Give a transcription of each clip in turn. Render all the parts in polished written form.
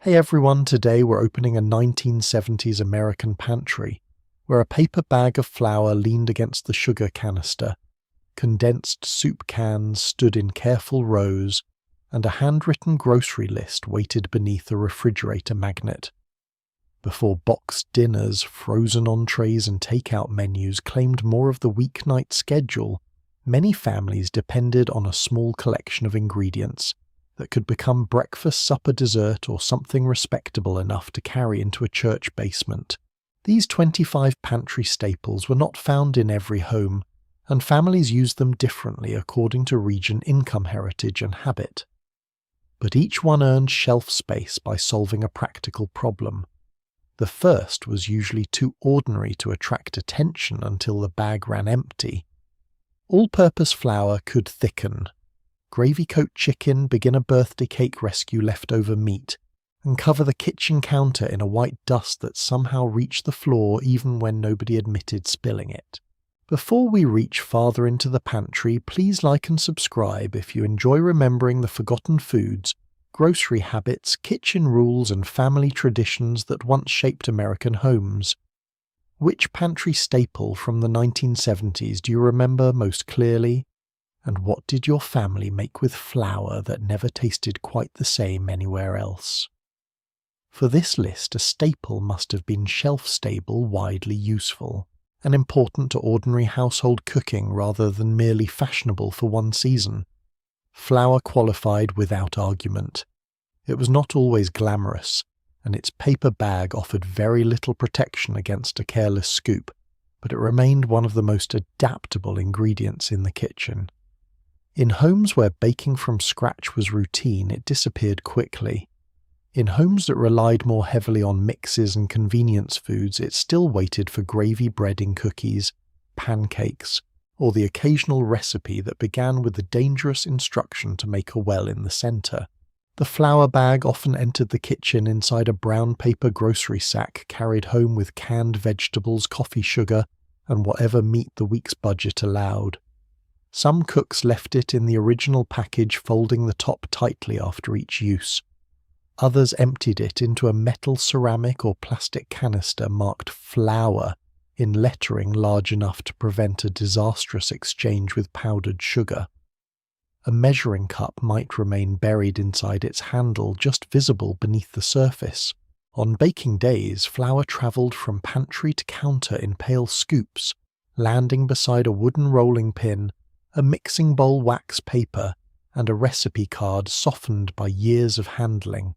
Hey everyone, today we're opening a 1970s American pantry, where a paper bag of flour leaned against the sugar canister, condensed soup cans stood in careful rows, and a handwritten grocery list waited beneath a refrigerator magnet. Before boxed dinners, frozen entrees and takeout menus claimed more of the weeknight schedule, many families depended on a small collection of ingredients that could become breakfast, supper, dessert, or something respectable enough to carry into a church basement. These 25 pantry staples were not found in every home, and families used them differently according to region, income, heritage, and habit. But each one earned shelf space by solving a practical problem. The first was usually too ordinary to attract attention until the bag ran empty. All-purpose flour could thicken. Gravy coat chicken, begin a birthday cake rescue leftover meat, and cover the kitchen counter in a white dust that somehow reached the floor even when nobody admitted spilling it. Before we reach farther into the pantry, please like and subscribe if you enjoy remembering the forgotten foods, grocery habits, kitchen rules, and family traditions that once shaped American homes. Which pantry staple from the 1970s do you remember most clearly? And what did your family make with flour that never tasted quite the same anywhere else? For this list, a staple must have been shelf-stable, widely useful, and important to ordinary household cooking rather than merely fashionable for one season. Flour qualified without argument. It was not always glamorous, and its paper bag offered very little protection against a careless scoop, but it remained one of the most adaptable ingredients in the kitchen. In homes where baking from scratch was routine, it disappeared quickly. In homes that relied more heavily on mixes and convenience foods, it still waited for gravy breading cookies, pancakes, or the occasional recipe that began with the dangerous instruction to make a well in the center. The flour bag often entered the kitchen inside a brown paper grocery sack carried home with canned vegetables, coffee sugar, and whatever meat the week's budget allowed. Some cooks left it in the original package, folding the top tightly after each use. Others emptied it into a metal, ceramic, or plastic canister marked flour in lettering large enough to prevent a disastrous exchange with powdered sugar. A measuring cup might remain buried inside its handle, just visible beneath the surface. On baking days, flour travelled from pantry to counter in pale scoops, landing beside a wooden rolling pin, a mixing bowl wax paper, and a recipe card softened by years of handling.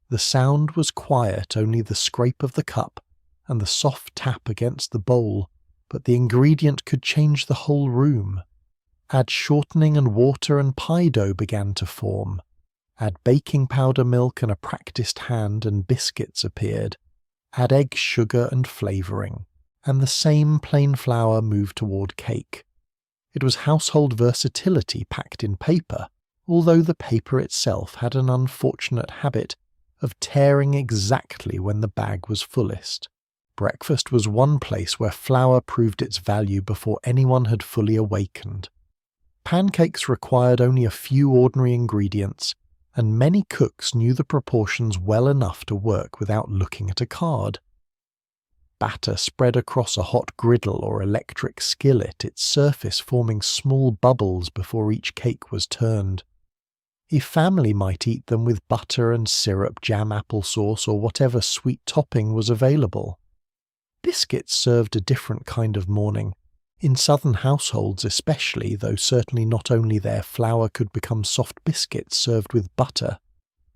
The sound was quiet, only the scrape of the cup and the soft tap against the bowl, but the ingredient could change the whole room. Add shortening and water and pie dough began to form. Add baking powder, milk, and a practiced hand and biscuits appeared. Add egg, sugar, and flavouring, and the same plain flour moved toward cake. It was household versatility packed in paper, although the paper itself had an unfortunate habit of tearing exactly when the bag was fullest. Breakfast was one place where flour proved its value before anyone had fully awakened. Pancakes required only a few ordinary ingredients, and many cooks knew the proportions well enough to work without looking at a card. Batter spread across a hot griddle or electric skillet, its surface forming small bubbles before each cake was turned. A family might eat them with butter and syrup, jam, applesauce, or whatever sweet topping was available. Biscuits served a different kind of morning. In southern households especially, though certainly not only there, flour could become soft biscuits served with butter,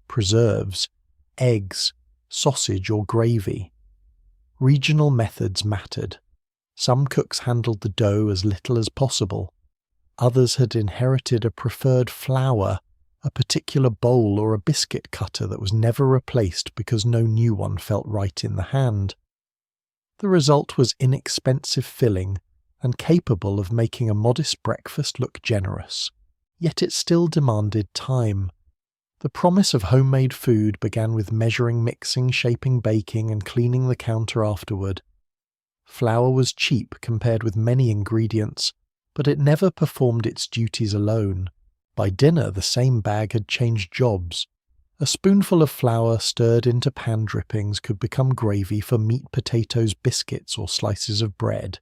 preserves, eggs, sausage, or gravy. Regional methods mattered. Some cooks handled the dough as little as possible. Others had inherited a preferred flour, a particular bowl, or a biscuit cutter that was never replaced because no new one felt right in the hand. The result was inexpensive filling and capable of making a modest breakfast look generous. Yet it still demanded time. The promise of homemade food began with measuring, mixing, shaping, baking, and cleaning the counter afterward. Flour was cheap compared with many ingredients, but it never performed its duties alone. By dinner, the same bag had changed jobs. A spoonful of flour stirred into pan drippings could become gravy for meat, potatoes, biscuits, or slices of bread.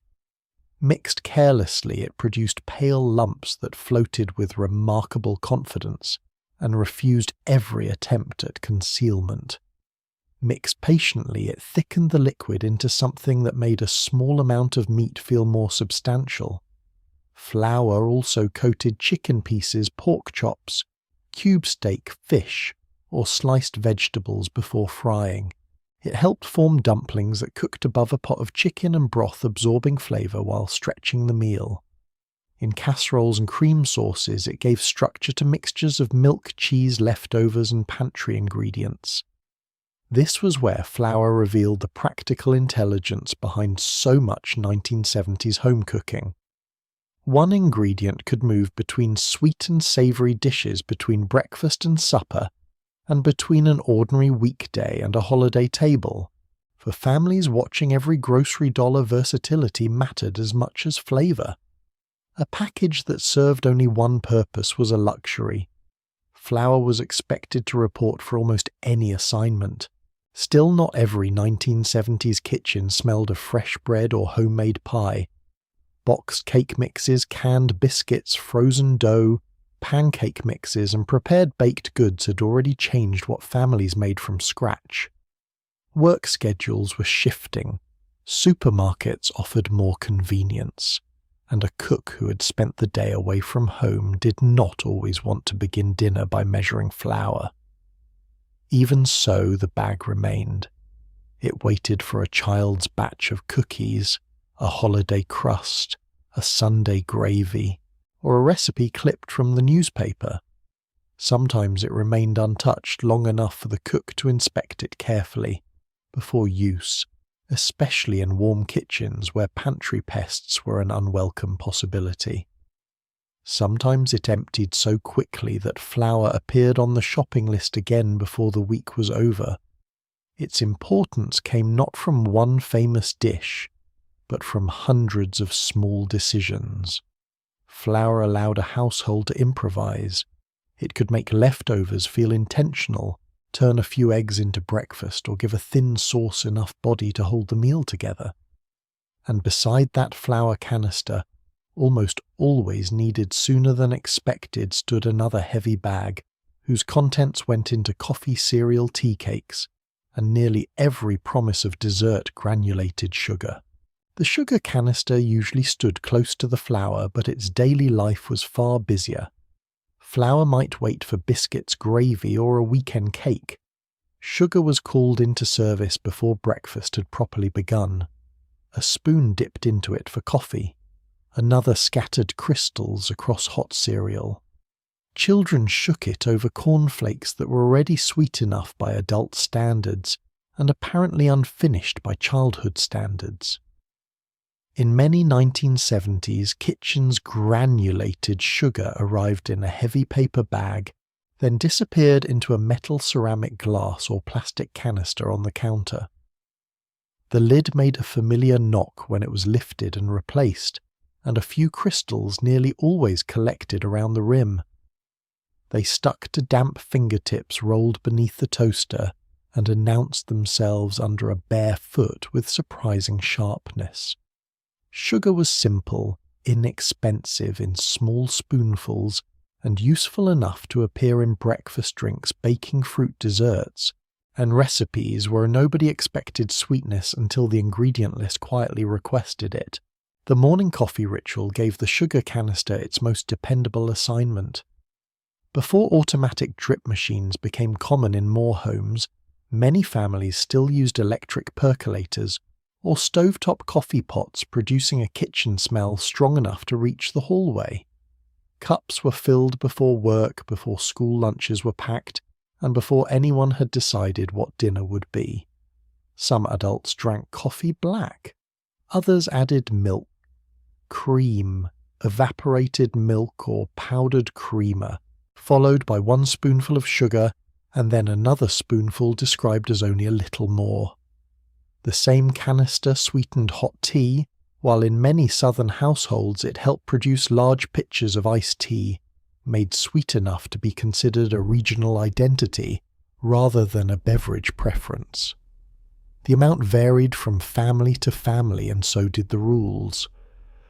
Mixed carelessly, it produced pale lumps that floated with remarkable confidence and refused every attempt at concealment. Mixed patiently, it thickened the liquid into something that made a small amount of meat feel more substantial. Flour also coated chicken pieces, pork chops, cube steak, fish, or sliced vegetables before frying. It helped form dumplings that cooked above a pot of chicken and broth, absorbing flavour while stretching the meal. In casseroles and cream sauces, it gave structure to mixtures of milk, cheese, leftovers, and pantry ingredients. This was where flour revealed the practical intelligence behind so much 1970s home cooking. One ingredient could move between sweet and savoury dishes between breakfast and supper, and between an ordinary weekday and a holiday table. For families watching every grocery dollar, versatility mattered as much as flavour. A package that served only one purpose was a luxury. Flour was expected to report for almost any assignment. Still, not every 1970s kitchen smelled of fresh bread or homemade pie. Boxed cake mixes, canned biscuits, frozen dough, pancake mixes, and prepared baked goods had already changed what families made from scratch. Work schedules were shifting. Supermarkets offered more convenience, and a cook who had spent the day away from home did not always want to begin dinner by measuring flour. Even so, the bag remained. It waited for a child's batch of cookies, a holiday crust, a Sunday gravy, or a recipe clipped from the newspaper. Sometimes it remained untouched long enough for the cook to inspect it carefully before use, especially in warm kitchens where pantry pests were an unwelcome possibility. Sometimes it emptied so quickly that flour appeared on the shopping list again before the week was over. Its importance came not from one famous dish, but from hundreds of small decisions. Flour allowed a household to improvise. It could make leftovers feel intentional, turn a few eggs into breakfast, or give a thin sauce enough body to hold the meal together. And beside that flour canister, almost always needed sooner than expected, stood another heavy bag, whose contents went into coffee, cereal, tea cakes, and nearly every promise of dessert granulated sugar. The sugar canister usually stood close to the flour, but its daily life was far busier. Flour might wait for biscuits, gravy, or a weekend cake. Sugar was called into service before breakfast had properly begun. A spoon dipped into it for coffee. Another scattered crystals across hot cereal. Children shook it over cornflakes that were already sweet enough by adult standards and apparently unfinished by childhood standards. In many 1970s, kitchens granulated sugar arrived in a heavy paper bag, then disappeared into a metal, ceramic, glass, or plastic canister on the counter. The lid made a familiar knock when it was lifted and replaced, and a few crystals nearly always collected around the rim. They stuck to damp fingertips rolled beneath the toaster and announced themselves under a bare foot with surprising sharpness. Sugar was simple, inexpensive in small spoonfuls, and useful enough to appear in breakfast drinks, baking fruit desserts, and recipes where nobody expected sweetness until the ingredient list quietly requested it. The morning coffee ritual gave the sugar canister its most dependable assignment. Before automatic drip machines became common in more homes, many families still used electric percolators or stovetop coffee pots, producing a kitchen smell strong enough to reach the hallway. Cups were filled before work, before school lunches were packed, and before anyone had decided what dinner would be. Some adults drank coffee black. Others added milk, cream, evaporated milk or powdered creamer, followed by one spoonful of sugar and then another spoonful described as only a little more. The same canister sweetened hot tea, while in many southern households it helped produce large pitchers of iced tea, made sweet enough to be considered a regional identity, rather than a beverage preference. The amount varied from family to family, and so did the rules.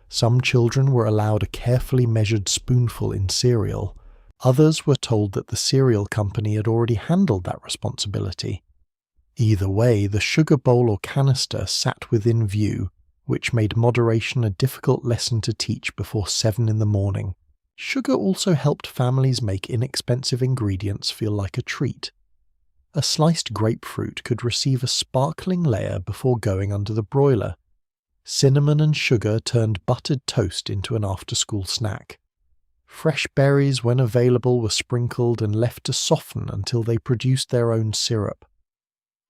Some children were allowed a carefully measured spoonful in cereal. Others were told that the cereal company had already handled that responsibility. Either way, the sugar bowl or canister sat within view, which made moderation a difficult lesson to teach before 7 in the morning. Sugar also helped families make inexpensive ingredients feel like a treat. A sliced grapefruit could receive a sparkling layer before going under the broiler. Cinnamon and sugar turned buttered toast into an after-school snack. Fresh berries, when available, were sprinkled and left to soften until they produced their own syrup.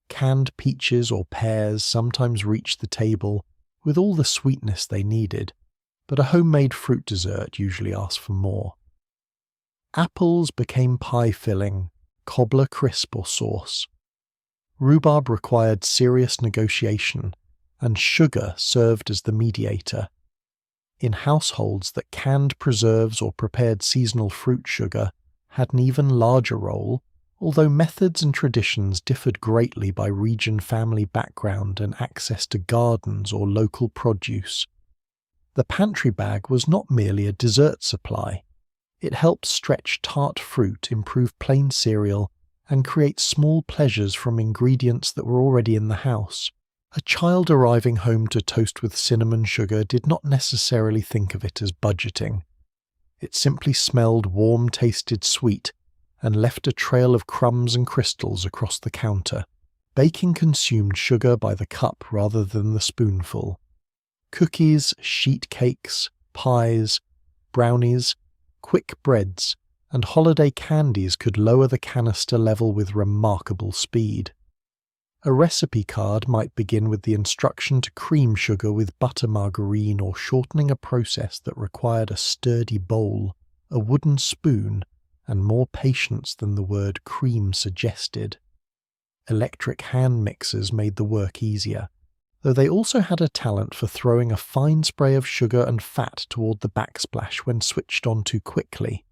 Canned peaches or pears sometimes reached the table with all the sweetness they needed, but a homemade fruit dessert usually asked for more. Apples became pie filling, cobbler crisp or sauce. Rhubarb required serious negotiation, and sugar served as the mediator. In households that canned preserves or prepared seasonal fruit, sugar had an even larger role, although methods and traditions differed greatly by region, family background, and access to gardens or local produce. The pantry bag was not merely a dessert supply. It helped stretch tart fruit, improve plain cereal, and create small pleasures from ingredients that were already in the house. A child arriving home to toast with cinnamon sugar did not necessarily think of it as budgeting. It simply smelled warm, tasted sweet, and left a trail of crumbs and crystals across the counter. Baking consumed sugar by the cup rather than the spoonful. Cookies, sheet cakes, pies, brownies, quick breads, and holiday candies could lower the canister level with remarkable speed. A recipe card might begin with the instruction to cream sugar with butter margarine, or shortening a process that required a sturdy bowl, a wooden spoon, and more patience than the word cream suggested. Electric hand mixers made the work easier, though they also had a talent for throwing a fine spray of sugar and fat toward the backsplash when switched on too quickly.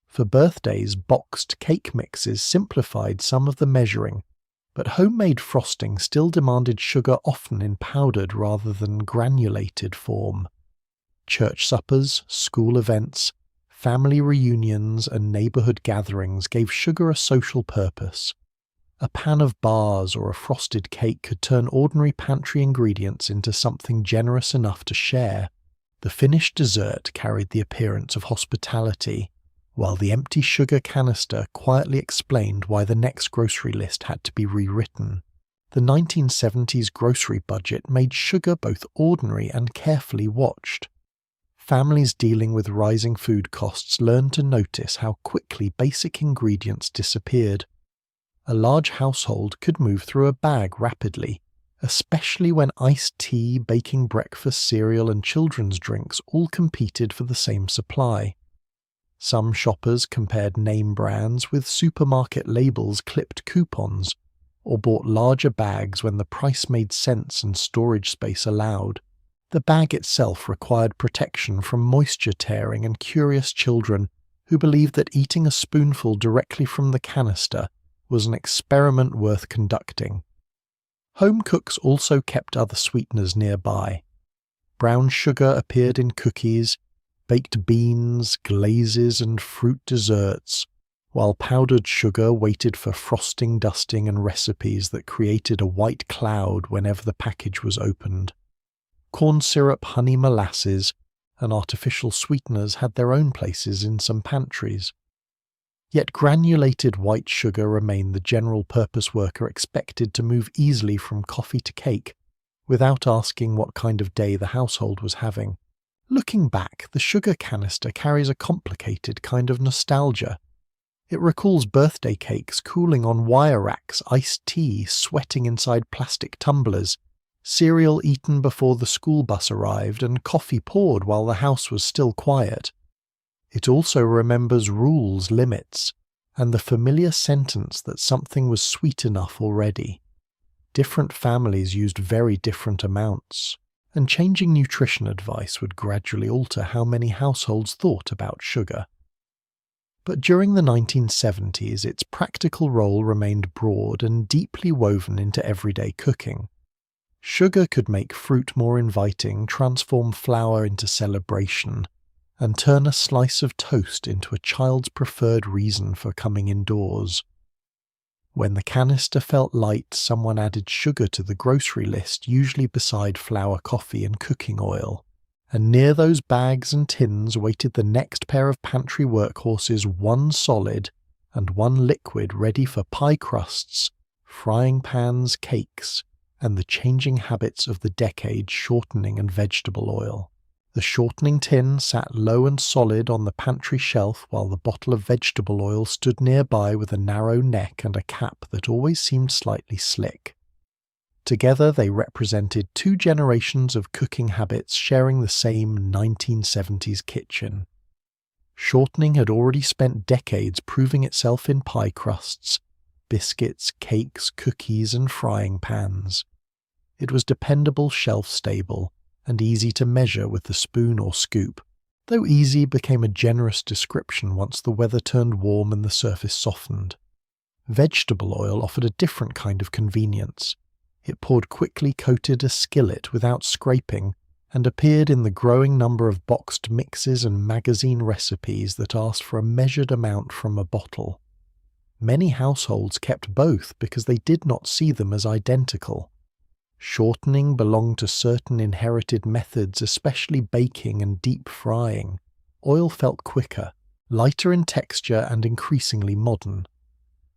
For birthdays, boxed cake mixes simplified some of the measuring, but homemade frosting still demanded sugar, often in powdered rather than granulated form. Church suppers, school events, family reunions, and neighborhood gatherings gave sugar a social purpose. A pan of bars or a frosted cake could turn ordinary pantry ingredients into something generous enough to share. The finished dessert carried the appearance of hospitality, while the empty sugar canister quietly explained why the next grocery list had to be rewritten. The 1970s grocery budget made sugar both ordinary and carefully watched. Families dealing with rising food costs learned to notice how quickly basic ingredients disappeared. A large household could move through a bag rapidly, especially when iced tea, baking breakfast cereal, and children's drinks all competed for the same supply. Some shoppers compared name brands with supermarket labels, clipped coupons, or bought larger bags when the price made sense and storage space allowed. The bag itself required protection from moisture tearing and curious children who believed that eating a spoonful directly from the canister was an experiment worth conducting. Home cooks also kept other sweeteners nearby. Brown sugar appeared in cookies, baked beans, glazes, and fruit desserts, while powdered sugar waited for frosting, dusting, and recipes that created a white cloud whenever the package was opened. Corn syrup, honey, molasses, and artificial sweeteners had their own places in some pantries. Yet granulated white sugar remained the general-purpose worker expected to move easily from coffee to cake, without asking what kind of day the household was having. Looking back, the sugar canister carries a complicated kind of nostalgia. It recalls birthday cakes cooling on wire racks, iced tea sweating inside plastic tumblers, cereal eaten before the school bus arrived, and coffee poured while the house was still quiet. It also remembers rules, limits, and the familiar sentence that something was sweet enough already. Different families used very different amounts, and changing nutrition advice would gradually alter how many households thought about sugar. But during the 1970s, its practical role remained broad and deeply woven into everyday cooking. Sugar could make fruit more inviting, transform flour into celebration, and turn a slice of toast into a child's preferred reason for coming indoors. When the canister felt light, someone added sugar to the grocery list, usually beside flour, coffee, and cooking oil. And near those bags and tins waited the next pair of pantry workhorses, one solid and one liquid, ready for pie crusts, frying pans, cakes, and the changing habits of the decade, shortening and vegetable oil. The shortening tin sat low and solid on the pantry shelf, while the bottle of vegetable oil stood nearby with a narrow neck and a cap that always seemed slightly slick. Together they represented two generations of cooking habits sharing the same 1970s kitchen. Shortening had already spent decades proving itself in pie crusts, biscuits, cakes, cookies, and frying pans. It was dependable, shelf-stable, and easy to measure with the spoon or scoop, though easy became a generous description once the weather turned warm and the surface softened. Vegetable oil offered a different kind of convenience. It poured quickly, coated a skillet without scraping, and appeared in the growing number of boxed mixes and magazine recipes that asked for a measured amount from a bottle. Many households kept both because they did not see them as identical. Shortening belonged to certain inherited methods, especially baking and deep frying. Oil felt quicker, lighter in texture, and increasingly modern.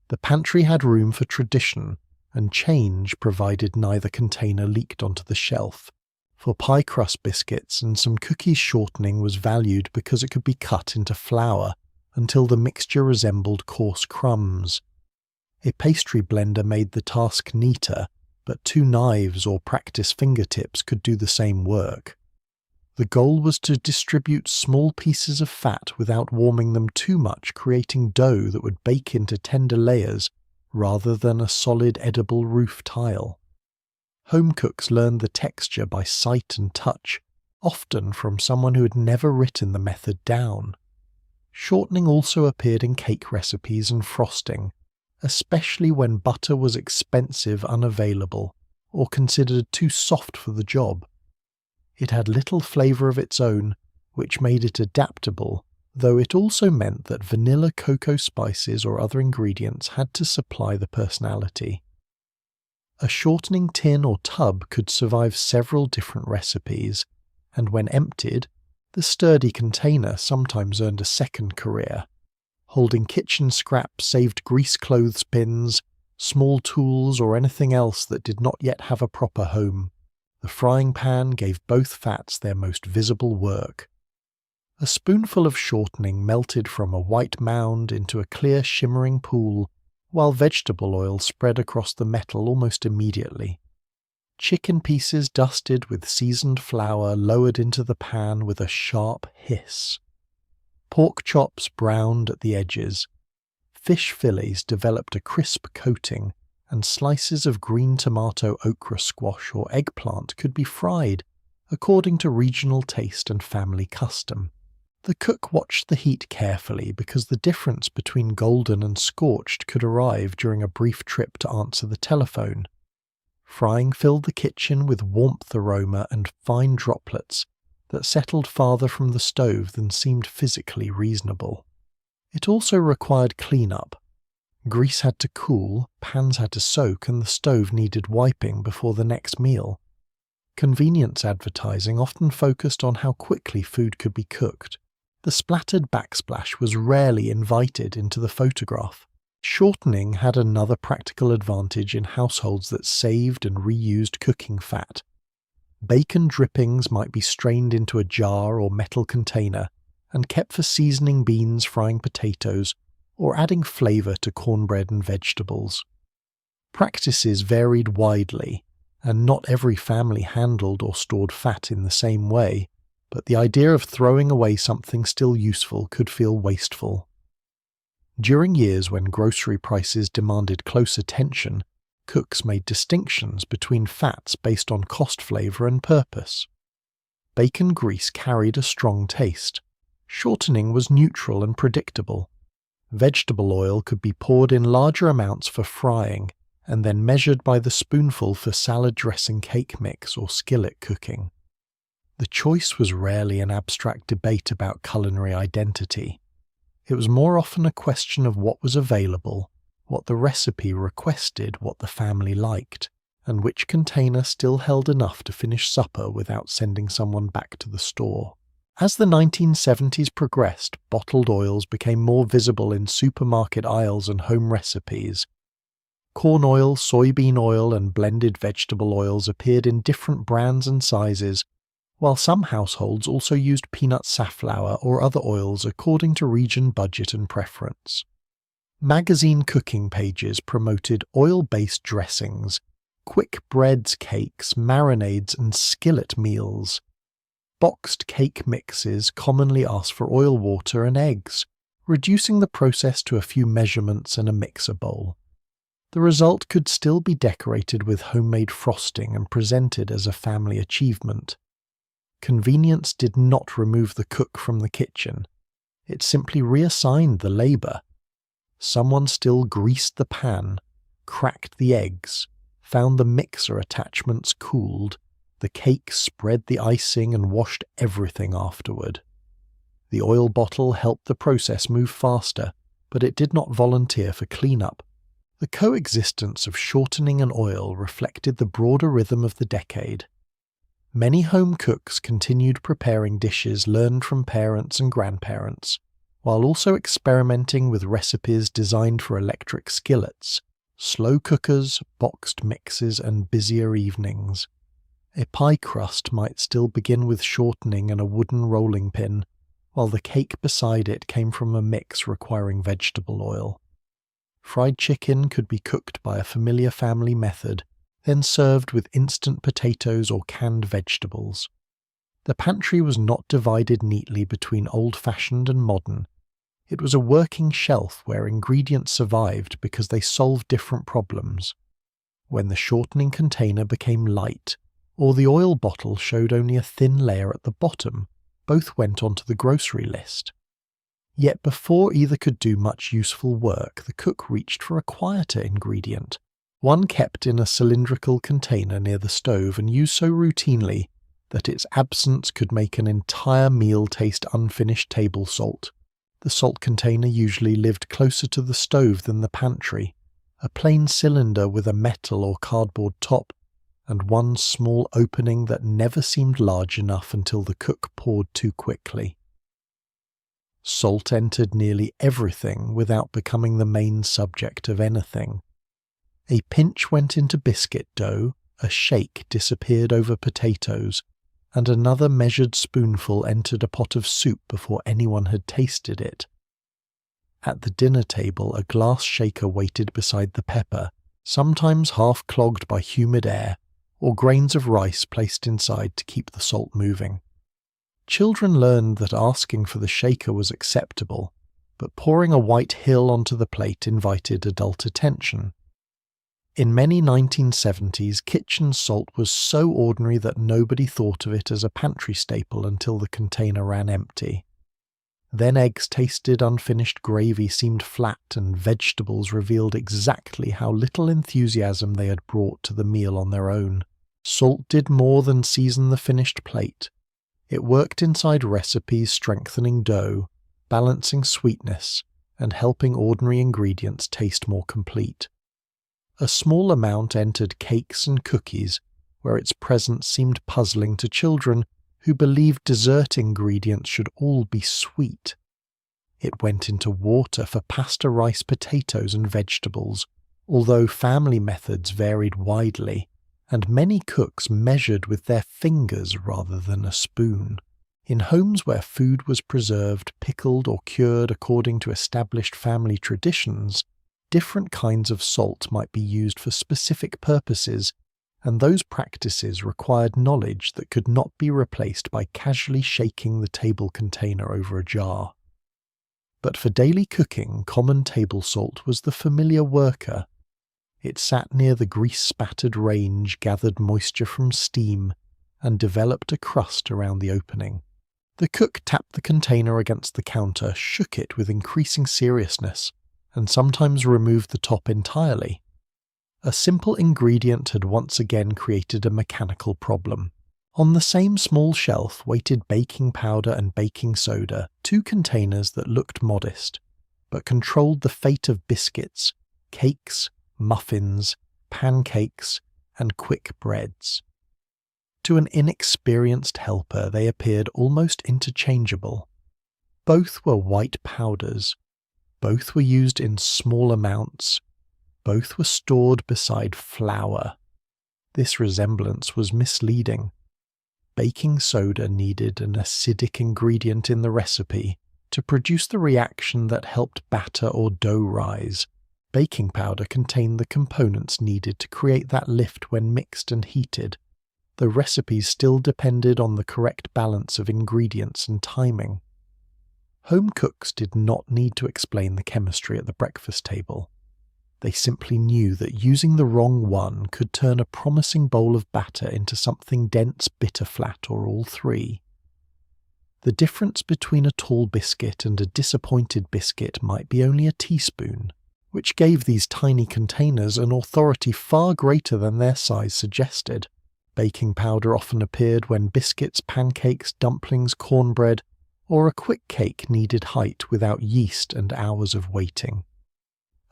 The pantry had room for tradition, and change provided neither container leaked onto the shelf. For pie crust biscuits and some cookies, shortening was valued because it could be cut into flour until the mixture resembled coarse crumbs. A pastry blender made the task neater, but two knives or practice fingertips could do the same work. The goal was to distribute small pieces of fat without warming them too much, creating dough that would bake into tender layers rather than a solid edible roof tile. Home cooks learned the texture by sight and touch, often from someone who had never written the method down. Shortening also appeared in cake recipes and frosting, especially when butter was expensive, unavailable, or considered too soft for the job. It had little flavour of its own, which made it adaptable, though it also meant that vanilla, cocoa spices or other ingredients had to supply the personality. A shortening tin or tub could survive several different recipes, and when emptied, the sturdy container sometimes earned a second career. Holding kitchen scraps saved grease clothespins, small tools, or anything else that did not yet have a proper home. The frying pan gave both fats their most visible work. A spoonful of shortening melted from a white mound into a clear, shimmering pool, while vegetable oil spread across the metal almost immediately. Chicken pieces dusted with seasoned flour lowered into the pan with a sharp hiss. Pork chops browned at the edges. Fish fillets developed a crisp coating, and slices of green tomato, okra, squash, or eggplant could be fried, according to regional taste and family custom. The cook watched the heat carefully because the difference between golden and scorched could arrive during a brief trip to answer the telephone. Frying filled the kitchen with warmth aroma and fine droplets that settled farther from the stove than seemed physically reasonable. It also required cleanup. Grease had to cool, pans had to soak, and the stove needed wiping before the next meal. Convenience advertising often focused on how quickly food could be cooked. The splattered backsplash was rarely invited into the photograph. Shortening had another practical advantage in households that saved and reused cooking fat. Bacon drippings might be strained into a jar or metal container and kept for seasoning beans, frying potatoes, or adding flavour to cornbread and vegetables. Practices varied widely, and not every family handled or stored fat in the same way, but the idea of throwing away something still useful could feel wasteful. During years when grocery prices demanded close attention, cooks made distinctions between fats based on cost, flavour, and purpose. Bacon grease carried a strong taste. Shortening was neutral and predictable, Vegetable oil could be poured in larger amounts for frying, and then measured by the spoonful for salad dressing, cake mix, or skillet cooking. The choice was rarely an abstract debate about culinary identity. It was more often a question of what was available, what the recipe requested, what the family liked, and which container still held enough to finish supper without sending someone back to the store. As the 1970s progressed, bottled oils became more visible in supermarket aisles and home recipes. Corn oil, soybean oil, and blended vegetable oils appeared in different brands and sizes, while some households also used peanut safflower or other oils according to region, budget, and preference. Magazine cooking pages promoted oil-based dressings, quick breads, cakes, marinades, and skillet meals. Boxed cake mixes commonly asked for oil, water, and eggs, reducing the process to a few measurements and a mixer bowl. The result could still be decorated with homemade frosting and presented as a family achievement. Convenience did not remove the cook from the kitchen. It simply reassigned the labor. Someone still greased the pan, cracked the eggs, found the mixer attachments cooled, the cake spread the icing, and washed everything afterward. The oil bottle helped the process move faster, but it did not volunteer for cleanup. The coexistence of shortening and oil reflected the broader rhythm of the decade. Many home cooks continued preparing dishes learned from parents and grandparents, while also experimenting with recipes designed for electric skillets, slow cookers, boxed mixes, and busier evenings. A pie crust might still begin with shortening and a wooden rolling pin, while the cake beside it came from a mix requiring vegetable oil. Fried chicken could be cooked by a familiar family method, then served with instant potatoes or canned vegetables. The pantry was not divided neatly between old-fashioned and modern. It was a working shelf where ingredients survived because they solved different problems. When the shortening container became light, or the oil bottle showed only a thin layer at the bottom, both went onto the grocery list. Yet before either could do much useful work, the cook reached for a quieter ingredient, one kept in a cylindrical container near the stove and used so routinely that its absence could make an entire meal taste unfinished: table salt. The salt container usually lived closer to the stove than the pantry, a plain cylinder with a metal or cardboard top, and one small opening that never seemed large enough until the cook poured too quickly. Salt entered nearly everything without becoming the main subject of anything. A pinch went into biscuit dough, a shake disappeared over potatoes, and another measured spoonful entered a pot of soup before anyone had tasted it. At the dinner table, a glass shaker waited beside the pepper, sometimes half clogged by humid air, or grains of rice placed inside to keep the salt moving. Children learned that asking for the shaker was acceptable, but pouring a white hill onto the plate invited adult attention. In many 1970s, kitchen salt was so ordinary that nobody thought of it as a pantry staple until the container ran empty. Then eggs tasted unfinished, gravy seemed flat, and vegetables revealed exactly how little enthusiasm they had brought to the meal on their own. Salt did more than season the finished plate. It worked inside recipes, strengthening dough, balancing sweetness, and helping ordinary ingredients taste more complete. A small amount entered cakes and cookies, where its presence seemed puzzling to children who believed dessert ingredients should all be sweet. It went into water for pasta, rice, potatoes, and vegetables, although family methods varied widely, and many cooks measured with their fingers rather than a spoon. In homes where food was preserved, pickled, or cured according to established family traditions, different kinds of salt might be used for specific purposes, and those practices required knowledge that could not be replaced by casually shaking the table container over a jar. But for daily cooking, common table salt was the familiar worker. It sat near the grease-spattered range, gathered moisture from steam, and developed a crust around the opening. The cook tapped the container against the counter, shook it with increasing seriousness, and sometimes removed the top entirely. A simple ingredient had once again created a mechanical problem. On the same small shelf waited baking powder and baking soda, two containers that looked modest, but controlled the fate of biscuits, cakes, muffins, pancakes, and quick breads. To an inexperienced helper, they appeared almost interchangeable. Both were white powders. Both were used in small amounts. Both were stored beside flour. This resemblance was misleading. Baking soda needed an acidic ingredient in the recipe to produce the reaction that helped batter or dough rise. Baking powder contained the components needed to create that lift when mixed and heated. The recipes still depended on the correct balance of ingredients and timing. Home cooks did not need to explain the chemistry at the breakfast table. They simply knew that using the wrong one could turn a promising bowl of batter into something dense, bitter, flat, or all three. The difference between a tall biscuit and a disappointed biscuit might be only a teaspoon, which gave these tiny containers an authority far greater than their size suggested. Baking powder often appeared when biscuits, pancakes, dumplings, cornbread, or a quick cake needed height without yeast and hours of waiting.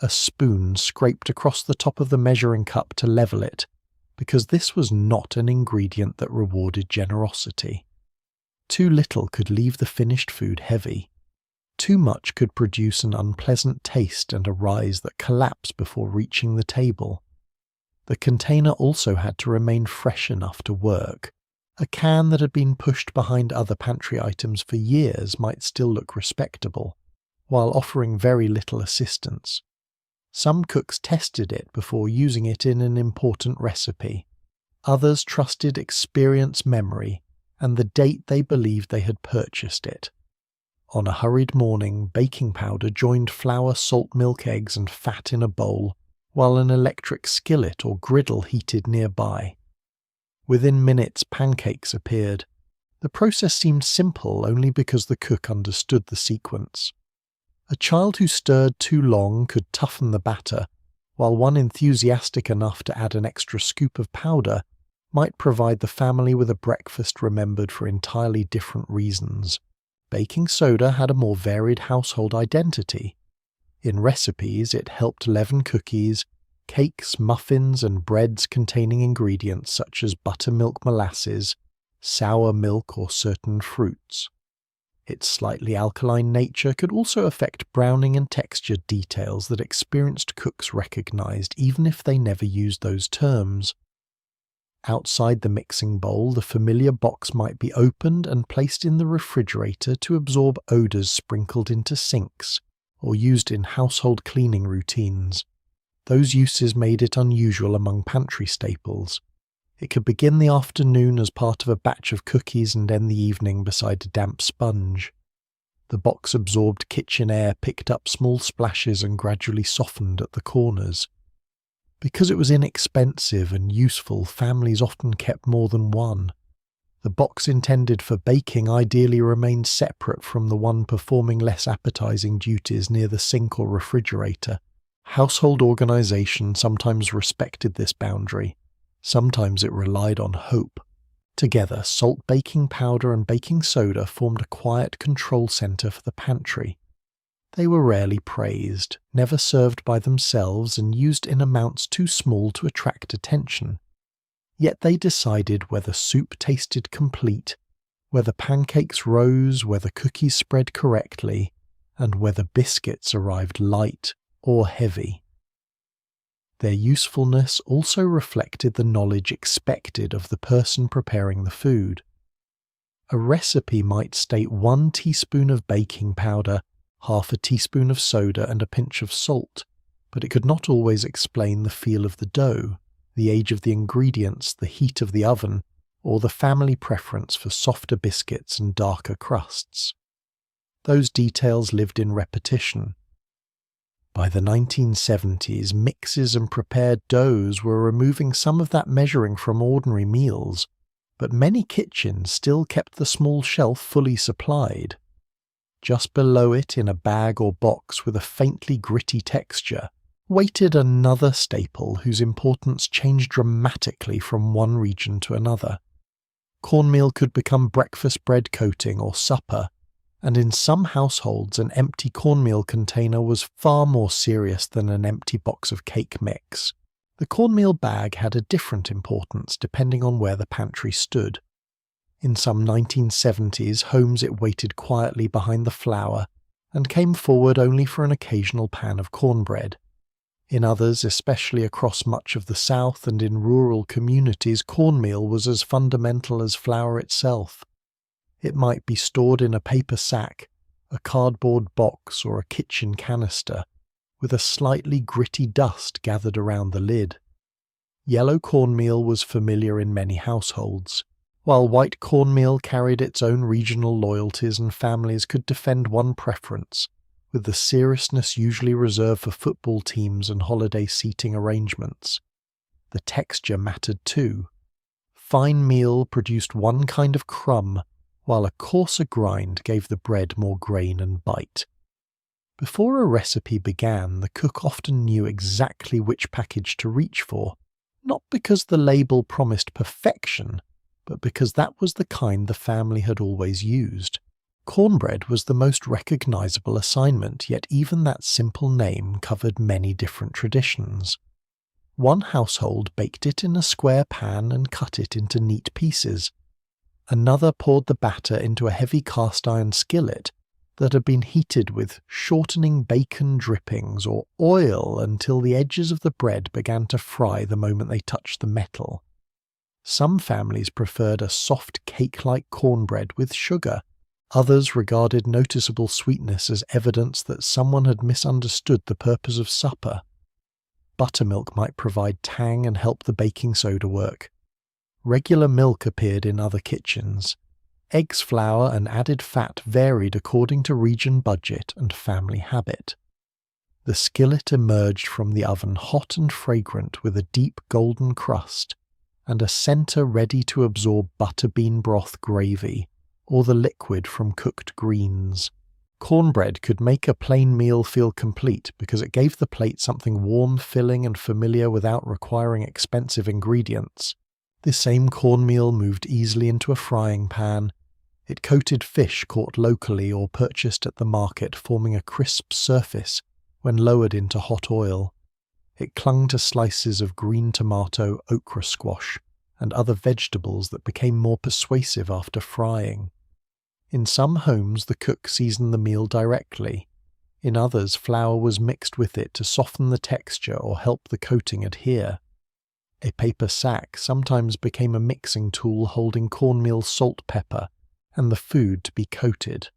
A spoon scraped across the top of the measuring cup to level it, because this was not an ingredient that rewarded generosity. Too little could leave the finished food heavy. Too much could produce an unpleasant taste and a rise that collapsed before reaching the table. The container also had to remain fresh enough to work. A can that had been pushed behind other pantry items for years might still look respectable, while offering very little assistance. Some cooks tested it before using it in an important recipe. Others trusted experience, memory, and the date they believed they had purchased it. On a hurried morning, baking powder joined flour, salt, milk, eggs, and fat in a bowl, while an electric skillet or griddle heated nearby. Within minutes, pancakes appeared. The process seemed simple only because the cook understood the sequence. A child who stirred too long could toughen the batter, while one enthusiastic enough to add an extra scoop of powder might provide the family with a breakfast remembered for entirely different reasons. Baking soda had a more varied household identity. In recipes, it helped leaven cookies, cakes, muffins, and breads containing ingredients such as buttermilk molasses, sour milk, or certain fruits. Its slightly alkaline nature could also affect browning and texture details that experienced cooks recognized even if they never used those terms. Outside the mixing bowl, the familiar box might be opened and placed in the refrigerator to absorb odors sprinkled into sinks or used in household cleaning routines. Those uses made it unusual among pantry staples. It could begin the afternoon as part of a batch of cookies and end the evening beside a damp sponge. The box absorbed kitchen air, picked up small splashes, and gradually softened at the corners. Because it was inexpensive and useful, families often kept more than one. The box intended for baking ideally remained separate from the one performing less appetizing duties near the sink or refrigerator. Household organization sometimes respected this boundary. Sometimes it relied on hope. Together, salt, baking powder, and baking soda formed a quiet control center for the pantry. They were rarely praised, never served by themselves, and used in amounts too small to attract attention. Yet they decided whether soup tasted complete, whether pancakes rose, whether cookies spread correctly, and whether biscuits arrived light or heavy. Their usefulness also reflected the knowledge expected of the person preparing the food. A recipe might state 1 teaspoon of baking powder, half a teaspoon of soda, and a pinch of salt, but it could not always explain the feel of the dough, the age of the ingredients, the heat of the oven, or the family preference for softer biscuits and darker crusts. Those details lived in repetition. By the 1970s, mixes and prepared doughs were removing some of that measuring from ordinary meals. but many kitchens still kept the small shelf fully supplied. Just below it, in a bag or box with a faintly gritty texture, waited another staple whose importance changed dramatically from one region to another. Cornmeal could become breakfast bread coating or supper, and in some households an empty cornmeal container was far more serious than an empty box of cake mix. The cornmeal bag had a different importance depending on where the pantry stood. In some 1970s homes it waited quietly behind the flour and came forward only for an occasional pan of cornbread. In others, especially across much of the South and in rural communities, cornmeal was as fundamental as flour itself. It might be stored in a paper sack, a cardboard box, or a kitchen canister, with a slightly gritty dust gathered around the lid. Yellow cornmeal was familiar in many households, while white cornmeal carried its own regional loyalties and families could defend one preference, with the seriousness usually reserved for football teams and holiday seating arrangements. The texture mattered too. Fine meal produced one kind of crumb, while a coarser grind gave the bread more grain and bite. Before a recipe began, the cook often knew exactly which package to reach for, not because the label promised perfection, but because that was the kind the family had always used. Cornbread was the most recognizable assignment, yet even that simple name covered many different traditions. One household baked it in a square pan and cut it into neat pieces. Another poured the batter into a heavy cast-iron skillet that had been heated with shortening bacon drippings or oil until the edges of the bread began to fry the moment they touched the metal. Some families preferred a soft cake-like cornbread with sugar. Others regarded noticeable sweetness as evidence that someone had misunderstood the purpose of supper. Buttermilk might provide tang and help the baking soda work. Regular milk appeared in other kitchens. Eggs, flour, and added fat varied according to region budget and family habit. The skillet emerged from the oven hot and fragrant with a deep golden crust and a center ready to absorb butterbean broth gravy or the liquid from cooked greens. Cornbread could make a plain meal feel complete because it gave the plate something warm, filling, and familiar without requiring expensive ingredients. The same cornmeal moved easily into a frying pan. It coated fish caught locally or purchased at the market, forming a crisp surface when lowered into hot oil. It clung to slices of green tomato, okra squash, and other vegetables that became more persuasive after frying. In some homes, the cook seasoned the meal directly. In others, flour was mixed with it to soften the texture or help the coating adhere. A paper sack sometimes became a mixing tool holding cornmeal, salt, pepper, and the food to be coated.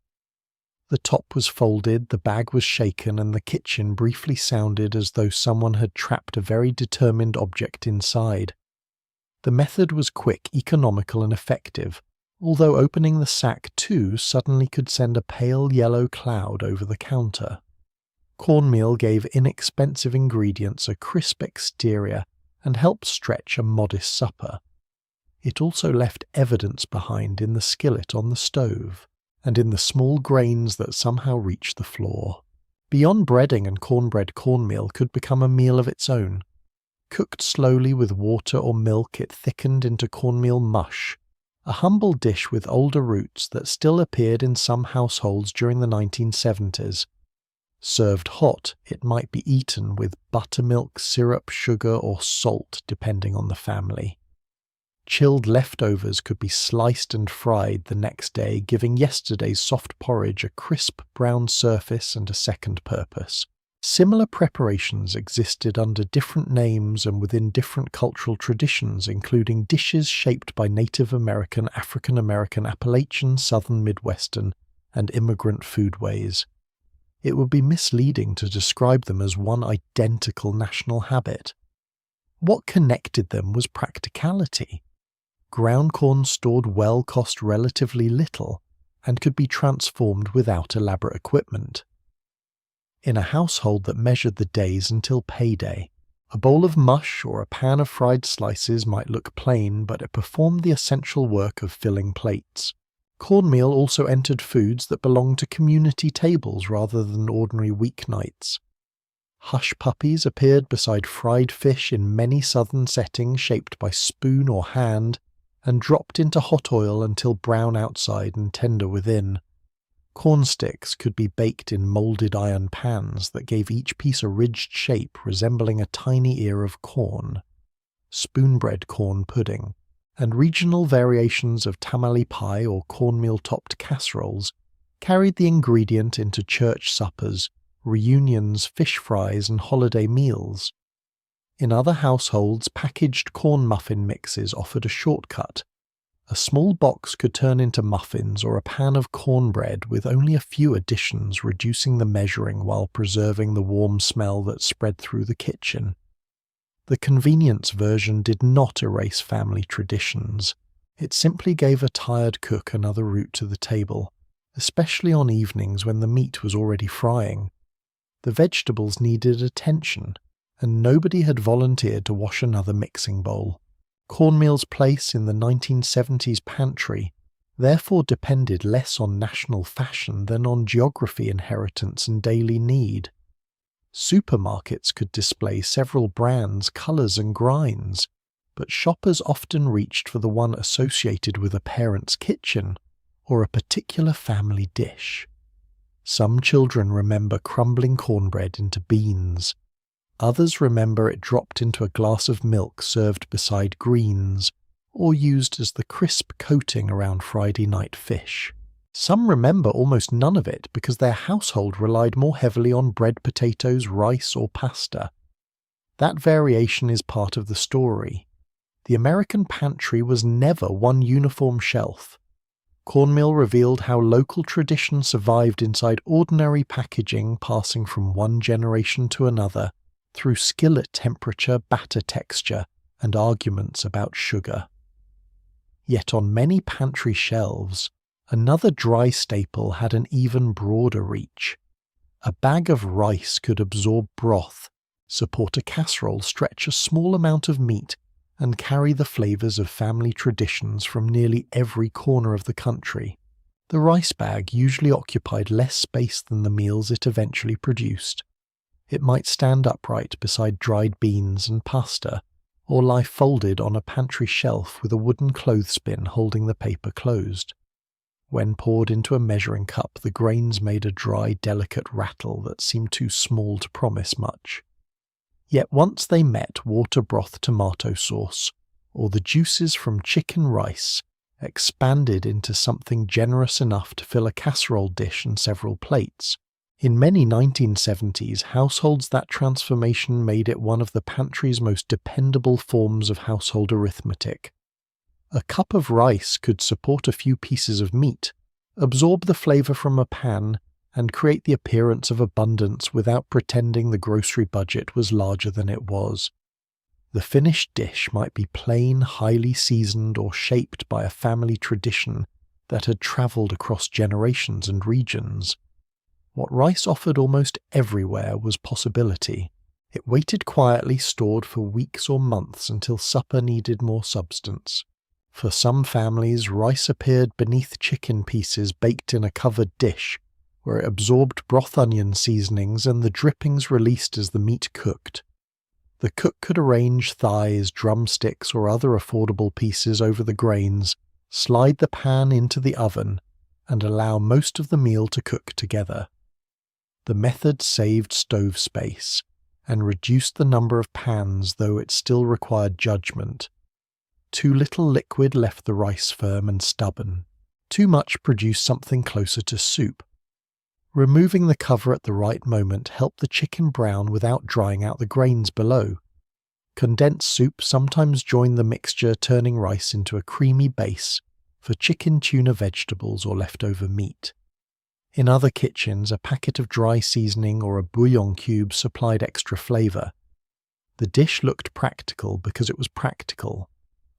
The top was folded, the bag was shaken, and the kitchen briefly sounded as though someone had trapped a very determined object inside. The method was quick, economical, and effective, although opening the sack too suddenly could send a pale yellow cloud over the counter. Cornmeal gave inexpensive ingredients a crisp exterior and helped stretch a modest supper. It also left evidence behind in the skillet on the stove, and in the small grains that somehow reached the floor. Beyond breading and cornbread, cornmeal could become a meal of its own. Cooked slowly with water or milk, it thickened into cornmeal mush, a humble dish with older roots that still appeared in some households during the 1970s. Served hot, it might be eaten with buttermilk, syrup, sugar, or salt, depending on the family. Chilled leftovers could be sliced and fried the next day, giving yesterday's soft porridge a crisp brown surface and a second purpose. Similar preparations existed under different names and within different cultural traditions, including dishes shaped by Native American, African American, Appalachian, Southern, Midwestern, and immigrant foodways. It would be misleading to describe them as one identical national habit. What connected them was practicality. Ground corn stored well cost relatively little and could be transformed without elaborate equipment. In a household that measured the days until payday, A bowl of mush or a pan of fried slices might look plain, but it performed the essential work of filling plates. Cornmeal also entered foods that belonged to community tables rather than ordinary weeknights. Hush puppies appeared beside fried fish in many southern settings shaped by spoon or hand, and dropped into hot oil until brown outside and tender within. Corn sticks could be baked in moulded iron pans that gave each piece a ridged shape resembling a tiny ear of corn. Spoon-bread corn pudding, and regional variations of tamale pie or cornmeal-topped casseroles carried the ingredient into church suppers, reunions, fish fries, and holiday meals. In other households, packaged corn muffin mixes offered a shortcut. A small box could turn into muffins or a pan of cornbread with only a few additions, reducing the measuring while preserving the warm smell that spread through the kitchen. The convenience version did not erase family traditions. It simply gave a tired cook another route to the table, especially on evenings when the meat was already frying. The vegetables needed attention, and nobody had volunteered to wash another mixing bowl. Cornmeal's place in the 1970s pantry therefore depended less on national fashion than on geography inheritance and daily need. Supermarkets could display several brands, colours and grinds, but shoppers often reached for the one associated with a parent's kitchen or a particular family dish. Some children remember crumbling cornbread into beans. Others remember it dropped into a glass of milk served beside greens, or used as the crisp coating around Friday night fish. Some remember almost none of it because their household relied more heavily on bread, potatoes, rice, or pasta. That variation is part of the story. The American pantry was never one uniform shelf. Cornmeal revealed how local tradition survived inside ordinary packaging, passing from one generation to another, through skillet temperature, batter texture, and arguments about sugar. Yet on many pantry shelves, another dry staple had an even broader reach. A bag of rice could absorb broth, support a casserole, stretch a small amount of meat, and carry the flavours of family traditions from nearly every corner of the country. The rice bag usually occupied less space than the meals it eventually produced. It might stand upright beside dried beans and pasta, or lie folded on a pantry shelf with a wooden clothespin holding the paper closed. When poured into a measuring cup, the grains made a dry, delicate rattle that seemed too small to promise much. Yet once they met water broth tomato sauce, or the juices from chicken rice, expanded into something generous enough to fill a casserole dish and several plates. In many 1970s households, that transformation made it one of the pantry's most dependable forms of household arithmetic. A cup of rice could support a few pieces of meat, absorb the flavour from a pan, and create the appearance of abundance without pretending the grocery budget was larger than it was. The finished dish might be plain, highly seasoned, or shaped by a family tradition that had travelled across generations and regions. What rice offered almost everywhere was possibility. It waited quietly, stored for weeks or months until supper needed more substance. For some families, rice appeared beneath chicken pieces baked in a covered dish, where it absorbed broth, onion seasonings, and the drippings released as the meat cooked. The cook could arrange thighs, drumsticks, or other affordable pieces over the grains, slide the pan into the oven, and allow most of the meal to cook together. The method saved stove space and reduced the number of pans, though it still required judgment. Too little liquid left the rice firm and stubborn. Too much produced something closer to soup. Removing the cover at the right moment helped the chicken brown without drying out the grains below. Condensed soup sometimes joined the mixture, turning rice into a creamy base for chicken, tuna, vegetables, or leftover meat. In other kitchens, a packet of dry seasoning or a bouillon cube supplied extra flavour. The dish looked practical because it was practical.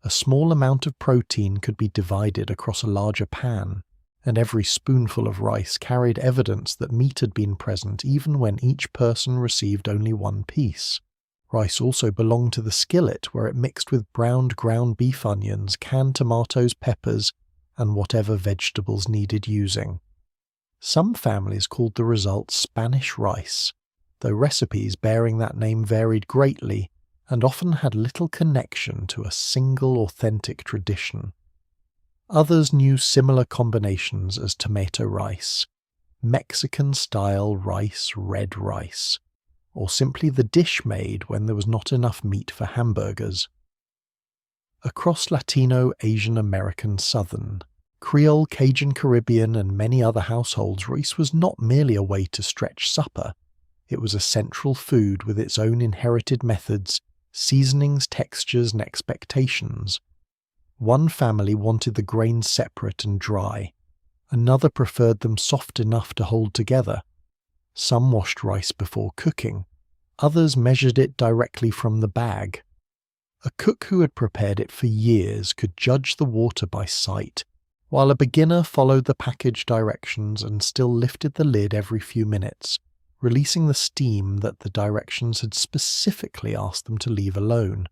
A small amount of protein could be divided across a larger pan, and every spoonful of rice carried evidence that meat had been present even when each person received only one piece. Rice also belonged to the skillet, where it mixed with browned ground beef onions, canned tomatoes, peppers, and whatever vegetables needed using. Some families called the result Spanish rice, though recipes bearing that name varied greatly and often had little connection to a single authentic tradition. Others knew similar combinations as tomato rice, Mexican-style rice, red rice, or simply the dish made when there was not enough meat for hamburgers. Across Latino, Asian American, Southern, Creole, Cajun, Caribbean, and many other households, rice was not merely a way to stretch supper. It was a central food with its own inherited methods, seasonings, textures, and expectations. One family wanted the grains separate and dry. Another preferred them soft enough to hold together. Some washed rice before cooking. Others measured it directly from the bag. A cook who had prepared it for years could judge the water by sight, while a beginner followed the package directions and still lifted the lid every few minutes, releasing the steam that the directions had specifically asked them to leave alone.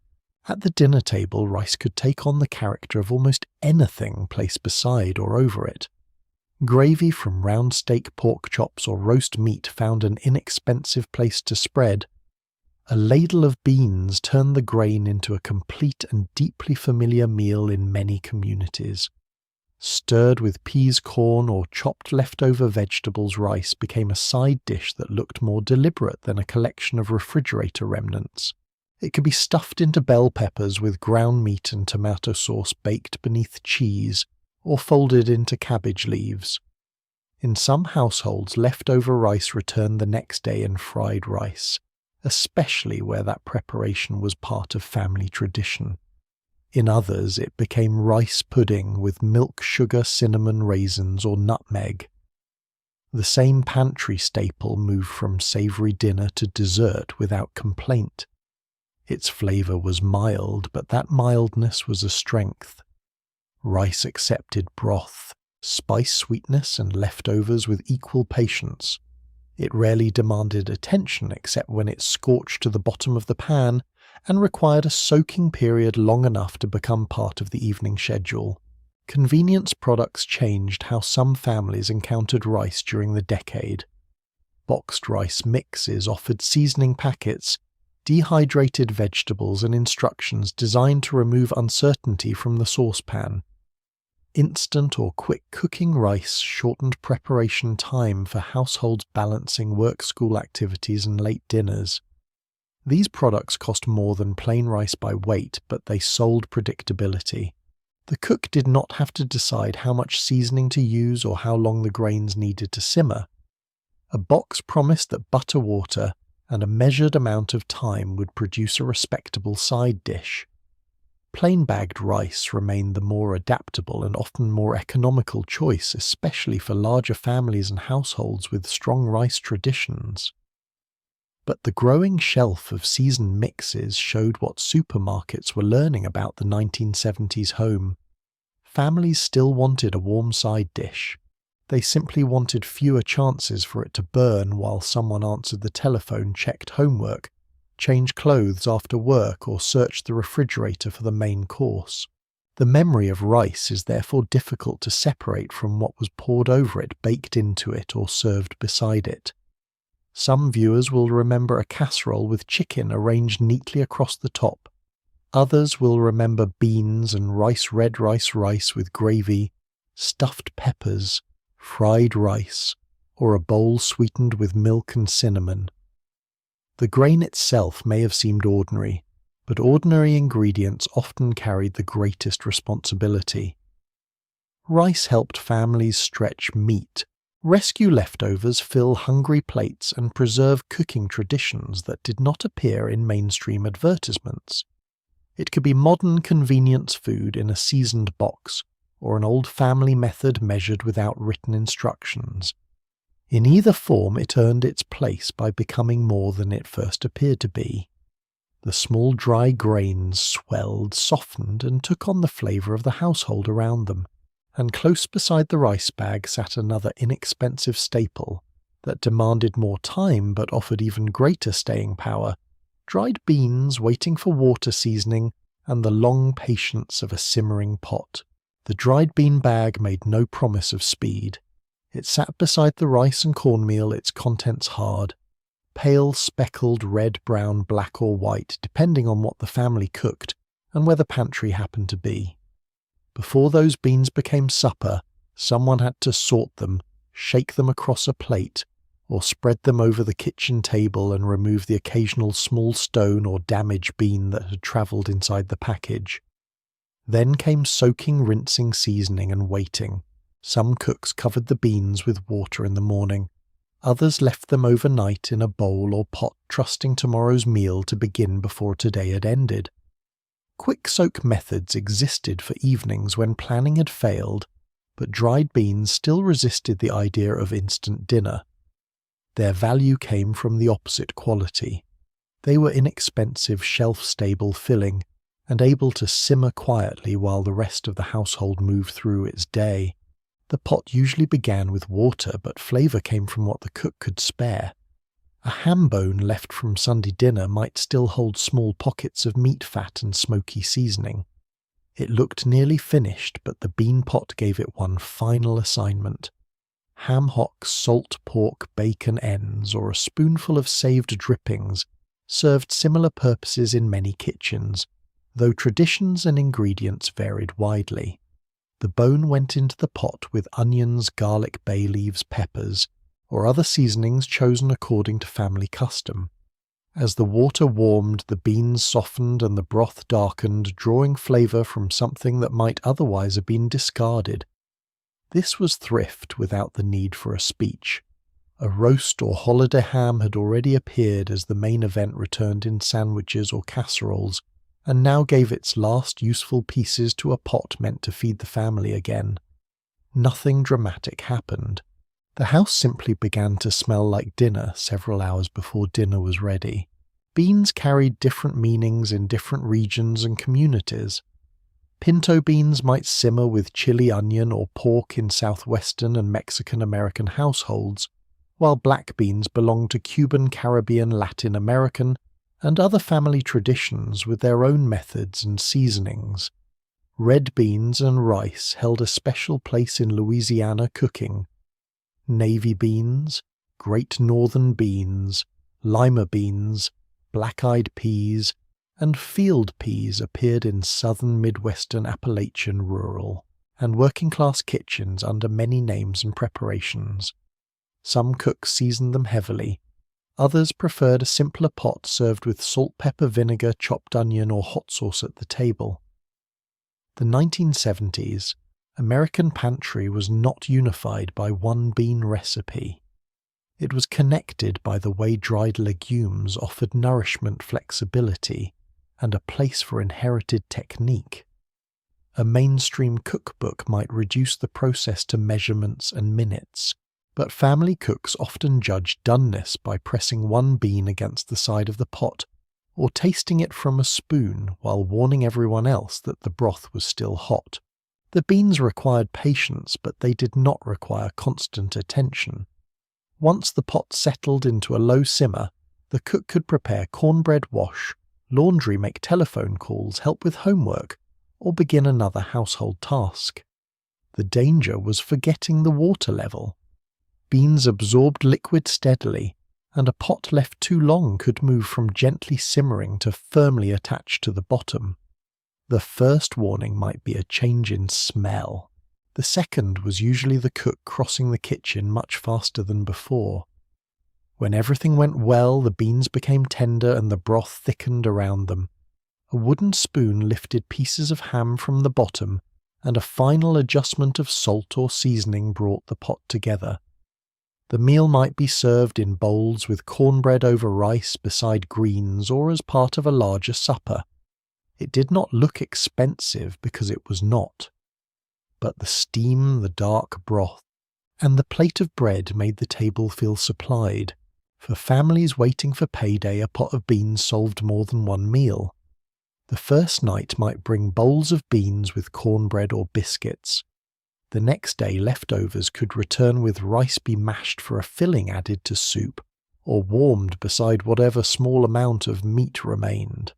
At the dinner table, rice could take on the character of almost anything placed beside or over it. Gravy from round steak, pork chops, or roast meat found an inexpensive place to spread. A ladle of beans turned the grain into a complete and deeply familiar meal in many communities. Stirred with peas, corn, or chopped leftover vegetables, rice became a side dish that looked more deliberate than a collection of refrigerator remnants. It could be stuffed into bell peppers with ground meat and tomato sauce baked beneath cheese, or folded into cabbage leaves. In some households, leftover rice returned the next day in fried rice, especially where that preparation was part of family tradition. In others, it became rice pudding with milk, sugar, cinnamon, raisins, or nutmeg. The same pantry staple moved from savoury dinner to dessert without complaint. Its flavour was mild, but that mildness was a strength. Rice accepted broth, spice, sweetness, and leftovers with equal patience. It rarely demanded attention except when it scorched to the bottom of the pan and required a soaking period long enough to become part of the evening schedule. Convenience products changed how some families encountered rice during the decade. Boxed rice mixes offered seasoning packets, dehydrated vegetables, and instructions designed to remove uncertainty from the saucepan. Instant or quick cooking rice shortened preparation time for households balancing work-school activities and late dinners. These products cost more than plain rice by weight, but they sold predictability. The cook did not have to decide how much seasoning to use or how long the grains needed to simmer. A box promised that butter, water, and a measured amount of time would produce a respectable side dish. Plain bagged rice remained the more adaptable and often more economical choice, especially for larger families and households with strong rice traditions. But the growing shelf of seasoned mixes showed what supermarkets were learning about the 1970s home. Families still wanted a warm side dish. They simply wanted fewer chances for it to burn while someone answered the telephone, checked homework, changed clothes after work, or searched the refrigerator for the main course. The memory of rice is therefore difficult to separate from what was poured over it, baked into it, or served beside it. Some viewers will remember a casserole with chicken arranged neatly across the top. Others will remember beans and red rice with gravy, stuffed peppers, fried rice, or a bowl sweetened with milk and cinnamon. The grain itself may have seemed ordinary, but ordinary ingredients often carried the greatest responsibility. Rice helped families stretch meat, rescue leftovers, fill hungry plates, and preserve cooking traditions that did not appear in mainstream advertisements. It could be modern convenience food in a seasoned box, or an old family method measured without written instructions. In either form, it earned its place by becoming more than it first appeared to be. The small dry grains swelled, softened, and took on the flavour of the household around them, and close beside the rice bag sat another inexpensive staple that demanded more time but offered even greater staying power, dried beans waiting for water seasoning, and the long patience of a simmering pot. The dried bean bag made no promise of speed. It sat beside the rice and cornmeal, its contents hard. Pale, speckled, red, brown, black or white, depending on what the family cooked and where the pantry happened to be. Before those beans became supper, someone had to sort them, shake them across a plate, or spread them over the kitchen table and remove the occasional small stone or damaged bean that had travelled inside the package. Then came soaking, rinsing, seasoning and waiting. Some cooks covered the beans with water in the morning. Others left them overnight in a bowl or pot, trusting tomorrow's meal to begin before today had ended. Quick soak methods existed for evenings when planning had failed, but dried beans still resisted the idea of instant dinner. Their value came from the opposite quality. They were inexpensive, shelf-stable filling, and able to simmer quietly while the rest of the household moved through its day. The pot usually began with water, but flavour came from what the cook could spare. A ham bone left from Sunday dinner might still hold small pockets of meat fat and smoky seasoning. It looked nearly finished, but the bean pot gave it one final assignment. Ham hocks, salt pork, bacon ends, or a spoonful of saved drippings served similar purposes in many kitchens, though traditions and ingredients varied widely. The bone went into the pot with onions, garlic, bay leaves, peppers, or other seasonings chosen according to family custom. As the water warmed, the beans softened and the broth darkened, drawing flavour from something that might otherwise have been discarded. This was thrift without the need for a speech. A roast or holiday ham had already appeared as the main event returned in sandwiches or casseroles, and now gave its last useful pieces to a pot meant to feed the family again. Nothing dramatic happened. The house simply began to smell like dinner several hours before dinner was ready. Beans carried different meanings in different regions and communities. Pinto beans might simmer with chili onion or pork in southwestern and Mexican-American households, while black beans belonged to Cuban, Caribbean, Latin American, and other family traditions with their own methods and seasonings. Red beans and rice held a special place in Louisiana cooking. Navy beans, Great Northern beans, lima beans, black-eyed peas, and field peas appeared in southern Midwestern Appalachian rural and working-class kitchens under many names and preparations. Some cooks seasoned them heavily. Others preferred a simpler pot served with salt, pepper, vinegar, chopped onion, or hot sauce at the table. The 1970s, American Pantry was not unified by one bean recipe. It was connected by the way dried legumes offered nourishment, flexibility, and a place for inherited technique. A mainstream cookbook might reduce the process to measurements and minutes, but family cooks often judged doneness by pressing one bean against the side of the pot or tasting it from a spoon while warning everyone else that the broth was still hot. The beans required patience, but they did not require constant attention. Once the pot settled into a low simmer, the cook could prepare cornbread wash, laundry, make telephone calls, help with homework, or begin another household task. The danger was forgetting the water level. Beans absorbed liquid steadily, and a pot left too long could move from gently simmering to firmly attached to the bottom. The first warning might be a change in smell. The second was usually the cook crossing the kitchen much faster than before. When everything went well, the beans became tender and the broth thickened around them. A wooden spoon lifted pieces of ham from the bottom, and a final adjustment of salt or seasoning brought the pot together. The meal might be served in bowls with cornbread over rice beside greens or as part of a larger supper. It did not look expensive because it was not. But the steam, the dark broth, and the plate of bread made the table feel supplied. For families waiting for payday, a pot of beans solved more than one meal. The first night might bring bowls of beans with cornbread or biscuits. The next day, leftovers could return with rice be mashed for a filling added to soup, or warmed beside whatever small amount of meat remained.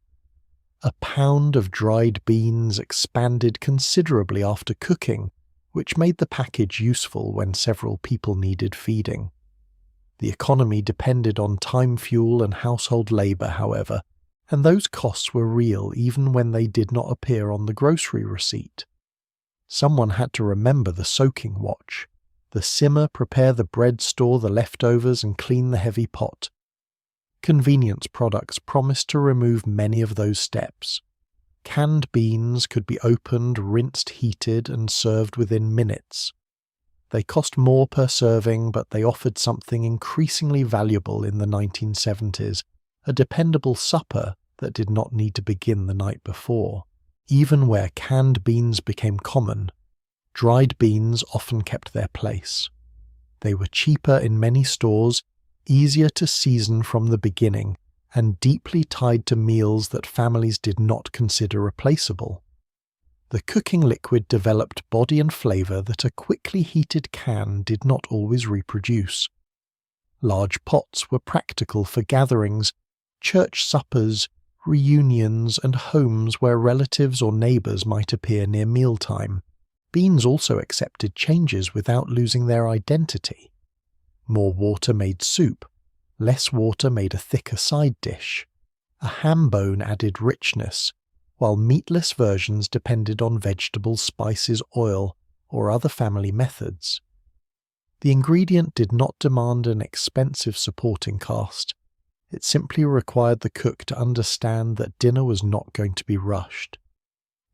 A pound of dried beans expanded considerably after cooking, which made the package useful when several people needed feeding. The economy depended on time fuel and household labour, however, and those costs were real even when they did not appear on the grocery receipt. Someone had to remember the soaking watch. The simmer, prepare the bread, store the leftovers, and clean the heavy pot. Convenience products promised to remove many of those steps. Canned beans could be opened, rinsed, heated, and served within minutes. They cost more per serving, but they offered something increasingly valuable in the 1970s, a dependable supper that did not need to begin the night before. Even where canned beans became common, dried beans often kept their place. They were cheaper in many stores, easier to season from the beginning, and deeply tied to meals that families did not consider replaceable. The cooking liquid developed body and flavour that a quickly heated can did not always reproduce. Large pots were practical for gatherings, church suppers, reunions, and homes where relatives or neighbours might appear near mealtime. Beans also accepted changes without losing their identity. More water made soup, less water made a thicker side dish. A ham bone added richness, while meatless versions depended on vegetables, spices, oil, or other family methods. The ingredient did not demand an expensive supporting cast. It simply required the cook to understand that dinner was not going to be rushed.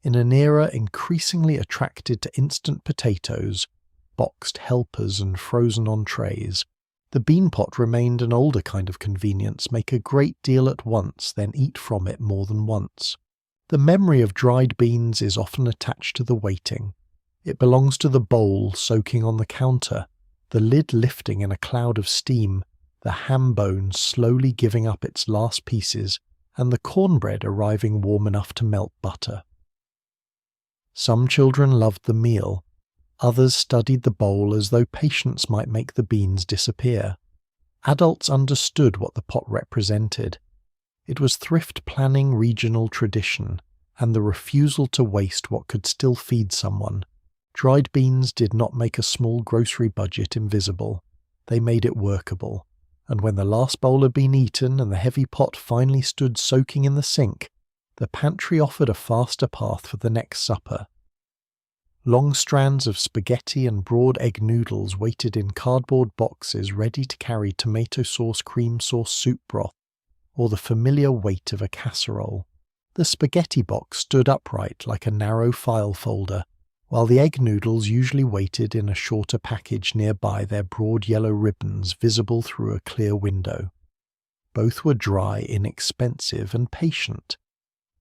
In an era increasingly attracted to instant potatoes, boxed helpers, and frozen entrees, the bean pot remained an older kind of convenience: make a great deal at once, then eat from it more than once. The memory of dried beans is often attached to the waiting. It belongs to the bowl soaking on the counter, the lid lifting in a cloud of steam, the ham bone slowly giving up its last pieces, and the cornbread arriving warm enough to melt butter. Some children loved the meal. Others studied the bowl as though patience might make the beans disappear. Adults understood what the pot represented. It was thrift planning, regional tradition, and the refusal to waste what could still feed someone. Dried beans did not make a small grocery budget invisible. They made it workable. And when the last bowl had been eaten and the heavy pot finally stood soaking in the sink, the pantry offered a faster path for the next supper. Long strands of spaghetti and broad egg noodles waited in cardboard boxes ready to carry tomato sauce, cream sauce, soup broth, or the familiar weight of a casserole. The spaghetti box stood upright like a narrow file folder, while the egg noodles usually waited in a shorter package nearby, their broad yellow ribbons visible through a clear window. Both were dry, inexpensive, and patient.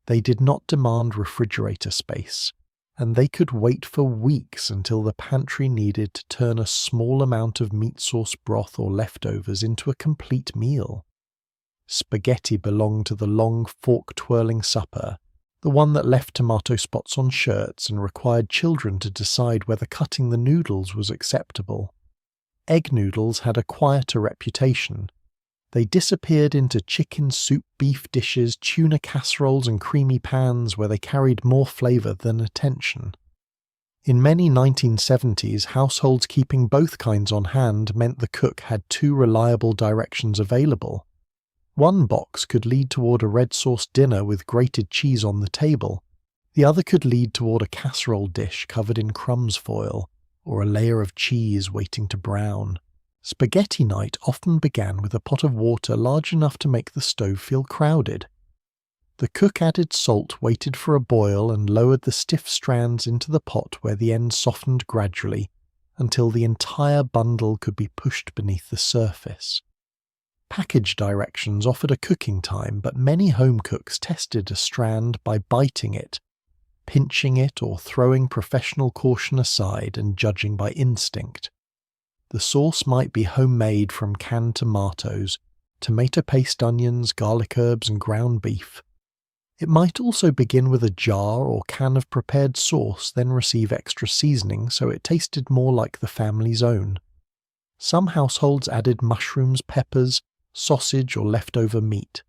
They did not demand refrigerator space, and they could wait for weeks until the pantry needed to turn a small amount of meat sauce broth or leftovers into a complete meal. Spaghetti belonged to the long fork-twirling supper, the one that left tomato spots on shirts and required children to decide whether cutting the noodles was acceptable. Egg noodles had a quieter reputation. They disappeared into chicken soup, beef dishes, tuna casseroles, and creamy pans where they carried more flavour than attention. In many 1970s, households keeping both kinds on hand meant the cook had two reliable directions available. One box could lead toward a red sauce dinner with grated cheese on the table. The other could lead toward a casserole dish covered in crumbs foil, or a layer of cheese waiting to brown. Spaghetti night often began with a pot of water large enough to make the stove feel crowded. The cook added salt, waited for a boil, and lowered the stiff strands into the pot where the ends softened gradually until the entire bundle could be pushed beneath the surface. Package directions offered a cooking time, but many home cooks tested a strand by biting it, pinching it, or throwing professional caution aside and judging by instinct. The sauce might be homemade from canned tomatoes, tomato paste, onions, garlic herbs, and ground beef. It might also begin with a jar or can of prepared sauce, then receive extra seasoning so it tasted more like the family's own. Some households added mushrooms, peppers, sausage or leftover meat.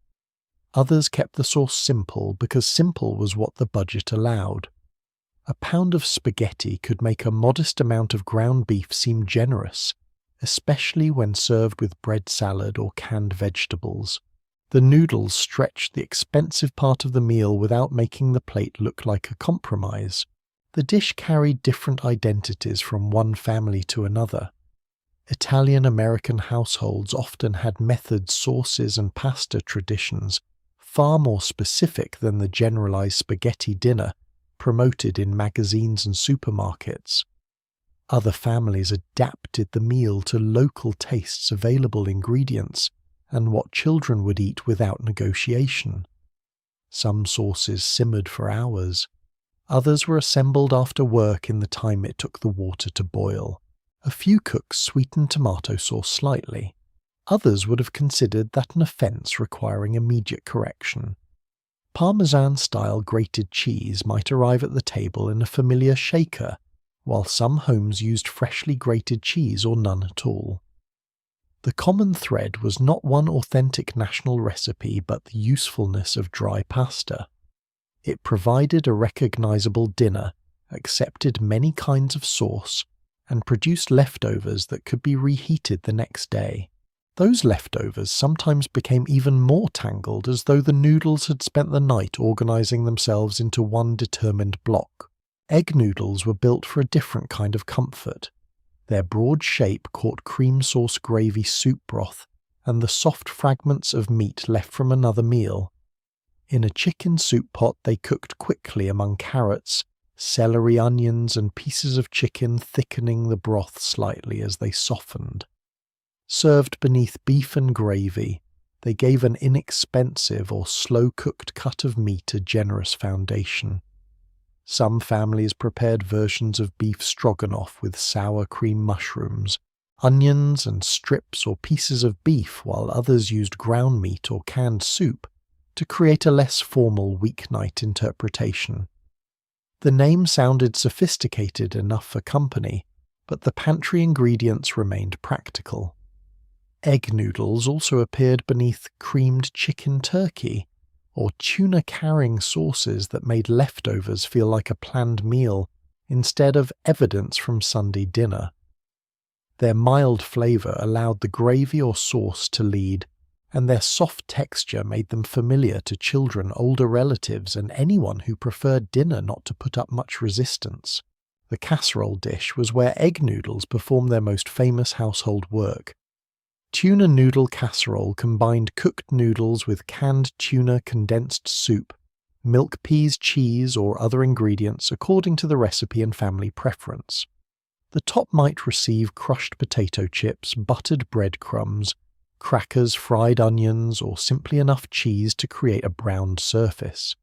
Others kept the sauce simple because simple was what the budget allowed. A pound of spaghetti could make a modest amount of ground beef seem generous, especially when served with bread salad or canned vegetables. The noodles stretched the expensive part of the meal without making the plate look like a compromise. The dish carried different identities from one family to another. Italian-American households often had methods, sauces, and pasta traditions far more specific than the generalized spaghetti dinner promoted in magazines and supermarkets. Other families adapted the meal to local tastes, available ingredients, and what children would eat without negotiation. Some sauces simmered for hours. Others were assembled after work in the time it took the water to boil. A few cooks sweetened tomato sauce slightly. Others would have considered that an offence requiring immediate correction. Parmesan-style grated cheese might arrive at the table in a familiar shaker, while some homes used freshly grated cheese or none at all. The common thread was not one authentic national recipe but the usefulness of dry pasta. It provided a recognizable dinner, accepted many kinds of sauce, and produced leftovers that could be reheated the next day. Those leftovers sometimes became even more tangled, as though the noodles had spent the night organizing themselves into one determined block. Egg noodles were built for a different kind of comfort. Their broad shape caught cream sauce gravy soup broth and the soft fragments of meat left from another meal. In a chicken soup pot they cooked quickly among carrots, celery, onions, and pieces of chicken, thickening the broth slightly as they softened. Served beneath beef and gravy, they gave an inexpensive or slow-cooked cut of meat a generous foundation. Some families prepared versions of beef stroganoff with sour cream mushrooms, onions, and strips or pieces of beef, while others used ground meat or canned soup to create a less formal weeknight interpretation. The name sounded sophisticated enough for company, but the pantry ingredients remained practical. Egg noodles also appeared beneath creamed chicken turkey, or tuna carrying sauces that made leftovers feel like a planned meal instead of evidence from Sunday dinner. Their mild flavor allowed the gravy or sauce to lead, and their soft texture made them familiar to children, older relatives, and anyone who preferred dinner not to put up much resistance. The casserole dish was where egg noodles performed their most famous household work. Tuna noodle casserole combined cooked noodles with canned tuna condensed soup, milk peas, cheese, or other ingredients according to the recipe and family preference. The top might receive crushed potato chips, buttered breadcrumbs, crackers, fried onions, or simply enough cheese to create a browned surface.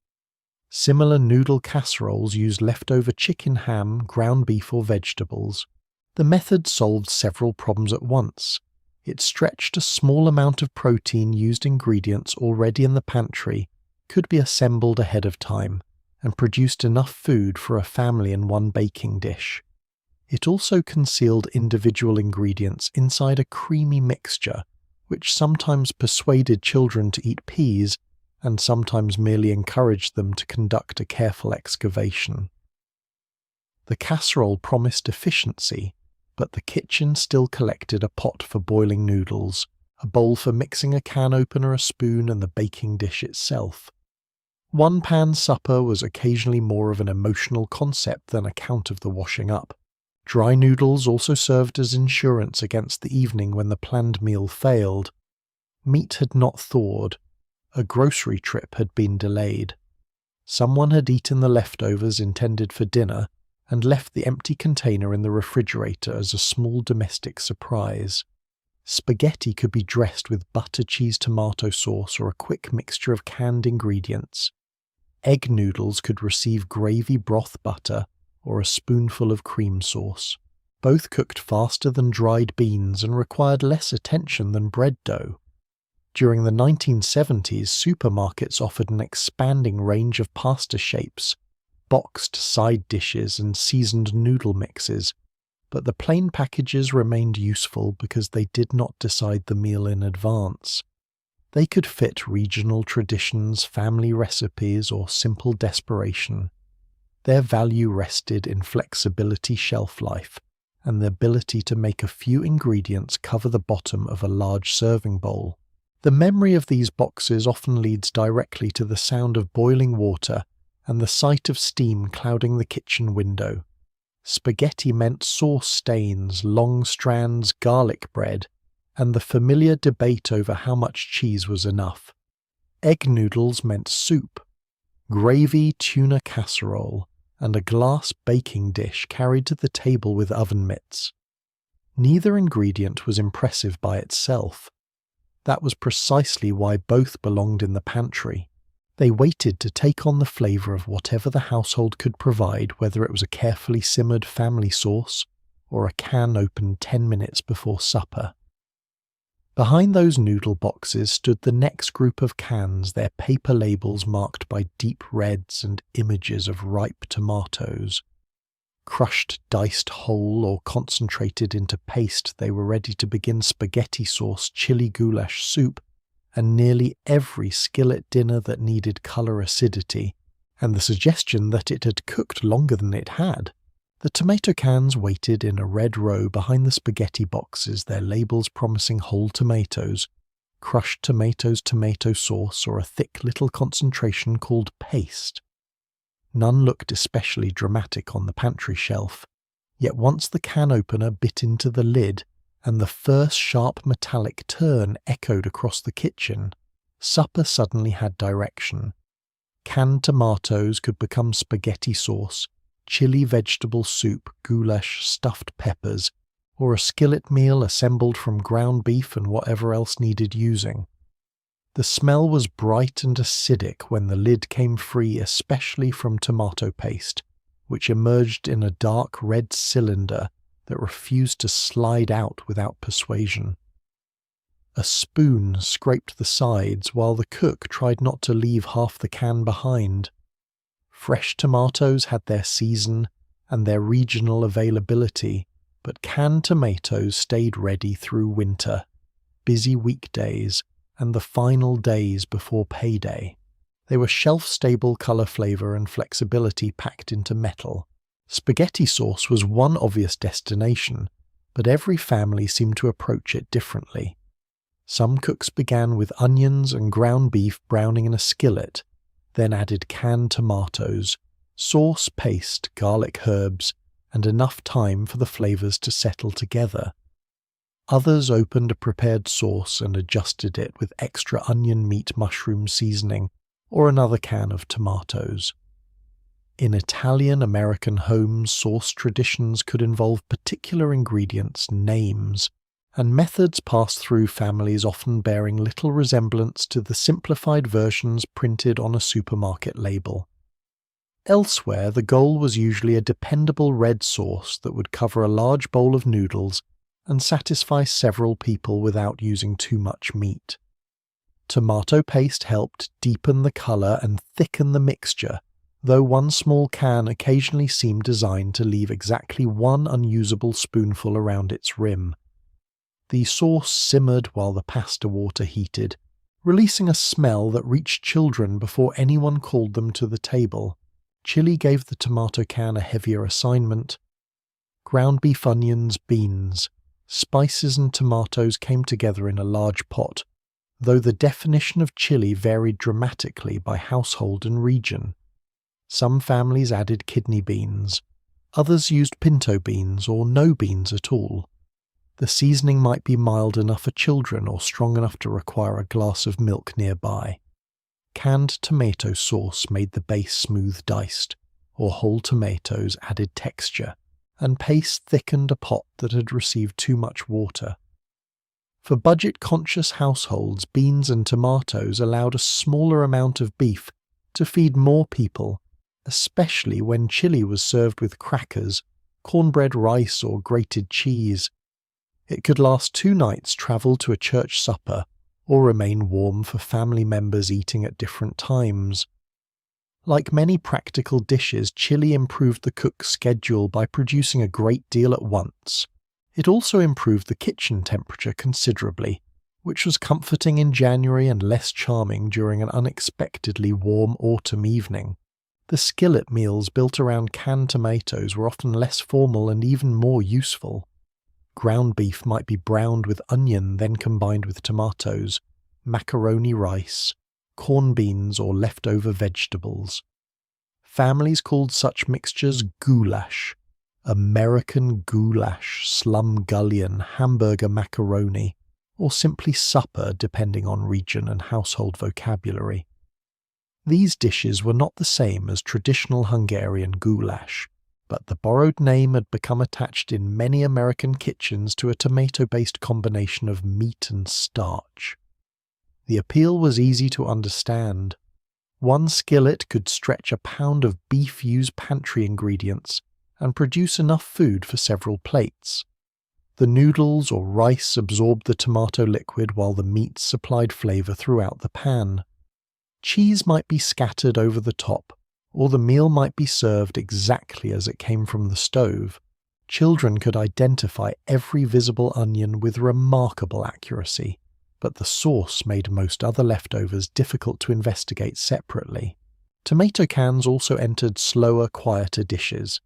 Similar noodle casseroles used leftover chicken, ham, ground beef, or vegetables. The method solved several problems at once. It stretched a small amount of protein-used ingredients already in the pantry, could be assembled ahead of time, and produced enough food for a family in one baking dish. It also concealed individual ingredients inside a creamy mixture, which sometimes persuaded children to eat peas and sometimes merely encouraged them to conduct a careful excavation. The casserole promised efficiency, but the kitchen still collected a pot for boiling noodles, a bowl for mixing a can opener, a spoon, and the baking dish itself. One-pan supper was occasionally more of an emotional concept than a count of the washing up. Dry noodles also served as insurance against the evening when the planned meal failed. Meat had not thawed. A grocery trip had been delayed. Someone had eaten the leftovers intended for dinner and left the empty container in the refrigerator as a small domestic surprise. Spaghetti could be dressed with butter, cheese, tomato sauce, or a quick mixture of canned ingredients. Egg noodles could receive gravy, broth, butter, or a spoonful of cream sauce. Both cooked faster than dried beans and required less attention than bread dough. During the 1970s, supermarkets offered an expanding range of pasta shapes, boxed side dishes, and seasoned noodle mixes, but the plain packages remained useful because they did not decide the meal in advance. They could fit regional traditions, family recipes, or simple desperation. Their value rested in flexibility, shelf life, and the ability to make a few ingredients cover the bottom of a large serving bowl. The memory of these boxes often leads directly to the sound of boiling water and the sight of steam clouding the kitchen window. Spaghetti meant sauce stains, long strands, garlic bread, and the familiar debate over how much cheese was enough. Egg noodles meant soup. Gravy, tuna casserole, and a glass baking dish carried to the table with oven mitts. Neither ingredient was impressive by itself. That was precisely why both belonged in the pantry. They waited to take on the flavour of whatever the household could provide, whether it was a carefully simmered family sauce or a can opened 10 minutes before supper. Behind those noodle boxes stood the next group of cans, their paper labels marked by deep reds and images of ripe tomatoes. Crushed, diced whole, or concentrated into paste, they were ready to begin spaghetti sauce, chili goulash soup, and nearly every skillet dinner that needed colour acidity, and the suggestion that it had cooked longer than it had. The tomato cans waited in a red row behind the spaghetti boxes, their labels promising whole tomatoes, crushed tomatoes, tomato sauce, or a thick little concentration called paste. None looked especially dramatic on the pantry shelf, yet once the can opener bit into the lid and the first sharp metallic turn echoed across the kitchen, supper suddenly had direction. Canned tomatoes could become spaghetti sauce, chili vegetable soup, goulash, stuffed peppers, or a skillet meal assembled from ground beef and whatever else needed using. The smell was bright and acidic when the lid came free, especially from tomato paste, which emerged in a dark red cylinder that refused to slide out without persuasion. A spoon scraped the sides while the cook tried not to leave half the can behind. Fresh tomatoes had their season and their regional availability, but canned tomatoes stayed ready through winter, busy weekdays, and the final days before payday. They were shelf-stable colour flavour and flexibility packed into metal. Spaghetti sauce was one obvious destination, but every family seemed to approach it differently. Some cooks began with onions and ground beef browning in a skillet, then added canned tomatoes, sauce, paste, garlic herbs, and enough time for the flavours to settle together. Others opened a prepared sauce and adjusted it with extra onion, meat, mushroom seasoning, or another can of tomatoes. In Italian-American homes, sauce traditions could involve particular ingredients, names, and methods passed through families often bearing little resemblance to the simplified versions printed on a supermarket label. Elsewhere, the goal was usually a dependable red sauce that would cover a large bowl of noodles and satisfy several people without using too much meat. Tomato paste helped deepen the colour and thicken the mixture, though one small can occasionally seemed designed to leave exactly one unusable spoonful around its rim. The sauce simmered while the pasta water heated, releasing a smell that reached children before anyone called them to the table. Chili gave the tomato can a heavier assignment. Ground beef, onions, beans, spices and tomatoes came together in a large pot, though the definition of chili varied dramatically by household and region. Some families added kidney beans, others used pinto beans or no beans at all. The seasoning might be mild enough for children or strong enough to require a glass of milk nearby. Canned tomato sauce made the base smooth diced, or whole tomatoes added texture, and paste thickened a pot that had received too much water. For budget-conscious households, beans and tomatoes allowed a smaller amount of beef to feed more people, especially when chili was served with crackers, cornbread rice, or grated cheese. It could last 2 nights' travel to a church supper, or remain warm for family members eating at different times. Like many practical dishes, chili improved the cook's schedule by producing a great deal at once. It also improved the kitchen temperature considerably, which was comforting in January and less charming during an unexpectedly warm autumn evening. The skillet meals built around canned tomatoes were often less formal and even more useful. Ground beef might be browned with onion, then combined with tomatoes, macaroni rice, corned beans, or leftover vegetables. Families called such mixtures goulash, American goulash, slumgullion, hamburger macaroni, or simply supper depending on region and household vocabulary. These dishes were not the same as traditional Hungarian goulash, but the borrowed name had become attached in many American kitchens to a tomato-based combination of meat and starch. The appeal was easy to understand. One skillet could stretch a pound of beef-used pantry ingredients and produce enough food for several plates. The noodles or rice absorbed the tomato liquid while the meat supplied flavor throughout the pan. Cheese might be scattered over the top, or the meal might be served exactly as it came from the stove. Children could identify every visible onion with remarkable accuracy, but the sauce made most other leftovers difficult to investigate separately. Tomato cans also entered slower, quieter dishes.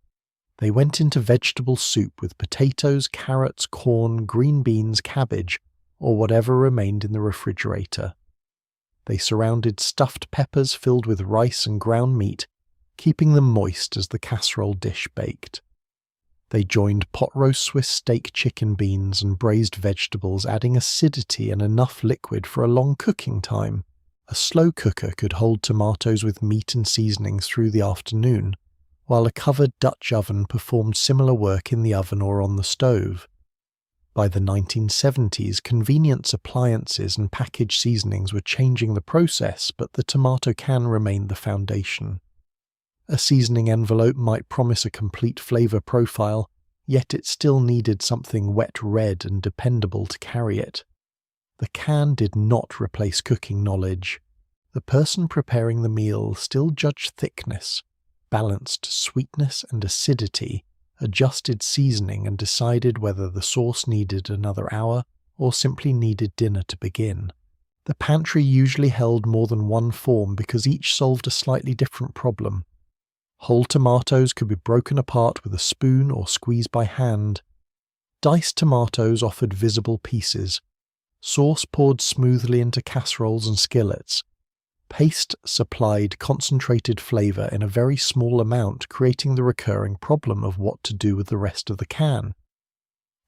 They went into vegetable soup with potatoes, carrots, corn, green beans, cabbage, or whatever remained in the refrigerator. They surrounded stuffed peppers filled with rice and ground meat, keeping them moist as the casserole dish baked. They joined pot roast Swiss steak chicken beans and braised vegetables, adding acidity and enough liquid for a long cooking time. A slow cooker could hold tomatoes with meat and seasonings through the afternoon, while a covered Dutch oven performed similar work in the oven or on the stove. By the 1970s, convenience appliances and packaged seasonings were changing the process, but the tomato can remained the foundation. A seasoning envelope might promise a complete flavor profile, yet it still needed something wet red and dependable to carry it. The can did not replace cooking knowledge. The person preparing the meal still judged thickness, balanced sweetness and acidity, adjusted seasoning, and decided whether the sauce needed another hour or simply needed dinner to begin. The pantry usually held more than one form because each solved a slightly different problem. Whole tomatoes could be broken apart with a spoon or squeezed by hand. Diced tomatoes offered visible pieces. Sauce poured smoothly into casseroles and skillets. Paste supplied concentrated flavor in a very small amount, creating the recurring problem of what to do with the rest of the can.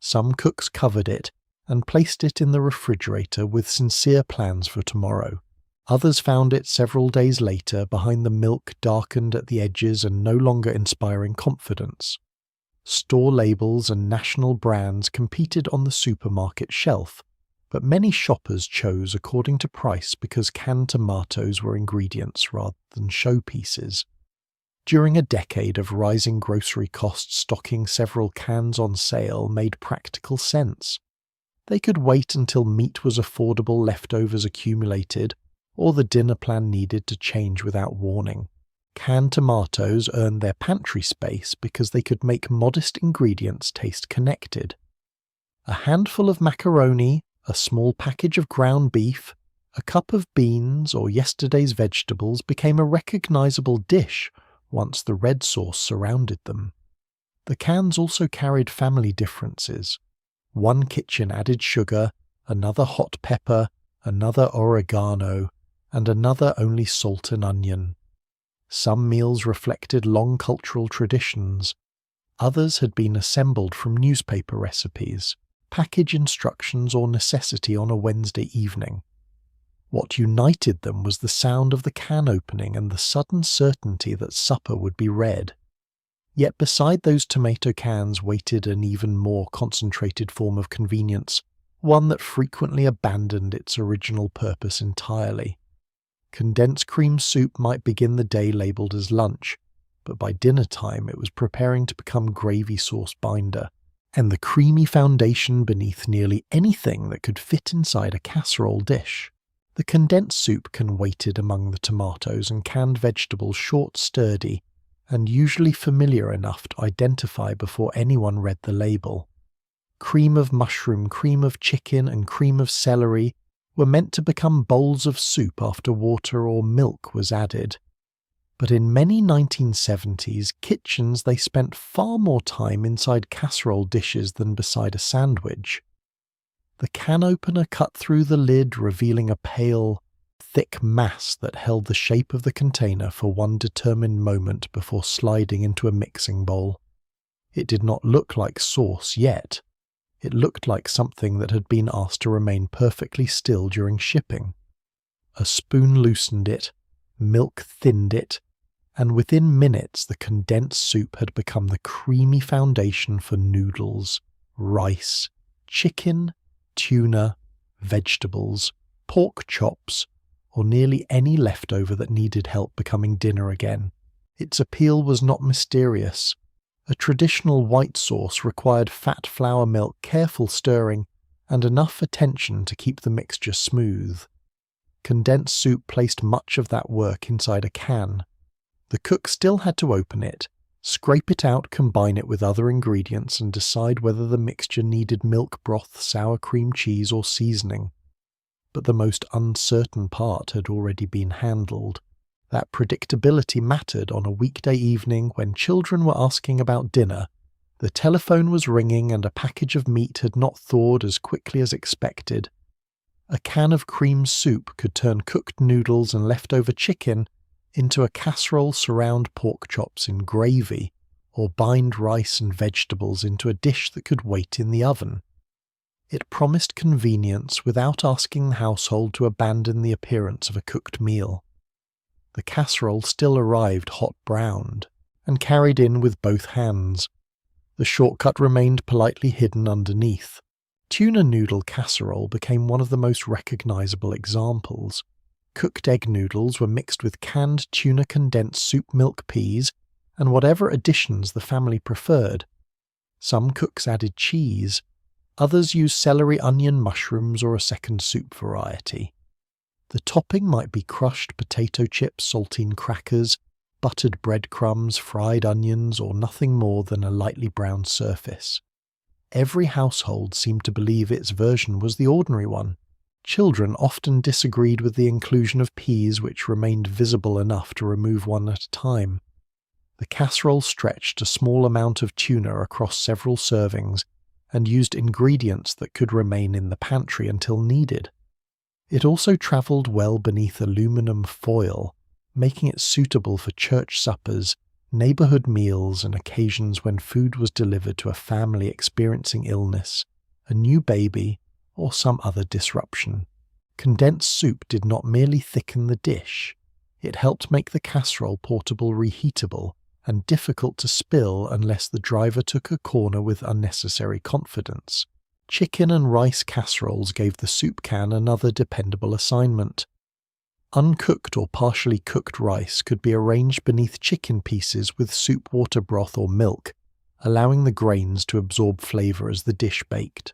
Some cooks covered it and placed it in the refrigerator with sincere plans for tomorrow. Others found it several days later behind the milk, darkened at the edges and no longer inspiring confidence. Store labels and national brands competed on the supermarket shelf, but many shoppers chose according to price because canned tomatoes were ingredients rather than showpieces. During a decade of rising grocery costs, stocking several cans on sale made practical sense. They could wait until meat was affordable, leftovers accumulated, or the dinner plan needed to change without warning. Canned tomatoes earned their pantry space because they could make modest ingredients taste connected. A handful of macaroni, a small package of ground beef, a cup of beans, or yesterday's vegetables became a recognizable dish once the red sauce surrounded them. The cans also carried family differences. One kitchen added sugar, another hot pepper, another oregano, and another only salt and onion. Some meals reflected long cultural traditions. Others had been assembled from newspaper recipes, package instructions, or necessity on a Wednesday evening. What united them was the sound of the can opening and the sudden certainty that supper would be red. Yet beside those tomato cans waited an even more concentrated form of convenience, one that frequently abandoned its original purpose entirely. Condensed cream soup might begin the day labelled as lunch, but by dinner time it was preparing to become gravy sauce binder, and the creamy foundation beneath nearly anything that could fit inside a casserole dish. The condensed soup can waited among the tomatoes and canned vegetables, short, sturdy, and usually familiar enough to identify before anyone read the label. Cream of mushroom, cream of chicken, and cream of celery were meant to become bowls of soup after water or milk was added. But in many 1970s kitchens, they spent far more time inside casserole dishes than beside a sandwich. The can opener cut through the lid, revealing a pale, thick mass that held the shape of the container for one determined moment before sliding into a mixing bowl. It did not look like sauce yet. It looked like something that had been asked to remain perfectly still during shipping. A spoon loosened it, milk thinned it, and within minutes the condensed soup had become the creamy foundation for noodles, rice, chicken, tuna, vegetables, pork chops, or nearly any leftover that needed help becoming dinner again. Its appeal was not mysterious. A traditional white sauce required fat flour milk, careful stirring, and enough attention to keep the mixture smooth. Condensed soup placed much of that work inside a can. The cook still had to open it, scrape it out, combine it with other ingredients, and decide whether the mixture needed milk broth, sour cream cheese, or seasoning. But the most uncertain part had already been handled. That predictability mattered on a weekday evening when children were asking about dinner. The telephone was ringing and a package of meat had not thawed as quickly as expected. A can of cream soup could turn cooked noodles and leftover chicken into a casserole, surround pork chops in gravy, or bind rice and vegetables into a dish that could wait in the oven. It promised convenience without asking the household to abandon the appearance of a cooked meal. The casserole still arrived hot-browned, and carried in with both hands. The shortcut remained politely hidden underneath. Tuna noodle casserole became one of the most recognizable examples. Cooked egg noodles were mixed with canned tuna condensed soup milk peas, and whatever additions the family preferred. Some cooks added cheese, others used celery, onion, mushrooms, or a second soup variety. The topping might be crushed potato chips, saltine crackers, buttered breadcrumbs, fried onions, or nothing more than a lightly browned surface. Every household seemed to believe its version was the ordinary one. Children often disagreed with the inclusion of peas, which remained visible enough to remove one at a time. The casserole stretched a small amount of tuna across several servings and used ingredients that could remain in the pantry until needed. It also travelled well beneath aluminum foil, making it suitable for church suppers, neighbourhood meals, and occasions when food was delivered to a family experiencing illness, a new baby, or some other disruption. Condensed soup did not merely thicken the dish, it helped make the casserole portable, reheatable, and difficult to spill unless the driver took a corner with unnecessary confidence. Chicken and rice casseroles gave the soup can another dependable assignment. Uncooked or partially cooked rice could be arranged beneath chicken pieces with soup water broth or milk, allowing the grains to absorb flavour as the dish baked.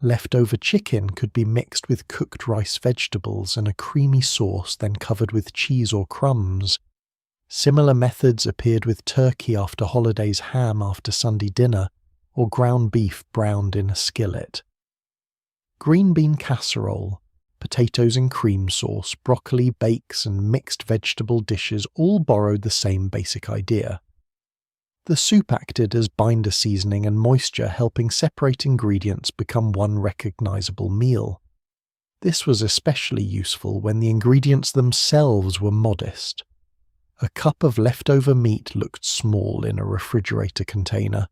Leftover chicken could be mixed with cooked rice vegetables and a creamy sauce, then covered with cheese or crumbs. Similar methods appeared with turkey after holidays, ham after Sunday dinner, or ground beef browned in a skillet. Green bean casserole, potatoes in cream sauce, broccoli, bakes, and mixed vegetable dishes all borrowed the same basic idea. The soup acted as binder seasoning and moisture, helping separate ingredients become one recognizable meal. This was especially useful when the ingredients themselves were modest. A cup of leftover meat looked small in a refrigerator container.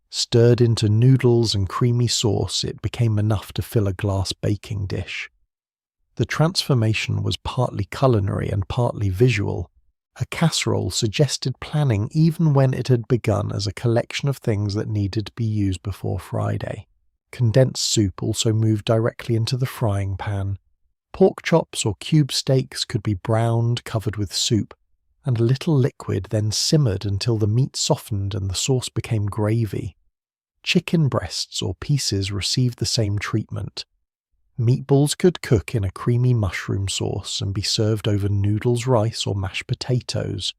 Stirred into noodles and creamy sauce, it became enough to fill a glass baking dish. The transformation was partly culinary and partly visual. A casserole suggested planning even when it had begun as a collection of things that needed to be used before Friday. Condensed soup also moved directly into the frying pan. Pork chops or cube steaks could be browned, covered with soup, and a little liquid, then simmered until the meat softened and the sauce became gravy. Chicken breasts or pieces received the same treatment. Meatballs could cook in a creamy mushroom sauce and be served over noodles, rice, or mashed potatoes.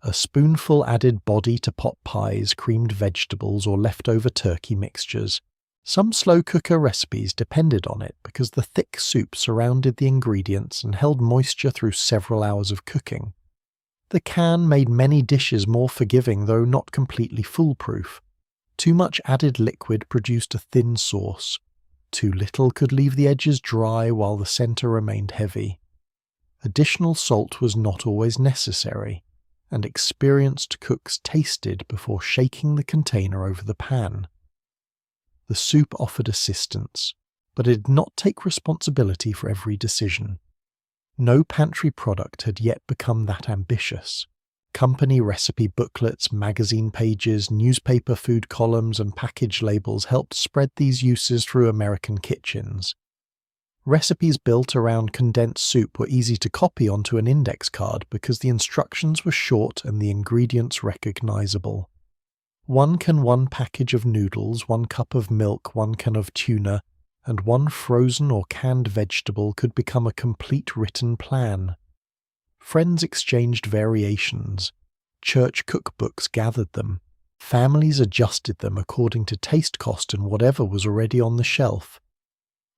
A spoonful added body to pot pies, creamed vegetables, or leftover turkey mixtures. Some slow cooker recipes depended on it because the thick soup surrounded the ingredients and held moisture through several hours of cooking. The can made many dishes more forgiving, though not completely foolproof. Too much added liquid produced a thin sauce. Too little could leave the edges dry while the center remained heavy. Additional salt was not always necessary, and experienced cooks tasted before shaking the container over the pan. The soup offered assistance, but it did not take responsibility for every decision. No pantry product had yet become that ambitious. Company recipe booklets, magazine pages, newspaper food columns, and package labels helped spread these uses through American kitchens. Recipes built around condensed soup were easy to copy onto an index card because the instructions were short and the ingredients recognizable. 1 can 1 package of noodles, 1 cup of milk, 1 can of tuna, and 1 frozen or canned vegetable could become a complete written plan. Friends exchanged variations. Church cookbooks gathered them. Families adjusted them according to taste cost and whatever was already on the shelf.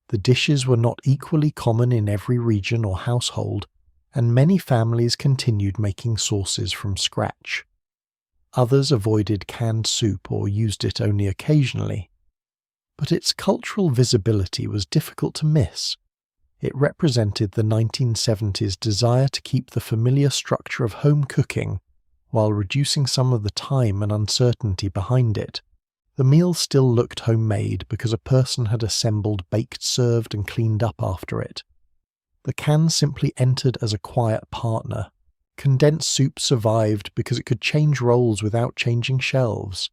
The dishes were not equally common in every region or household, and many families continued making sauces from scratch. Others avoided canned soup or used it only occasionally. But its cultural visibility was difficult to miss. It represented the 1970s desire to keep the familiar structure of home cooking while reducing some of the time and uncertainty behind it. The meal still looked homemade because a person had assembled, baked, served, and cleaned up after it. The can simply entered as a quiet partner. Condensed soup survived because it could change roles without changing shelves.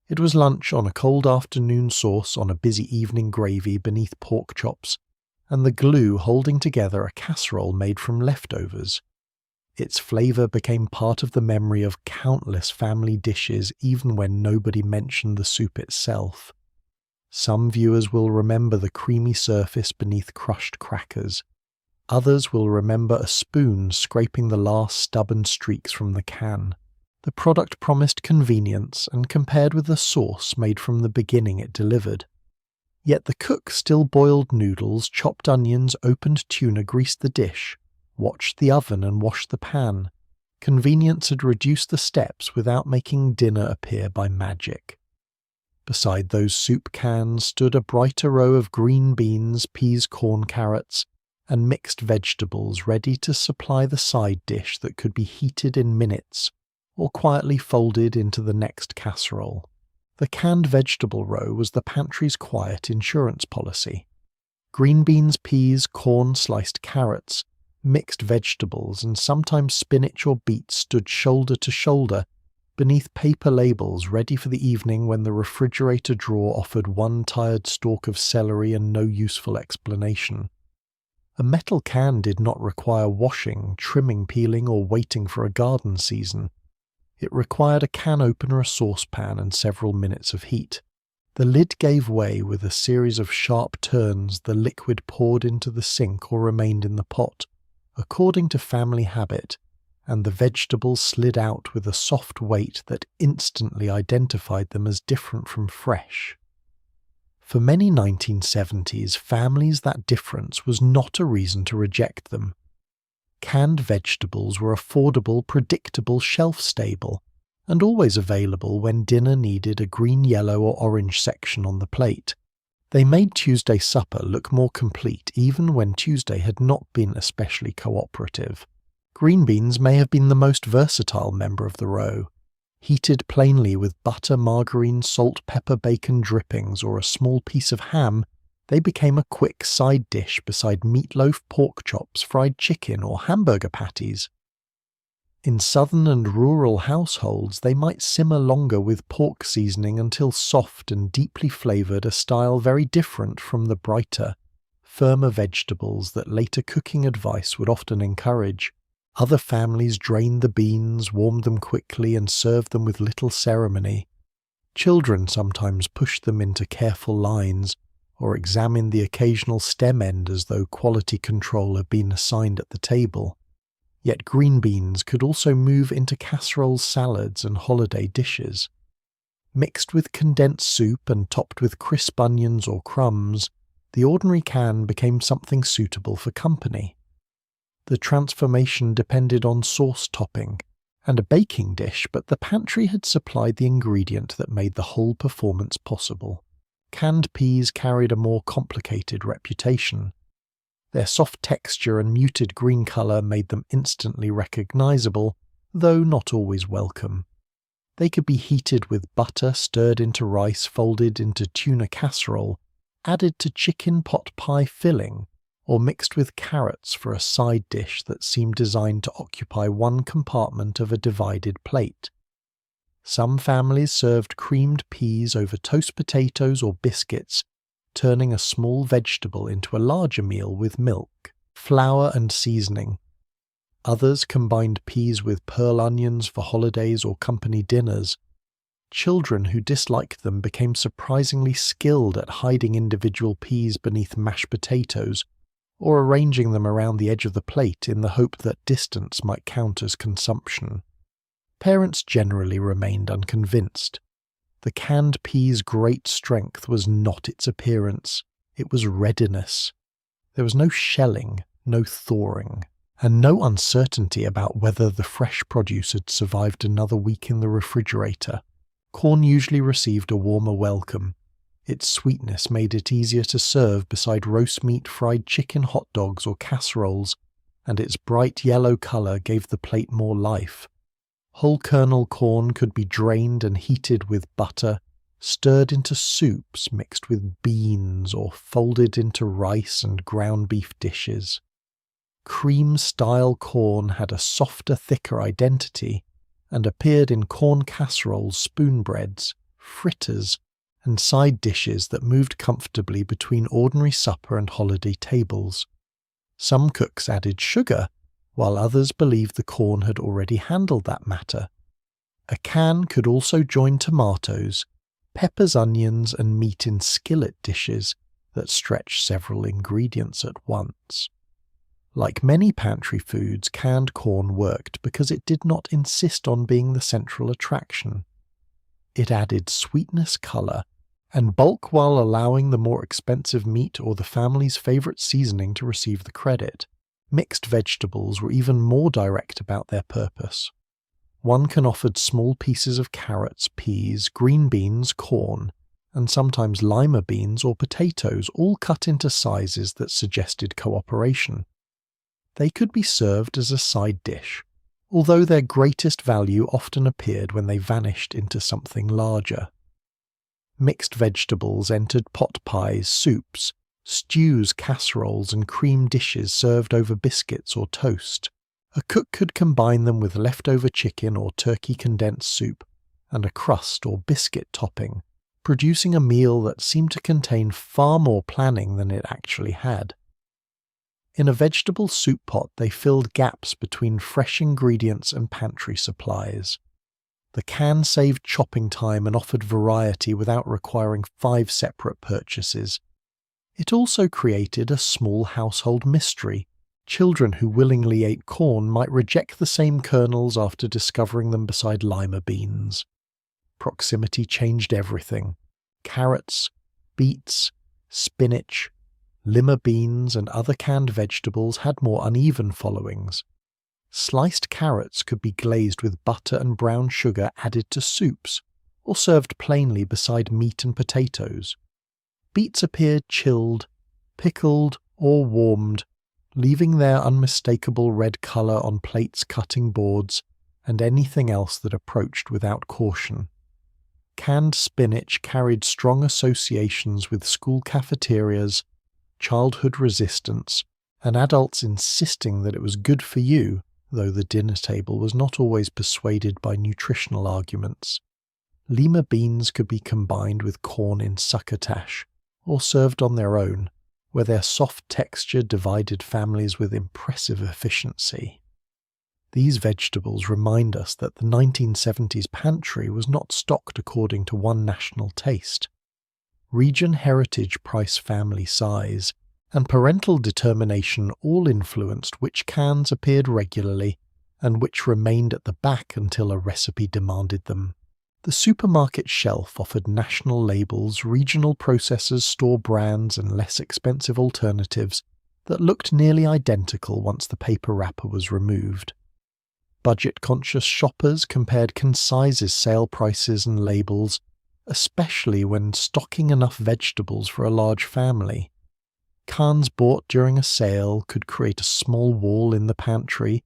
It was lunch on a cold afternoon sauce on a busy evening gravy beneath pork chops, and the glue holding together a casserole made from leftovers. Its flavor became part of the memory of countless family dishes even when nobody mentioned the soup itself. Some viewers will remember the creamy surface beneath crushed crackers. Others will remember a spoon scraping the last stubborn streaks from the can. The product promised convenience and compared with the sauce made from the beginning it delivered. Yet the cook still boiled noodles, chopped onions, opened tuna, greased the dish, watched the oven and washed the pan. Convenience had reduced the steps without making dinner appear by magic. Beside those soup cans stood a brighter row of green beans, peas, corn, carrots, and mixed vegetables ready to supply the side dish that could be heated in minutes or quietly folded into the next casserole. The canned vegetable row was the pantry's quiet insurance policy. Green beans, peas, corn, sliced carrots, mixed vegetables, and sometimes spinach or beets stood shoulder to shoulder beneath paper labels ready for the evening when the refrigerator drawer offered 1 tired stalk of celery and no useful explanation. A metal can did not require washing, trimming, peeling, or waiting for a garden season. It required a can opener, a saucepan, and several minutes of heat. The lid gave way with a series of sharp turns. The liquid poured into the sink or remained in the pot, according to family habit, and the vegetables slid out with a soft weight that instantly identified them as different from fresh. For many 1970s families, that difference was not a reason to reject them. Canned vegetables were affordable, predictable, shelf-stable, and always available when dinner needed a green, yellow, or orange section on the plate. They made Tuesday supper look more complete even when Tuesday had not been especially cooperative. Green beans may have been the most versatile member of the row. Heated plainly with butter, margarine, salt, pepper, bacon drippings, or a small piece of ham, they became a quick side dish beside meatloaf, pork chops, fried chicken, or hamburger patties. In southern and rural households, they might simmer longer with pork seasoning until soft and deeply flavored, a style very different from the brighter, firmer vegetables that later cooking advice would often encourage. Other families drained the beans, warmed them quickly, and served them with little ceremony. Children sometimes pushed them into careful lines, or examined the occasional stem end as though quality control had been assigned at the table. Yet green beans could also move into casseroles, salads, and holiday dishes. Mixed with condensed soup and topped with crisp onions or crumbs, the ordinary can became something suitable for company. The transformation depended on sauce topping and a baking dish, but the pantry had supplied the ingredient that made the whole performance possible. Canned peas carried a more complicated reputation. Their soft texture and muted green colour made them instantly recognisable, though not always welcome. They could be heated with butter stirred into rice folded into tuna casserole, added to chicken pot pie filling, or mixed with carrots for a side dish that seemed designed to occupy one compartment of a divided plate. Some families served creamed peas over toast potatoes or biscuits, turning a small vegetable into a larger meal with milk, flour and seasoning. Others combined peas with pearl onions for holidays or company dinners. Children who disliked them became surprisingly skilled at hiding individual peas beneath mashed potatoes, or arranging them around the edge of the plate in the hope that distance might count as consumption. Parents generally remained unconvinced. The canned pea's great strength was not its appearance, it was readiness. There was no shelling, no thawing, and no uncertainty about whether the fresh produce had survived another week in the refrigerator. Corn usually received a warmer welcome. Its sweetness made it easier to serve beside roast meat, fried chicken, hot dogs, or casseroles, and its bright yellow colour gave the plate more life. Whole kernel corn could be drained and heated with butter, stirred into soups mixed with beans, or folded into rice and ground beef dishes. Cream-style corn had a softer, thicker identity and appeared in corn casseroles, spoon breads, fritters, and side dishes that moved comfortably between ordinary supper and holiday tables. Some cooks added sugar, while others believed the corn had already handled that matter. A can could also join tomatoes, peppers, onions, and meat in skillet dishes that stretched several ingredients at once. Like many pantry foods, canned corn worked because it did not insist on being the central attraction. It added sweetness, colour, and bulk while allowing the more expensive meat or the family's favourite seasoning to receive the credit. Mixed vegetables were even more direct about their purpose. One can offered small pieces of carrots, peas, green beans, corn, and sometimes lima beans or potatoes, all cut into sizes that suggested cooperation. They could be served as a side dish, although their greatest value often appeared when they vanished into something larger. Mixed vegetables entered pot pies, soups, stews, casseroles, and cream dishes served over biscuits or toast. A cook could combine them with leftover chicken or turkey condensed soup and a crust or biscuit topping, producing a meal that seemed to contain far more planning than it actually had. In a vegetable soup pot, they filled gaps between fresh ingredients and pantry supplies. The can saved chopping time and offered variety without requiring 5 separate purchases. It also created a small household mystery. Children who willingly ate corn might reject the same kernels after discovering them beside lima beans. Proximity changed everything. Carrots, beets, spinach, lima beans and other canned vegetables had more uneven followings. Sliced carrots could be glazed with butter and brown sugar added to soups, or served plainly beside meat and potatoes. Beets appeared chilled, pickled, or warmed, leaving their unmistakable red colour on plates, cutting boards, and anything else that approached without caution. Canned spinach carried strong associations with school cafeterias, childhood resistance, and adults insisting that it was good for you, though the dinner table was not always persuaded by nutritional arguments. Lima beans could be combined with corn in succotash, or served on their own, where their soft texture divided families with impressive efficiency. These vegetables remind us that the 1970s pantry was not stocked according to one national taste. Region, heritage, price, family size, and parental determination all influenced which cans appeared regularly and which remained at the back until a recipe demanded them. The supermarket shelf offered national labels, regional processors, store brands, and less expensive alternatives that looked nearly identical once the paper wrapper was removed. Budget-conscious shoppers compared concise sale prices and labels, especially when stocking enough vegetables for a large family. Cans bought during a sale could create a small wall in the pantry,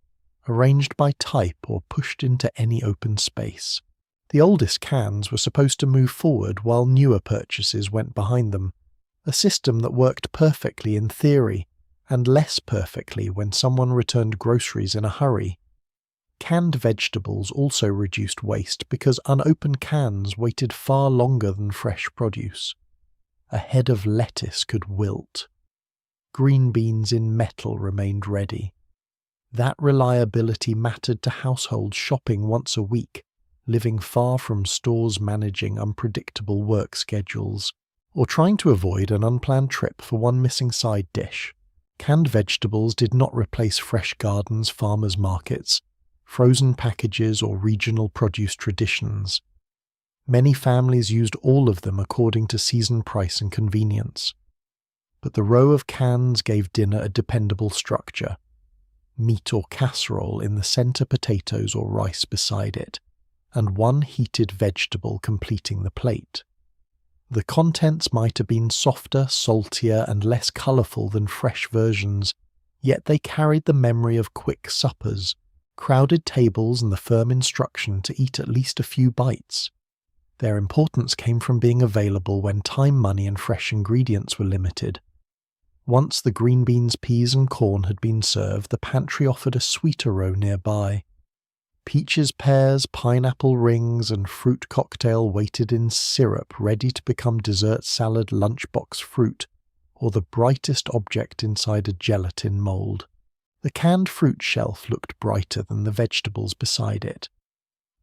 arranged by type or pushed into any open space. The oldest cans were supposed to move forward while newer purchases went behind them, a system that worked perfectly in theory, and less perfectly when someone returned groceries in a hurry. Canned vegetables also reduced waste because unopened cans waited far longer than fresh produce. A head of lettuce could wilt. Green beans in metal remained ready. That reliability mattered to households shopping once a week, living far from stores managing unpredictable work schedules, or trying to avoid an unplanned trip for one missing side dish. Canned vegetables did not replace fresh gardens, farmers' markets, frozen packages, or regional produce traditions. Many families used all of them according to season price and convenience. But the row of cans gave dinner a dependable structure. Meat or casserole in the center, potatoes or rice beside it, and one heated vegetable completing the plate. The contents might have been softer, saltier, and less colourful than fresh versions, yet they carried the memory of quick suppers, crowded tables, and the firm instruction to eat at least a few bites. Their importance came from being available when time, money, and fresh ingredients were limited. Once the green beans, peas, and corn had been served, the pantry offered a sweeter row nearby. Peaches, pears, pineapple rings, and fruit cocktail waited in syrup, ready to become dessert salad, lunchbox fruit, or the brightest object inside a gelatin mold. The canned fruit shelf looked brighter than the vegetables beside it.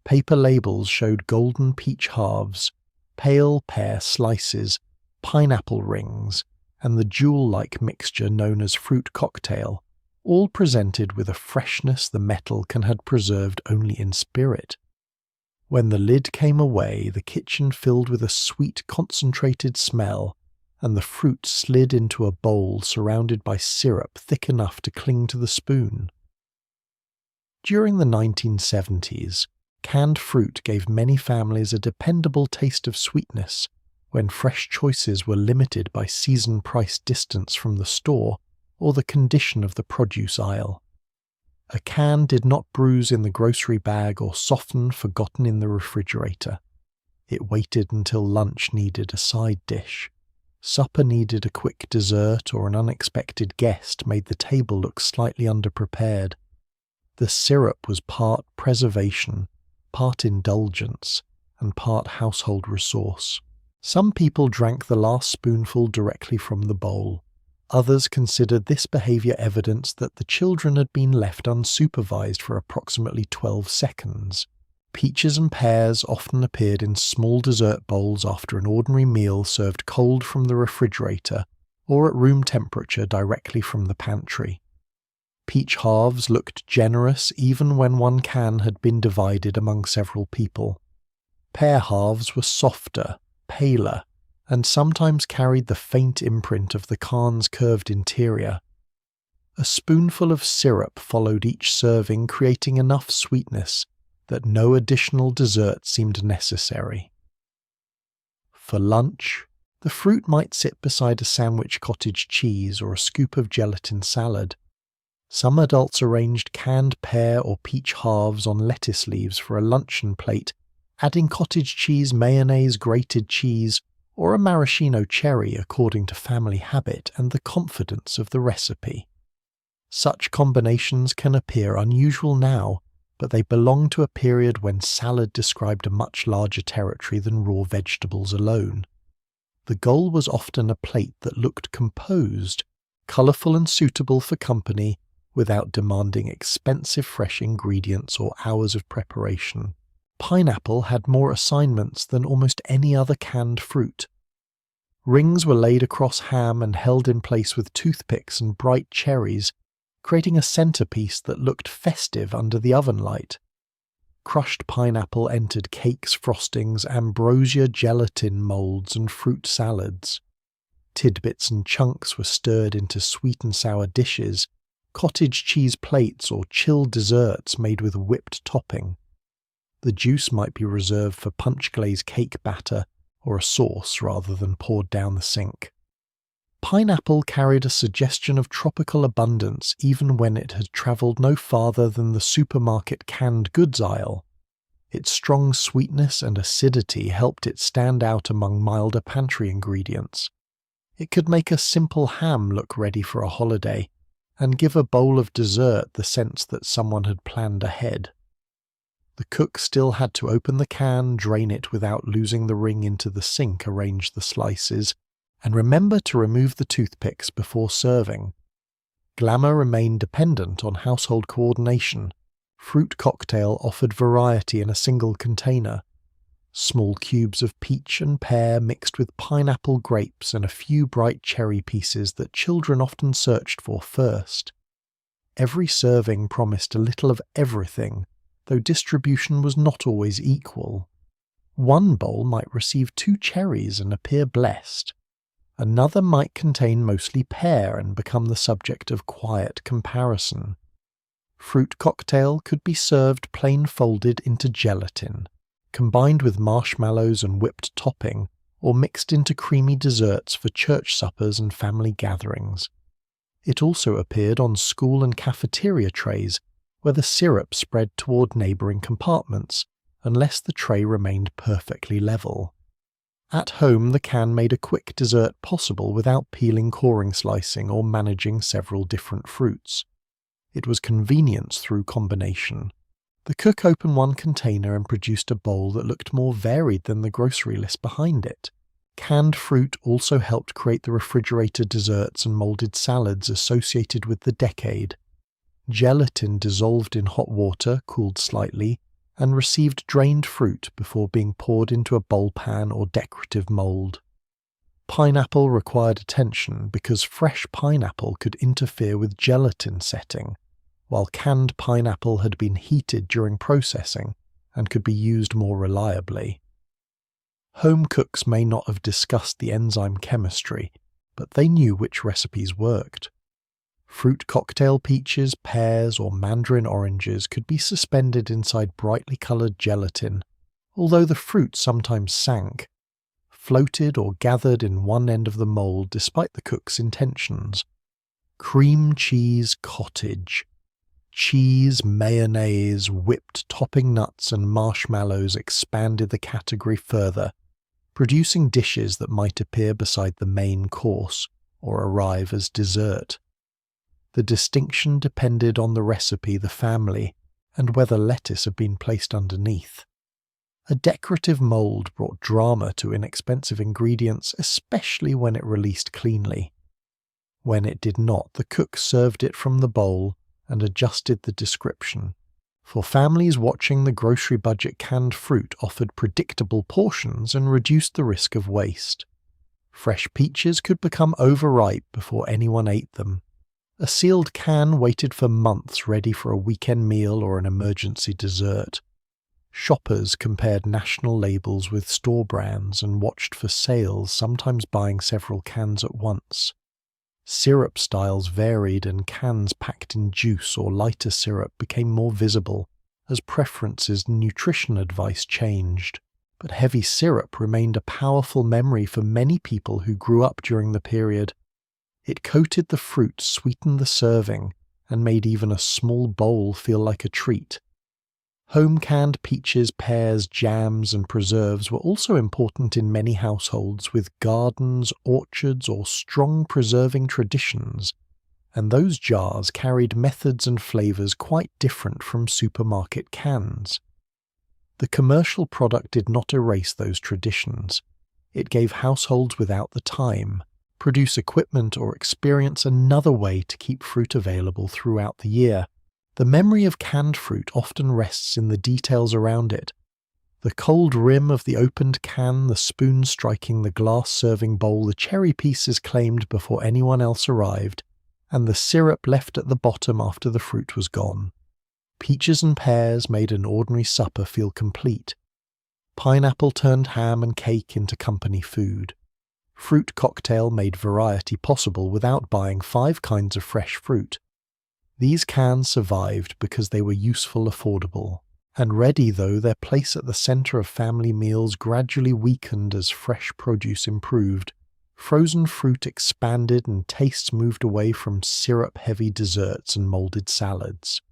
Paper labels showed golden peach halves, pale pear slices, pineapple rings, and the jewel-like mixture known as fruit cocktail, all presented with a freshness the metal can had preserved only in spirit. When the lid came away, the kitchen filled with a sweet, concentrated smell, and the fruit slid into a bowl surrounded by syrup thick enough to cling to the spoon. During the 1970s, canned fruit gave many families a dependable taste of sweetness when fresh choices were limited by season price distance from the store or the condition of the produce aisle. A can did not bruise in the grocery bag or soften forgotten in the refrigerator. It waited until lunch needed a side dish. Supper needed a quick dessert, or an unexpected guest made the table look slightly underprepared. The syrup was part preservation, part indulgence, and part household resource. Some people drank the last spoonful directly from the bowl. Others considered this behavior evidence that the children had been left unsupervised for approximately 12 seconds. Peaches and pears often appeared in small dessert bowls after an ordinary meal served cold from the refrigerator or at room temperature directly from the pantry. Peach halves looked generous even when one can had been divided among several people. Pear halves were softer, paler, and sometimes carried the faint imprint of the can's curved interior. A spoonful of syrup followed each serving, creating enough sweetness that no additional dessert seemed necessary. For lunch, the fruit might sit beside a sandwich cottage cheese or a scoop of gelatin salad. Some adults arranged canned pear or peach halves on lettuce leaves for a luncheon plate, adding cottage cheese, mayonnaise, grated cheese, or a maraschino cherry according to family habit and the confidence of the recipe. Such combinations can appear unusual now, but they belong to a period when salad described a much larger territory than raw vegetables alone. The goal was often a plate that looked composed, colourful and suitable for company, without demanding expensive fresh ingredients or hours of preparation. Pineapple had more assignments than almost any other canned fruit. Rings were laid across ham and held in place with toothpicks and bright cherries, creating a centerpiece that looked festive under the oven light. Crushed pineapple entered cakes, frostings, ambrosia, gelatin molds, and fruit salads. Tidbits and chunks were stirred into sweet and sour dishes, cottage cheese plates, or chilled desserts made with whipped topping. The juice might be reserved for punch glaze cake batter or a sauce rather than poured down the sink. Pineapple carried a suggestion of tropical abundance even when it had travelled no farther than the supermarket canned goods aisle. Its strong sweetness and acidity helped it stand out among milder pantry ingredients. It could make a simple ham look ready for a holiday, and give a bowl of dessert the sense that someone had planned ahead. The cook still had to open the can, drain it without losing the ring into the sink, arrange the slices, and remember to remove the toothpicks before serving. Glamour remained dependent on household coordination. Fruit cocktail offered variety in a single container. Small cubes of peach and pear mixed with pineapple, grapes, and a few bright cherry pieces that children often searched for first. Every serving promised a little of everything, though distribution was not always equal. One bowl might receive 2 cherries and appear blessed. Another might contain mostly pear and become the subject of quiet comparison. Fruit cocktail could be served plain folded into gelatin, combined with marshmallows and whipped topping, or mixed into creamy desserts for church suppers and family gatherings. It also appeared on school and cafeteria trays, where the syrup spread toward neighbouring compartments, unless the tray remained perfectly level. At home, the can made a quick dessert possible without peeling, coring, slicing, or managing several different fruits. It was convenience through combination. The cook opened one container and produced a bowl that looked more varied than the grocery list behind it. Canned fruit also helped create the refrigerated desserts and moulded salads associated with the decade. Gelatin dissolved in hot water, cooled slightly, and received drained fruit before being poured into a bowl pan or decorative mould. Pineapple required attention because fresh pineapple could interfere with gelatin setting, while canned pineapple had been heated during processing and could be used more reliably. Home cooks may not have discussed the enzyme chemistry, but they knew which recipes worked. Fruit cocktail peaches, pears, or mandarin oranges could be suspended inside brightly coloured gelatin, although the fruit sometimes sank, floated or gathered in one end of the mould despite the cook's intentions. Cream cheese cottage. Cheese, mayonnaise, whipped topping nuts, and marshmallows expanded the category further, producing dishes that might appear beside the main course or arrive as dessert. The distinction depended on the recipe, the family, and whether lettuce had been placed underneath. A decorative mould brought drama to inexpensive ingredients, especially when it released cleanly. When it did not, the cook served it from the bowl and adjusted the description. For families watching, the grocery budget canned fruit offered predictable portions and reduced the risk of waste. Fresh peaches could become overripe before anyone ate them. A sealed can waited for months ready for a weekend meal or an emergency dessert. Shoppers compared national labels with store brands and watched for sales, sometimes buying several cans at once. Syrup styles varied and cans packed in juice or lighter syrup became more visible as preferences and nutrition advice changed. But heavy syrup remained a powerful memory for many people who grew up during the period. It coated the fruit, sweetened the serving, and made even a small bowl feel like a treat. Home-canned peaches, pears, jams, and preserves were also important in many households with gardens, orchards, or strong preserving traditions, and those jars carried methods and flavours quite different from supermarket cans. The commercial product did not erase those traditions. It gave households without the time, produce equipment, or experience another way to keep fruit available throughout the year. The memory of canned fruit often rests in the details around it. The cold rim of the opened can, the spoon striking the glass serving bowl, the cherry pieces claimed before anyone else arrived, and the syrup left at the bottom after the fruit was gone. Peaches and pears made an ordinary supper feel complete. Pineapple turned ham and cake into company food. Fruit cocktail made variety possible without buying 5 kinds of fresh fruit. These cans survived because they were useful, affordable, and ready, though their place at the center of family meals gradually weakened as fresh produce improved. Frozen fruit expanded and tastes moved away from syrup-heavy desserts and molded salads.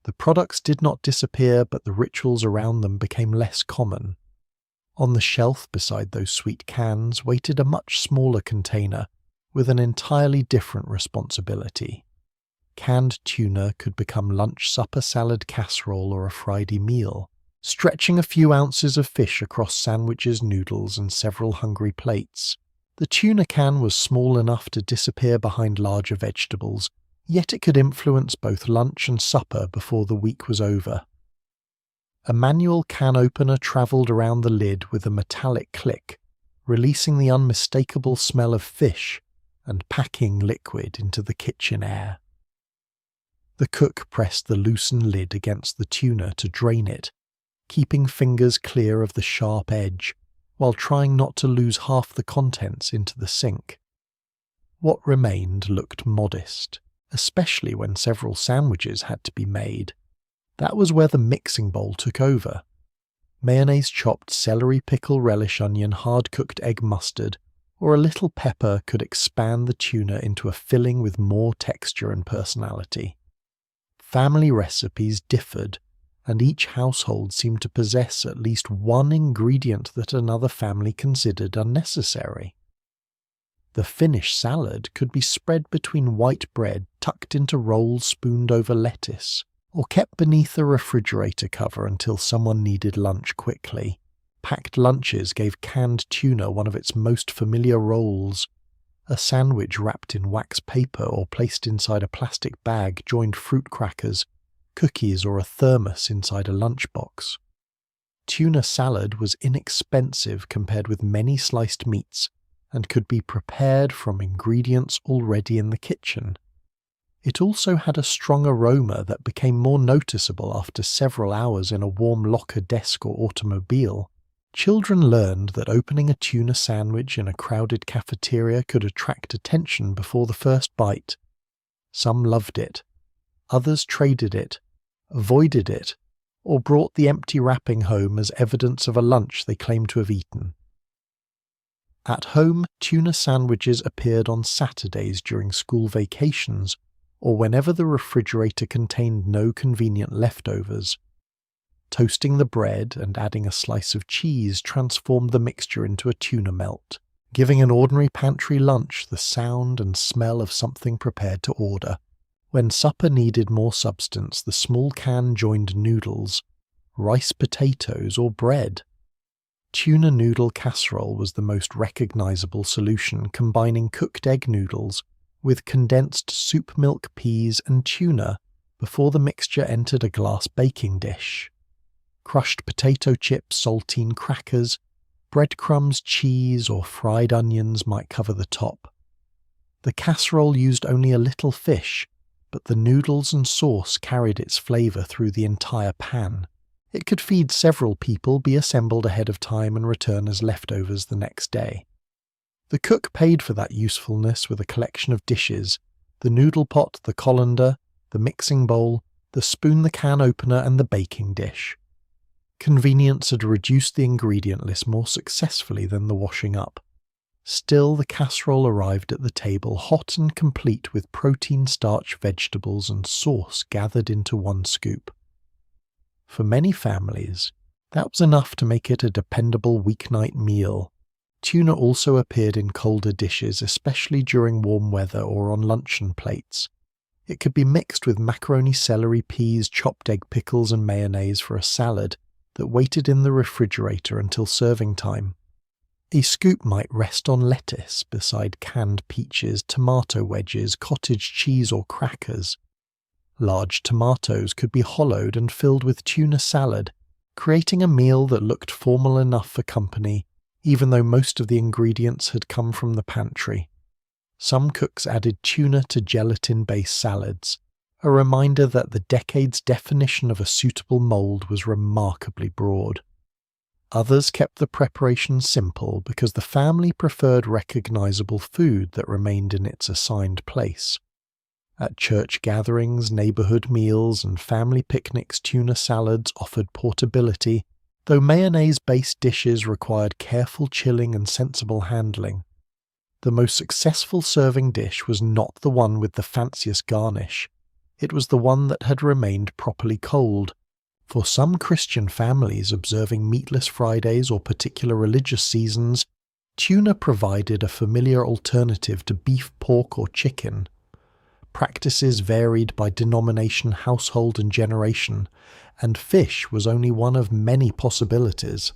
The products did not disappear, but the rituals around them became less common. On the shelf beside those sweet cans waited a much smaller container with an entirely different responsibility. Canned tuna could become lunch, supper, salad, casserole, or a Friday meal, stretching a few ounces of fish across sandwiches, noodles, and several hungry plates. The tuna can was small enough to disappear behind larger vegetables, yet it could influence both lunch and supper before the week was over. A manual can opener travelled around the lid with a metallic click, releasing the unmistakable smell of fish and packing liquid into the kitchen air. The cook pressed the loosened lid against the tuna to drain it, keeping fingers clear of the sharp edge, while trying not to lose half the contents into the sink. What remained looked modest, especially when several sandwiches had to be made. That was where the mixing bowl took over. Mayonnaise, chopped celery, pickle, relish, onion, hard-cooked egg mustard, or a little pepper could expand the tuna into a filling with more texture and personality. Family recipes differed, and each household seemed to possess at least one ingredient that another family considered unnecessary. The finished salad could be spread between white bread tucked into rolls spooned over lettuce, or kept beneath a refrigerator cover until someone needed lunch quickly. Packed lunches gave canned tuna one of its most familiar roles. A sandwich wrapped in wax paper or placed inside a plastic bag joined fruit crackers, cookies, or a thermos inside a lunchbox. Tuna salad was inexpensive compared with many sliced meats and could be prepared from ingredients already in the kitchen. It also had a strong aroma that became more noticeable after several hours in a warm locker, desk, or automobile. Children learned that opening a tuna sandwich in a crowded cafeteria could attract attention before the first bite. Some loved it. Others traded it, avoided it, or brought the empty wrapping home as evidence of a lunch they claimed to have eaten. At home, tuna sandwiches appeared on Saturdays during school vacations, or whenever the refrigerator contained no convenient leftovers. Toasting the bread and adding a slice of cheese transformed the mixture into a tuna melt, giving an ordinary pantry lunch the sound and smell of something prepared to order. When supper needed more substance, the small can joined noodles, rice, potatoes, or bread. Tuna noodle casserole was the most recognizable solution, combining cooked egg noodles with condensed soup milk, peas, and tuna before the mixture entered a glass baking dish. Crushed potato chips, saltine crackers, breadcrumbs, cheese, or fried onions might cover the top. The casserole used only a little fish, but the noodles and sauce carried its flavor through the entire pan. It could feed several people, be assembled ahead of time, and return as leftovers the next day. The cook paid for that usefulness with a collection of dishes: the noodle pot, the colander, the mixing bowl, the spoon, the can opener, and the baking dish. Convenience had reduced the ingredient list more successfully than the washing up. Still, the casserole arrived at the table hot and complete with protein, starch, vegetables, and sauce gathered into one scoop. For many families, that was enough to make it a dependable weeknight meal. Tuna also appeared in colder dishes, especially during warm weather or on luncheon plates. It could be mixed with macaroni, celery, peas, chopped egg, pickles, and mayonnaise for a salad that waited in the refrigerator until serving time. A scoop might rest on lettuce beside canned peaches, tomato wedges, cottage cheese, or crackers. Large tomatoes could be hollowed and filled with tuna salad, creating a meal that looked formal enough for company, even though most of the ingredients had come from the pantry. Some cooks added tuna to gelatin-based salads, a reminder that the decade's definition of a suitable mould was remarkably broad. Others kept the preparation simple because the family preferred recognizable food that remained in its assigned place. At church gatherings, neighborhood meals, and family picnics, tuna salads offered portability, though mayonnaise-based dishes required careful chilling and sensible handling. The most successful serving dish was not the one with the fanciest garnish. It was the one that had remained properly cold. For some Christian families observing meatless Fridays or particular religious seasons, tuna provided a familiar alternative to beef, pork, or chicken. Practices varied by denomination, household, and generation, and fish was only one of many possibilities.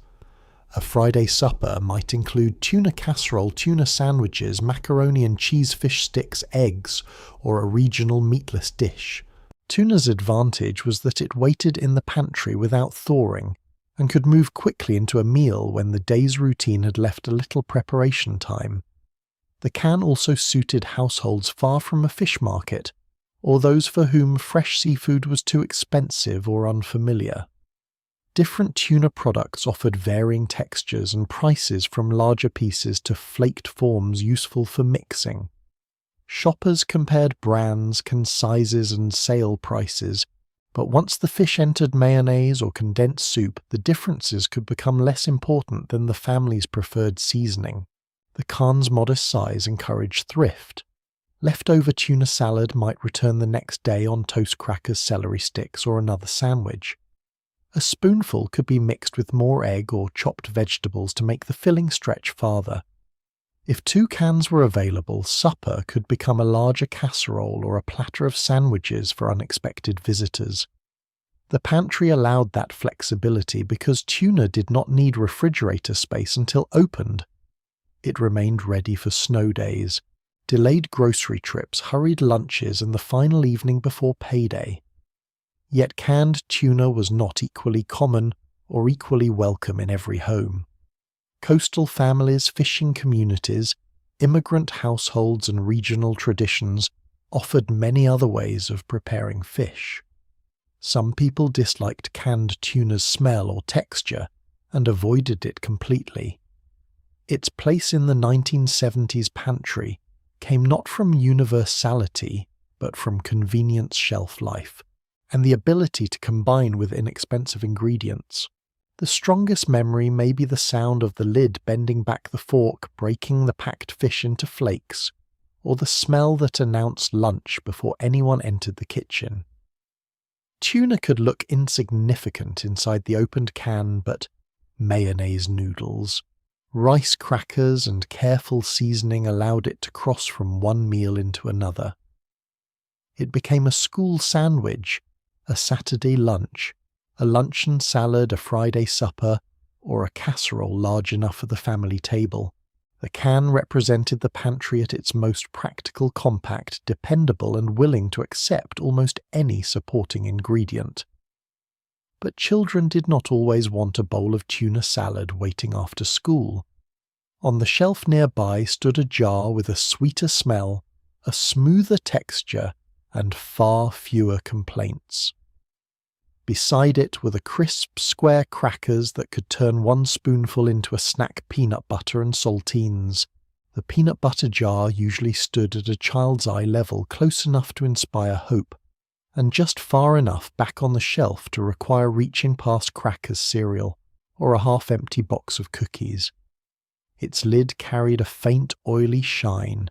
A Friday supper might include tuna casserole, tuna sandwiches, macaroni and cheese fish sticks, eggs, or a regional meatless dish. Tuna's advantage was that it waited in the pantry without thawing, and could move quickly into a meal when the day's routine had left a little preparation time. The can also suited households far from a fish market, or those for whom fresh seafood was too expensive or unfamiliar. Different tuna products offered varying textures and prices from larger pieces to flaked forms useful for mixing. Shoppers compared brands, sizes, and sale prices, but once the fish entered mayonnaise or condensed soup, the differences could become less important than the family's preferred seasoning. The can's modest size encouraged thrift. Leftover tuna salad might return the next day on toast crackers, celery sticks, or another sandwich. A spoonful could be mixed with more egg or chopped vegetables to make the filling stretch farther. If 2 cans were available, supper could become a larger casserole or a platter of sandwiches for unexpected visitors. The pantry allowed that flexibility because tuna did not need refrigerator space until opened. It remained ready for snow days, delayed grocery trips, hurried lunches, and the final evening before payday. Yet canned tuna was not equally common or equally welcome in every home. Coastal families, fishing communities, immigrant households, and regional traditions offered many other ways of preparing fish. Some people disliked canned tuna's smell or texture and avoided it completely. Its place in the 1970s pantry came not from universality, but from convenience, shelf life, and the ability to combine with inexpensive ingredients. The strongest memory may be the sound of the lid bending back the fork, breaking the packed fish into flakes, or the smell that announced lunch before anyone entered the kitchen. Tuna could look insignificant inside the opened can, but mayonnaise noodles, rice crackers, and careful seasoning allowed it to cross from one meal into another. It became a school sandwich, a Saturday lunch, a luncheon salad, a Friday supper, or a casserole large enough for the family table. The can represented the pantry at its most practical, compact, dependable, and willing to accept almost any supporting ingredient. But children did not always want a bowl of tuna salad waiting after school. On the shelf nearby stood a jar with a sweeter smell, a smoother texture, and far fewer complaints. Beside it were the crisp, square crackers that could turn one spoonful into a snack peanut butter and saltines. The peanut butter jar usually stood at a child's eye level, close enough to inspire hope, and just far enough back on the shelf to require reaching past crackers cereal, or a half-empty box of cookies. Its lid carried a faint, oily shine,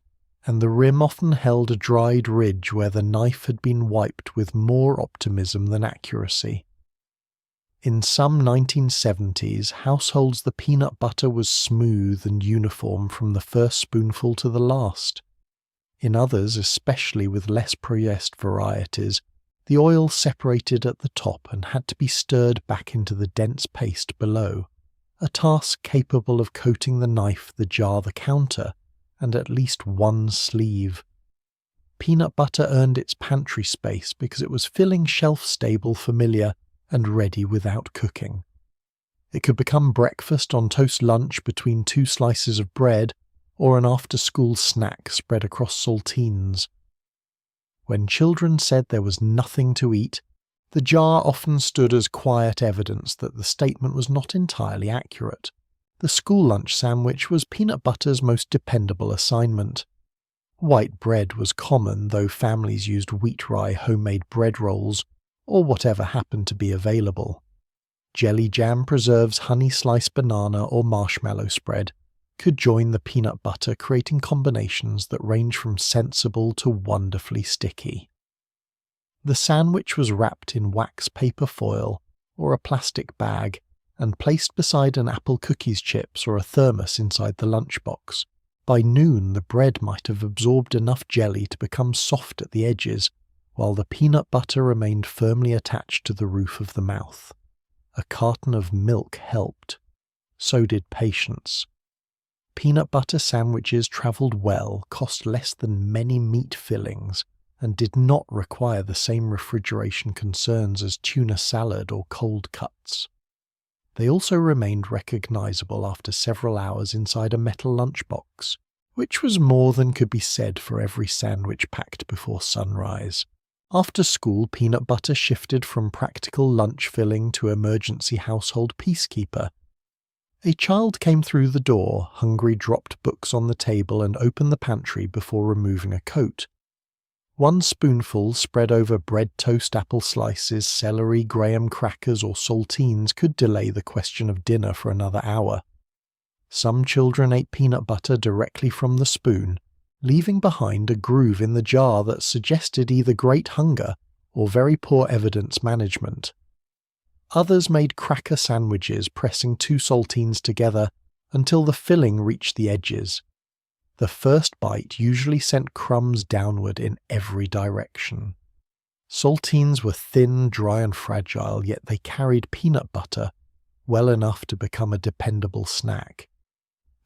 and the rim often held a dried ridge where the knife had been wiped with more optimism than accuracy. In some 1970s households, the peanut butter was smooth and uniform from the first spoonful to the last. In others, especially with less processed varieties, the oil separated at the top and had to be stirred back into the dense paste below, a task capable of coating the knife, the jar, the counter, and at least one sleeve. Peanut butter earned its pantry space because it was filling, shelf-stable, familiar, and ready without cooking. It could become breakfast on toast lunch between 2 slices of bread, or an after-school snack spread across saltines. When children said there was nothing to eat, the jar often stood as quiet evidence that the statement was not entirely accurate. The school lunch sandwich was peanut butter's most dependable assignment. White bread was common, though families used wheat-rye homemade bread rolls, or whatever happened to be available. Jelly jam, preserves, honey sliced banana, or marshmallow spread could join the peanut butter, creating combinations that range from sensible to wonderfully sticky. The sandwich was wrapped in wax paper foil or a plastic bag and placed beside an apple cookies chips or a thermos inside the lunchbox. By noon, the bread might have absorbed enough jelly to become soft at the edges, while the peanut butter remained firmly attached to the roof of the mouth. A carton of milk helped. So did patience. Peanut butter sandwiches travelled well, cost less than many meat fillings, and did not require the same refrigeration concerns as tuna salad or cold cuts. They also remained recognizable after several hours inside a metal lunchbox, which was more than could be said for every sandwich packed before sunrise. After school, peanut butter shifted from practical lunch filling to emergency household peacekeeper. A child came through the door, hungry, dropped books on the table and opened the pantry before removing a coat. One spoonful spread over bread, toast, apple slices, celery, graham crackers or saltines could delay the question of dinner for another hour. Some children ate peanut butter directly from the spoon, leaving behind a groove in the jar that suggested either great hunger or very poor evidence management. Others made cracker sandwiches, pressing 2 saltines together until the filling reached the edges. The first bite usually sent crumbs downward in every direction. Saltines were thin, dry and fragile, yet they carried peanut butter well enough to become a dependable snack.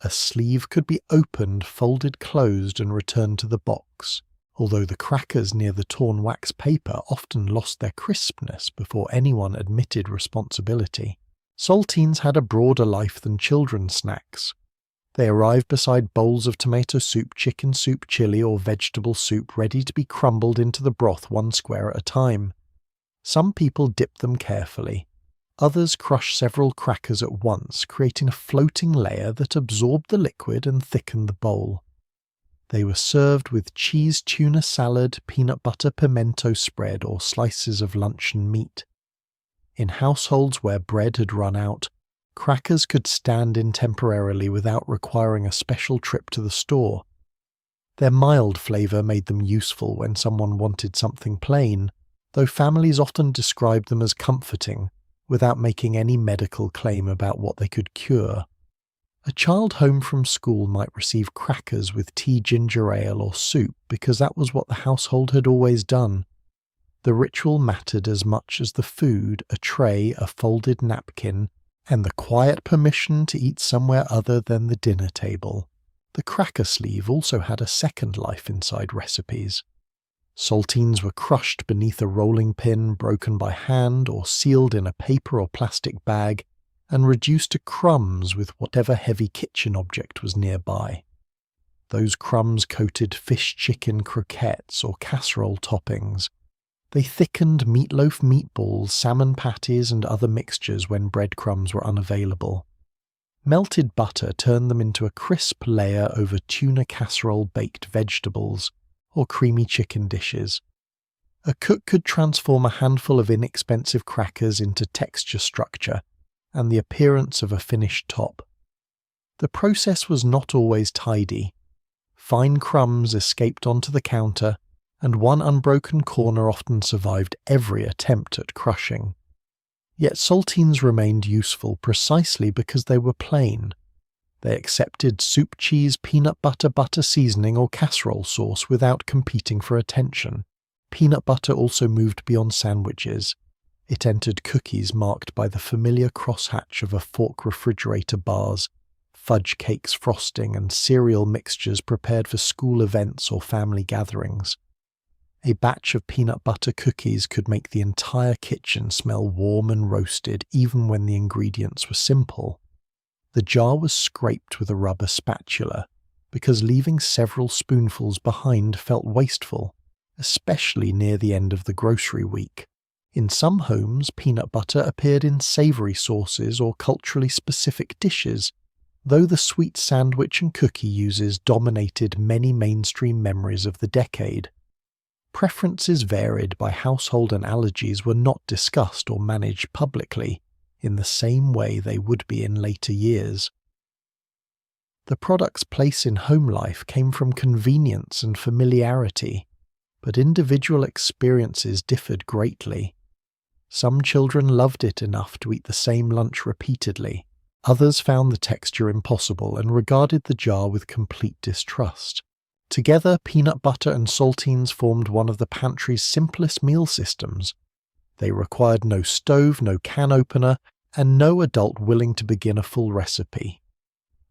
A sleeve could be opened, folded closed and returned to the box, although the crackers near the torn wax paper often lost their crispness before anyone admitted responsibility. Saltines had a broader life than children's snacks. They arrived beside bowls of tomato soup, chicken soup, chili or vegetable soup ready to be crumbled into the broth 1 square at a time. Some people dipped them carefully. Others crushed several crackers at once, creating a floating layer that absorbed the liquid and thickened the bowl. They were served with cheese tuna salad, peanut butter pimento spread, or slices of luncheon meat. In households where bread had run out, crackers could stand in temporarily without requiring a special trip to the store. Their mild flavour made them useful when someone wanted something plain, though families often described them as comforting, without making any medical claim about what they could cure. A child home from school might receive crackers with tea, ginger ale or soup because that was what the household had always done. The ritual mattered as much as the food, a tray, a folded napkin, and the quiet permission to eat somewhere other than the dinner table. The cracker sleeve also had a second life inside recipes. Saltines were crushed beneath a rolling pin, broken by hand, or sealed in a paper or plastic bag, and reduced to crumbs with whatever heavy kitchen object was nearby. Those crumbs coated fish, chicken, croquettes, or casserole toppings. They thickened meatloaf meatballs, salmon patties, and other mixtures when breadcrumbs were unavailable. Melted butter turned them into a crisp layer over tuna casserole baked vegetables, or creamy chicken dishes. A cook could transform a handful of inexpensive crackers into texture, structure, and the appearance of a finished top. The process was not always tidy. Fine crumbs escaped onto the counter, and one unbroken corner often survived every attempt at crushing. Yet saltines remained useful precisely because they were plain. They accepted soup, cheese, peanut butter, butter seasoning, or casserole sauce without competing for attention. Peanut butter also moved beyond sandwiches. It entered cookies marked by the familiar crosshatch of a fork, refrigerator bars, fudge cakes, frosting, and cereal mixtures prepared for school events or family gatherings. A batch of peanut butter cookies could make the entire kitchen smell warm and roasted even when the ingredients were simple. The jar was scraped with a rubber spatula, because leaving several spoonfuls behind felt wasteful. especially near the end of the grocery week. In some homes, peanut butter appeared in savory sauces or culturally specific dishes, though the sweet sandwich and cookie uses dominated many mainstream memories of the decade. Preferences varied by household, and allergies were not discussed or managed publicly in the same way they would be in later years. The product's place in home life came from convenience and familiarity, but individual experiences differed greatly. Some children loved it enough to eat the same lunch repeatedly. Others found the texture impossible and regarded the jar with complete distrust. Together, peanut butter and saltines formed one of the pantry's simplest meal systems. They required no stove, no can opener, and no adult willing to begin a full recipe.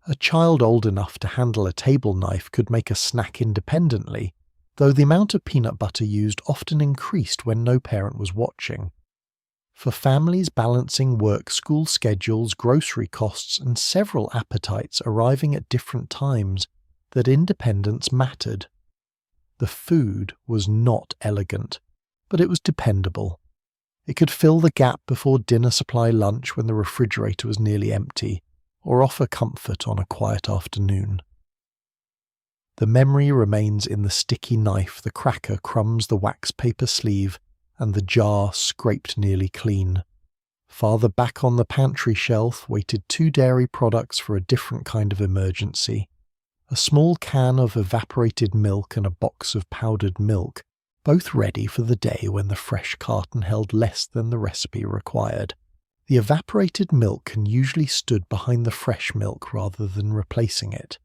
A child old enough to handle a table knife could make a snack independently, though the amount of peanut butter used often increased when no parent was watching. For families balancing work-school schedules, grocery costs, and several appetites arriving at different times, that independence mattered. The food was not elegant, but it was dependable. It could fill the gap before dinner supply lunch when the refrigerator was nearly empty, or offer comfort on a quiet afternoon. The memory remains in the sticky knife, the cracker crumbs the wax paper sleeve, and the jar scraped nearly clean. Farther back on the pantry shelf waited 2 dairy products for a different kind of emergency. A small can of evaporated milk and a box of powdered milk, both ready for the day when the fresh carton held less than the recipe required. The evaporated milk can usually stood behind the fresh milk rather than replacing it.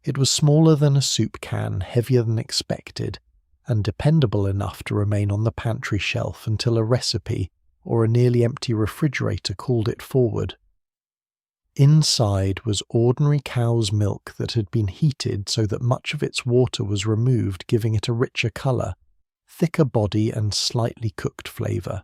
It was smaller than a soup can, heavier than expected, and dependable enough to remain on the pantry shelf until a recipe or a nearly empty refrigerator called it forward. Inside was ordinary cow's milk that had been heated so that much of its water was removed, giving it a richer colour, thicker body and slightly cooked flavour.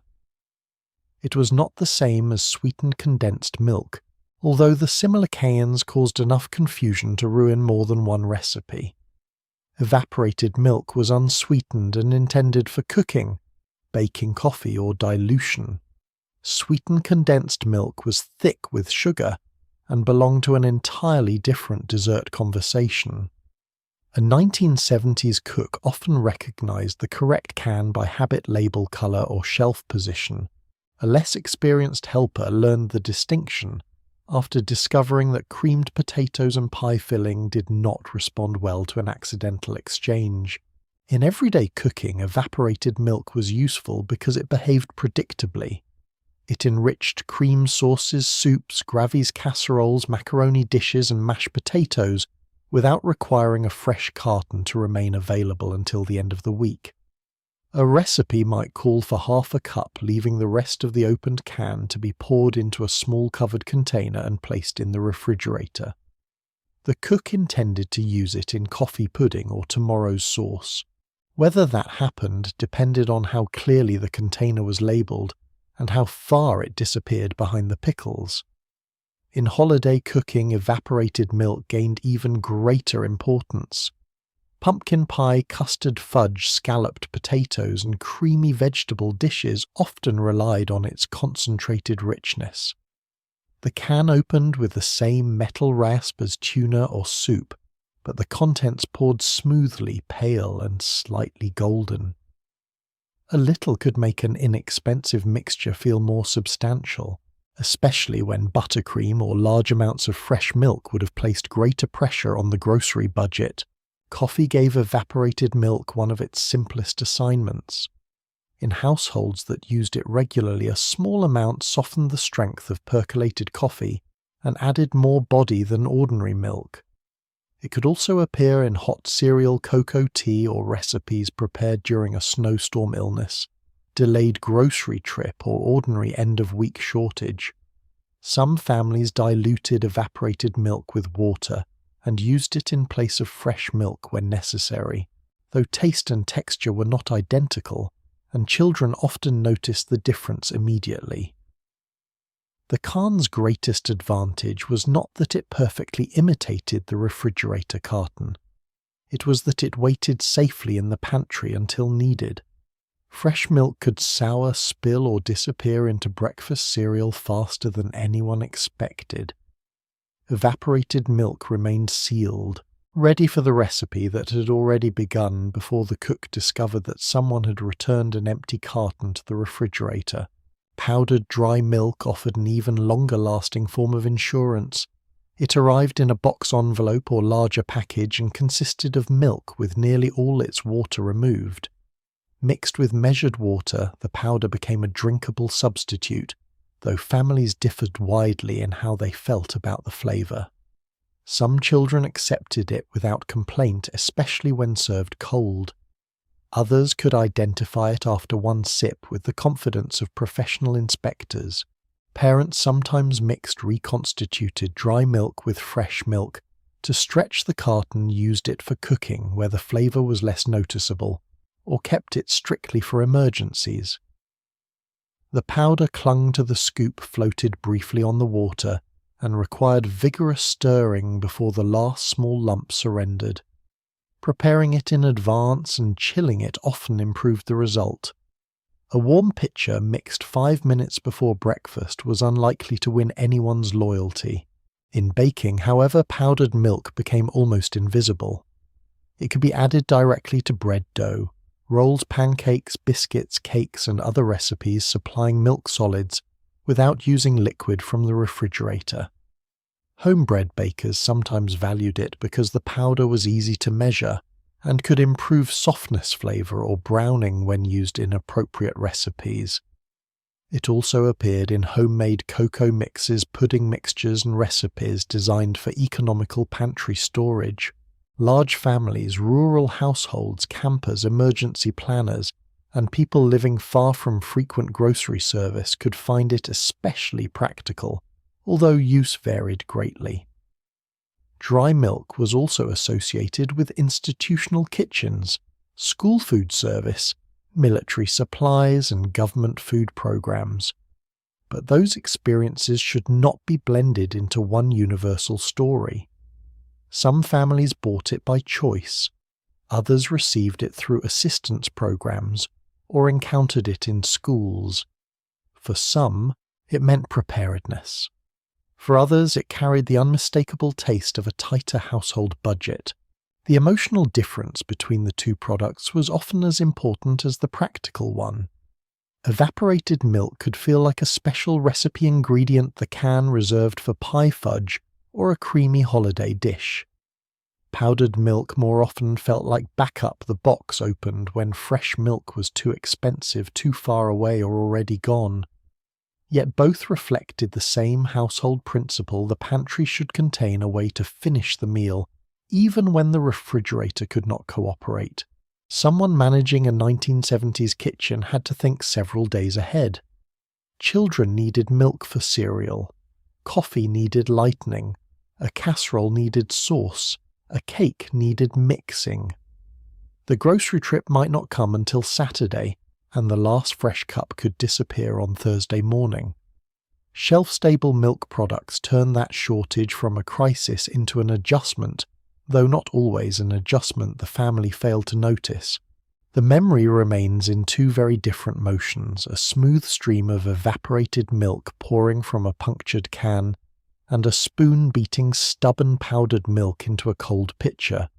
It was not the same as sweetened condensed milk, although the similar cayens caused enough confusion to ruin more than one recipe. Evaporated milk was unsweetened and intended for cooking, baking coffee or dilution. Sweetened condensed milk was thick with sugar and belonged to an entirely different dessert conversation. A 1970s cook often recognized the correct can by habit, label, color, or shelf position. A less experienced helper learned the distinction after discovering that creamed potatoes and pie filling did not respond well to an accidental exchange. In everyday cooking, evaporated milk was useful because it behaved predictably. It enriched cream sauces, soups, gravies, casseroles, macaroni dishes, and mashed potatoes without requiring a fresh carton to remain available until the end of the week. A recipe might call for half a cup, leaving the rest of the opened can to be poured into a small covered container and placed in the refrigerator. The cook intended to use it in coffee pudding or tomorrow's sauce. Whether that happened depended on how clearly the container was labelled and how far it disappeared behind the pickles. In holiday cooking, evaporated milk gained even greater importance. Pumpkin pie, custard fudge, scalloped potatoes, and creamy vegetable dishes often relied on its concentrated richness. The can opened with the same metal rasp as tuna or soup, but the contents poured smoothly, pale and slightly golden. A little could make an inexpensive mixture feel more substantial, especially when buttercream or large amounts of fresh milk would have placed greater pressure on the grocery budget. Coffee gave evaporated milk one of its simplest assignments. In households that used it regularly, a small amount softened the strength of percolated coffee and added more body than ordinary milk. It could also appear in hot cereal, cocoa tea, or recipes prepared during a snowstorm illness, delayed grocery trip, or ordinary end-of-week shortage. Some families diluted evaporated milk with water and used it in place of fresh milk when necessary, though taste and texture were not identical, and children often noticed the difference immediately. The can's greatest advantage was not that it perfectly imitated the refrigerator carton. It was that it waited safely in the pantry until needed. Fresh milk could sour, spill, or disappear into breakfast cereal faster than anyone expected. Evaporated milk remained sealed, ready for the recipe that had already begun before the cook discovered that someone had returned an empty carton to the refrigerator. Powdered dry milk offered an even longer-lasting form of insurance. It arrived in a box envelope or larger package and consisted of milk with nearly all its water removed. Mixed with measured water, the powder became a drinkable substitute, though families differed widely in how they felt about the flavour. Some children accepted it without complaint, especially when served cold. Others could identify it after one sip with the confidence of professional inspectors. Parents sometimes mixed reconstituted dry milk with fresh milk. To stretch the carton, used it for cooking where the flavour was less noticeable, or kept it strictly for emergencies. The powder clung to the scoop, floated briefly on the water, and required vigorous stirring before the last small lump surrendered. Preparing it in advance and chilling it often improved the result. A warm pitcher mixed 5 minutes before breakfast was unlikely to win anyone's loyalty. In baking, however, powdered milk became almost invisible. It could be added directly to bread dough, rolls, pancakes, biscuits, cakes, and other recipes supplying milk solids without using liquid from the refrigerator. Homebred bakers sometimes valued it because the powder was easy to measure and could improve softness, flavor, or browning when used in appropriate recipes. It also appeared in homemade cocoa mixes, pudding mixtures, and recipes designed for economical pantry storage. Large families, rural households, campers, emergency planners, and people living far from frequent grocery service could find it especially practical, although use varied greatly. Dry milk was also associated with institutional kitchens, school food service, military supplies, and government food programs. But those experiences should not be blended into one universal story. Some families bought it by choice, others received it through assistance programs or encountered it in schools. For some, it meant preparedness. For others, it carried the unmistakable taste of a tighter household budget. The emotional difference between the two products was often as important as the practical one. Evaporated milk could feel like a special recipe ingredient the can reserved for pie fudge or a creamy holiday dish. Powdered milk more often felt like backup the box opened when fresh milk was too expensive, too far away, or already gone. Yet both reflected the same household principle: the pantry should contain a way to finish the meal, even when the refrigerator could not cooperate. Someone managing a 1970s kitchen had to think several days ahead. Children needed milk for cereal. Coffee needed lightening. A casserole needed sauce. A cake needed mixing. The grocery trip might not come until Saturday, and the last fresh cup could disappear on Thursday morning. Shelf-stable milk products turn that shortage from a crisis into an adjustment, though not always an adjustment the family failed to notice. The memory remains in two very different motions: a smooth stream of evaporated milk pouring from a punctured can, and a spoon beating stubborn powdered milk into a cold pitcher.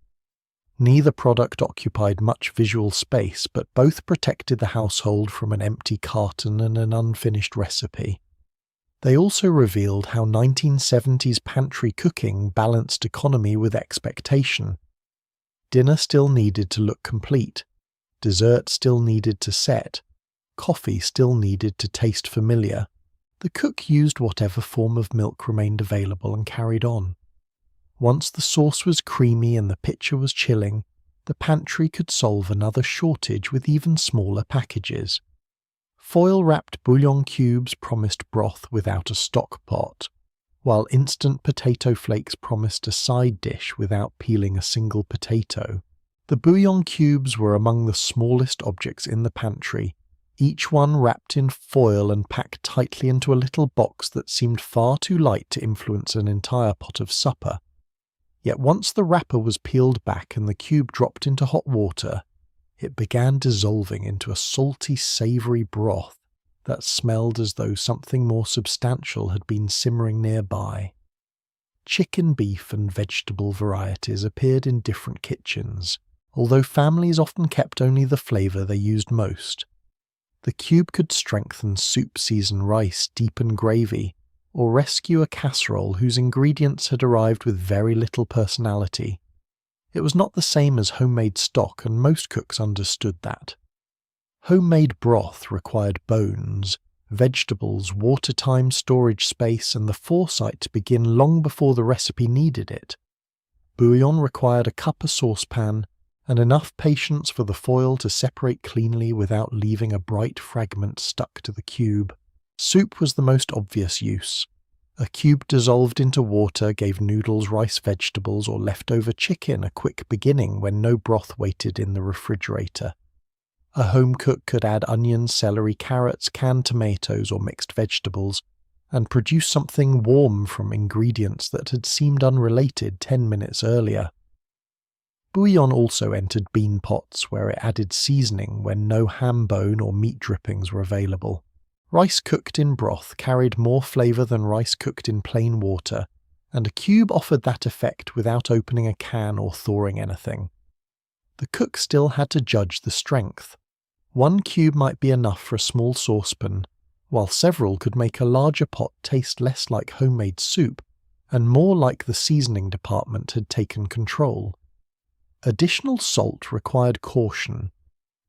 Neither product occupied much visual space, but both protected the household from an empty carton and an unfinished recipe. They also revealed how 1970s pantry cooking balanced economy with expectation. Dinner still needed to look complete. Dessert still needed to set. Coffee still needed to taste familiar. The cook used whatever form of milk remained available and carried on. Once the sauce was creamy and the pitcher was chilling, the pantry could solve another shortage with even smaller packages. Foil-wrapped bouillon cubes promised broth without a stock pot, while instant potato flakes promised a side dish without peeling a single potato. The bouillon cubes were among the smallest objects in the pantry, each one wrapped in foil and packed tightly into a little box that seemed far too light to influence an entire pot of supper. Yet once the wrapper was peeled back and the cube dropped into hot water, it began dissolving into a salty, savoury broth that smelled as though something more substantial had been simmering nearby. Chicken, beef, and vegetable varieties appeared in different kitchens, although families often kept only the flavour they used most. The cube could strengthen soup-seasoned rice, deepen gravy, or rescue a casserole whose ingredients had arrived with very little personality. It was not the same as homemade stock, and most cooks understood that. Homemade broth required bones, vegetables, watertime, storage space, and the foresight to begin long before the recipe needed it. Bouillon required a cup, a saucepan, and enough patience for the foil to separate cleanly without leaving a bright fragment stuck to the cube. Soup was the most obvious use. A cube dissolved into water gave noodles, rice, vegetables, or leftover chicken a quick beginning when no broth waited in the refrigerator. A home cook could add onions, celery, carrots, canned tomatoes, or mixed vegetables, and produce something warm from ingredients that had seemed unrelated 10 minutes earlier. Bouillon also entered bean pots, where it added seasoning when no ham bone or meat drippings were available. Rice cooked in broth carried more flavour than rice cooked in plain water, and a cube offered that effect without opening a can or thawing anything. The cook still had to judge the strength. One cube might be enough for a small saucepan, while several could make a larger pot taste less like homemade soup and more like the seasoning department had taken control. Additional salt required caution.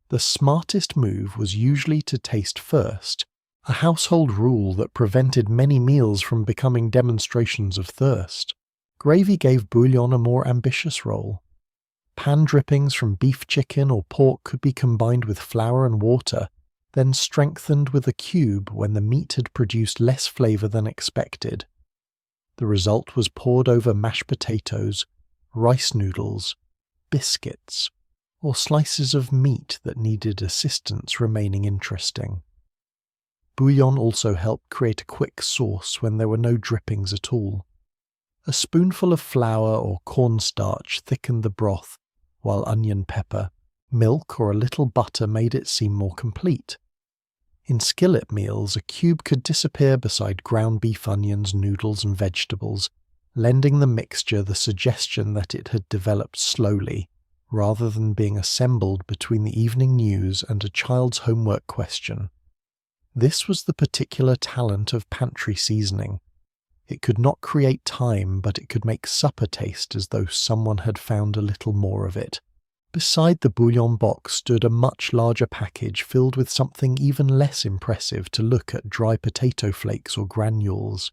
The smartest move was usually to taste first, a household rule that prevented many meals from becoming demonstrations of thirst. Gravy gave bouillon a more ambitious role. Pan drippings from beef, chicken, or pork could be combined with flour and water, then strengthened with a cube when the meat had produced less flavour than expected. The result was poured over mashed potatoes, rice noodles, biscuits, or slices of meat that needed assistance remaining interesting. Bouillon also helped create a quick sauce when there were no drippings at all. A spoonful of flour or cornstarch thickened the broth, while onion pepper, milk, or a little butter made it seem more complete. In skillet meals, a cube could disappear beside ground beef, onions, noodles, and vegetables, lending the mixture the suggestion that it had developed slowly, rather than being assembled between the evening news and a child's homework question. This was the particular talent of pantry seasoning. It could not create time, but it could make supper taste as though someone had found a little more of it. Beside the bouillon box stood a much larger package filled with something even less impressive to look at: dry potato flakes or granules.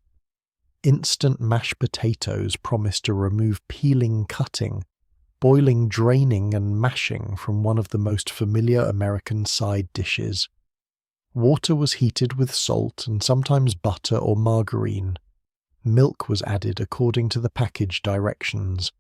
Instant mashed potatoes promised to remove peeling, cutting, boiling, draining, and mashing from one of the most familiar American side dishes. Water was heated with salt and sometimes butter or margarine. Milk was added according to the package directions.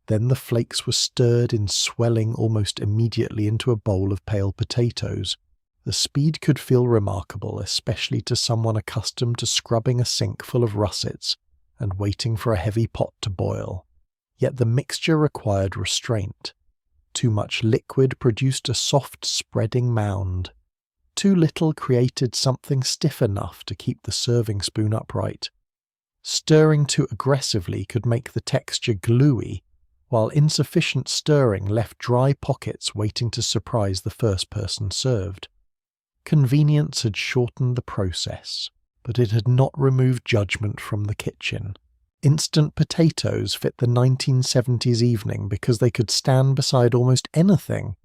Then the flakes were stirred in swelling almost immediately into a bowl of pale potatoes. The speed could feel remarkable, especially to someone accustomed to scrubbing a sink full of russets and waiting for a heavy pot to boil. Yet the mixture required restraint. Too much liquid produced a soft, spreading mound. Too little created something stiff enough to keep the serving spoon upright. Stirring too aggressively could make the texture gluey, while insufficient stirring left dry pockets waiting to surprise the first person served. Convenience had shortened the process, but it had not removed judgment from the kitchen. Instant potatoes fit the 1970s evening because they could stand beside almost anything.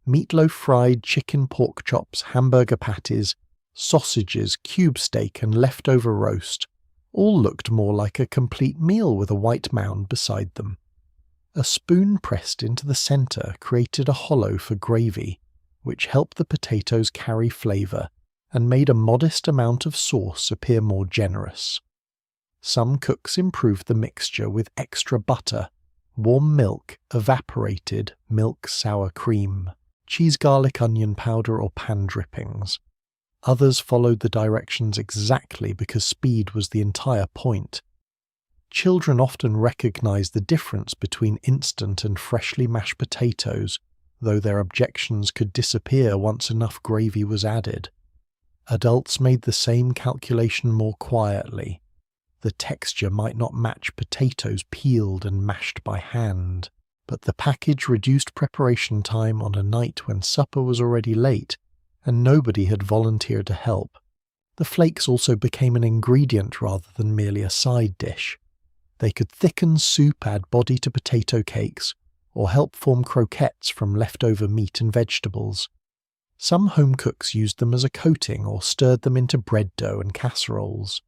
Meatloaf, fried chicken, pork chops, hamburger patties, sausages, cube steak, and leftover roast all looked more like a complete meal with a white mound beside them. A spoon pressed into the centre created a hollow for gravy, which helped the potatoes carry flavour and made a modest amount of sauce appear more generous. Some cooks improved the mixture with extra butter, warm milk, evaporated milk, sour cream, cheese, garlic, onion powder, or pan drippings. Others followed the directions exactly because speed was the entire point. Children often recognized the difference between instant and freshly mashed potatoes, though their objections could disappear once enough gravy was added. Adults made the same calculation more quietly. The texture might not match potatoes peeled and mashed by hand, but the package reduced preparation time on a night when supper was already late and nobody had volunteered to help. The flakes also became an ingredient rather than merely a side dish. They could thicken soup, add body to potato cakes, or help form croquettes from leftover meat and vegetables. Some home cooks used them as a coating or stirred them into bread dough and casseroles.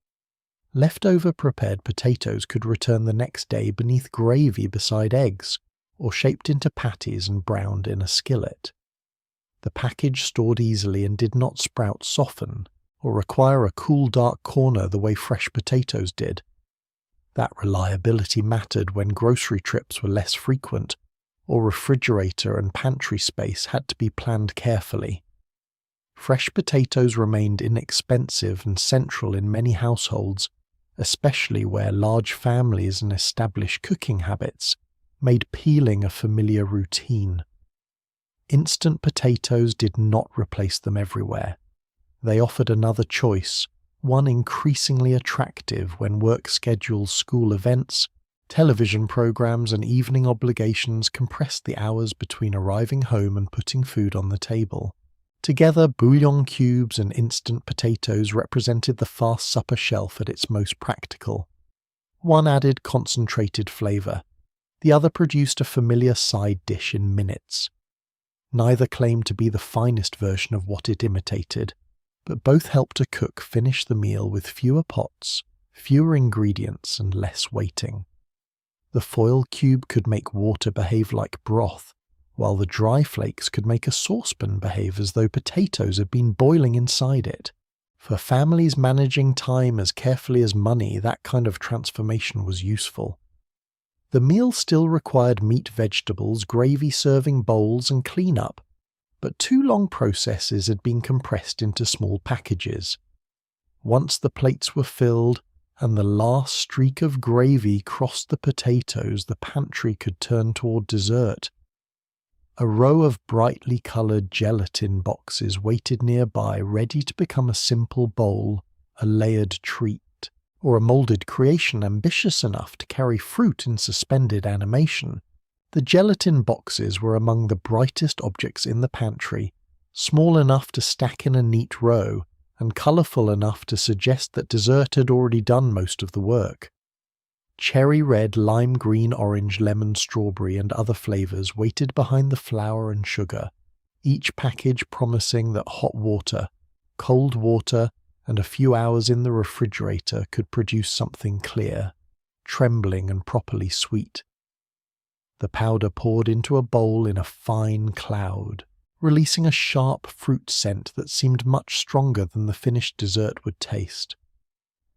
Leftover prepared potatoes could return the next day beneath gravy beside eggs, or shaped into patties and browned in a skillet. The package stored easily and did not sprout soften, or require a cool dark corner the way fresh potatoes did. That reliability mattered when grocery trips were less frequent, or refrigerator and pantry space had to be planned carefully. Fresh potatoes remained inexpensive and central in many households, especially where large families and established cooking habits made peeling a familiar routine. Instant potatoes did not replace them everywhere. They offered another choice, one increasingly attractive when work schedules, school events, television programs, and evening obligations compressed the hours between arriving home and putting food on the table. Together, bouillon cubes and instant potatoes represented the fast supper shelf at its most practical. One added concentrated flavor. The other produced a familiar side dish in minutes. Neither claimed to be the finest version of what it imitated, but both helped a cook finish the meal with fewer pots, fewer ingredients, and less waiting. The foil cube could make water behave like broth, while the dry flakes could make a saucepan behave as though potatoes had been boiling inside it. For families managing time as carefully as money, that kind of transformation was useful. The meal still required meat, vegetables, gravy serving bowls, and cleanup, but 2 long processes had been compressed into small packages. Once the plates were filled and the last streak of gravy crossed the potatoes, the pantry could turn toward dessert. A row of brightly coloured gelatin boxes waited nearby, ready to become a simple bowl, a layered treat, or a moulded creation ambitious enough to carry fruit in suspended animation. The gelatin boxes were among the brightest objects in the pantry, small enough to stack in a neat row, and colourful enough to suggest that dessert had already done most of the work. Cherry red, lime green, orange, lemon, strawberry, and other flavours waited behind the flour and sugar, each package promising that hot water, cold water, and a few hours in the refrigerator could produce something clear, trembling and properly sweet. The powder poured into a bowl in a fine cloud, releasing a sharp fruit scent that seemed much stronger than the finished dessert would taste.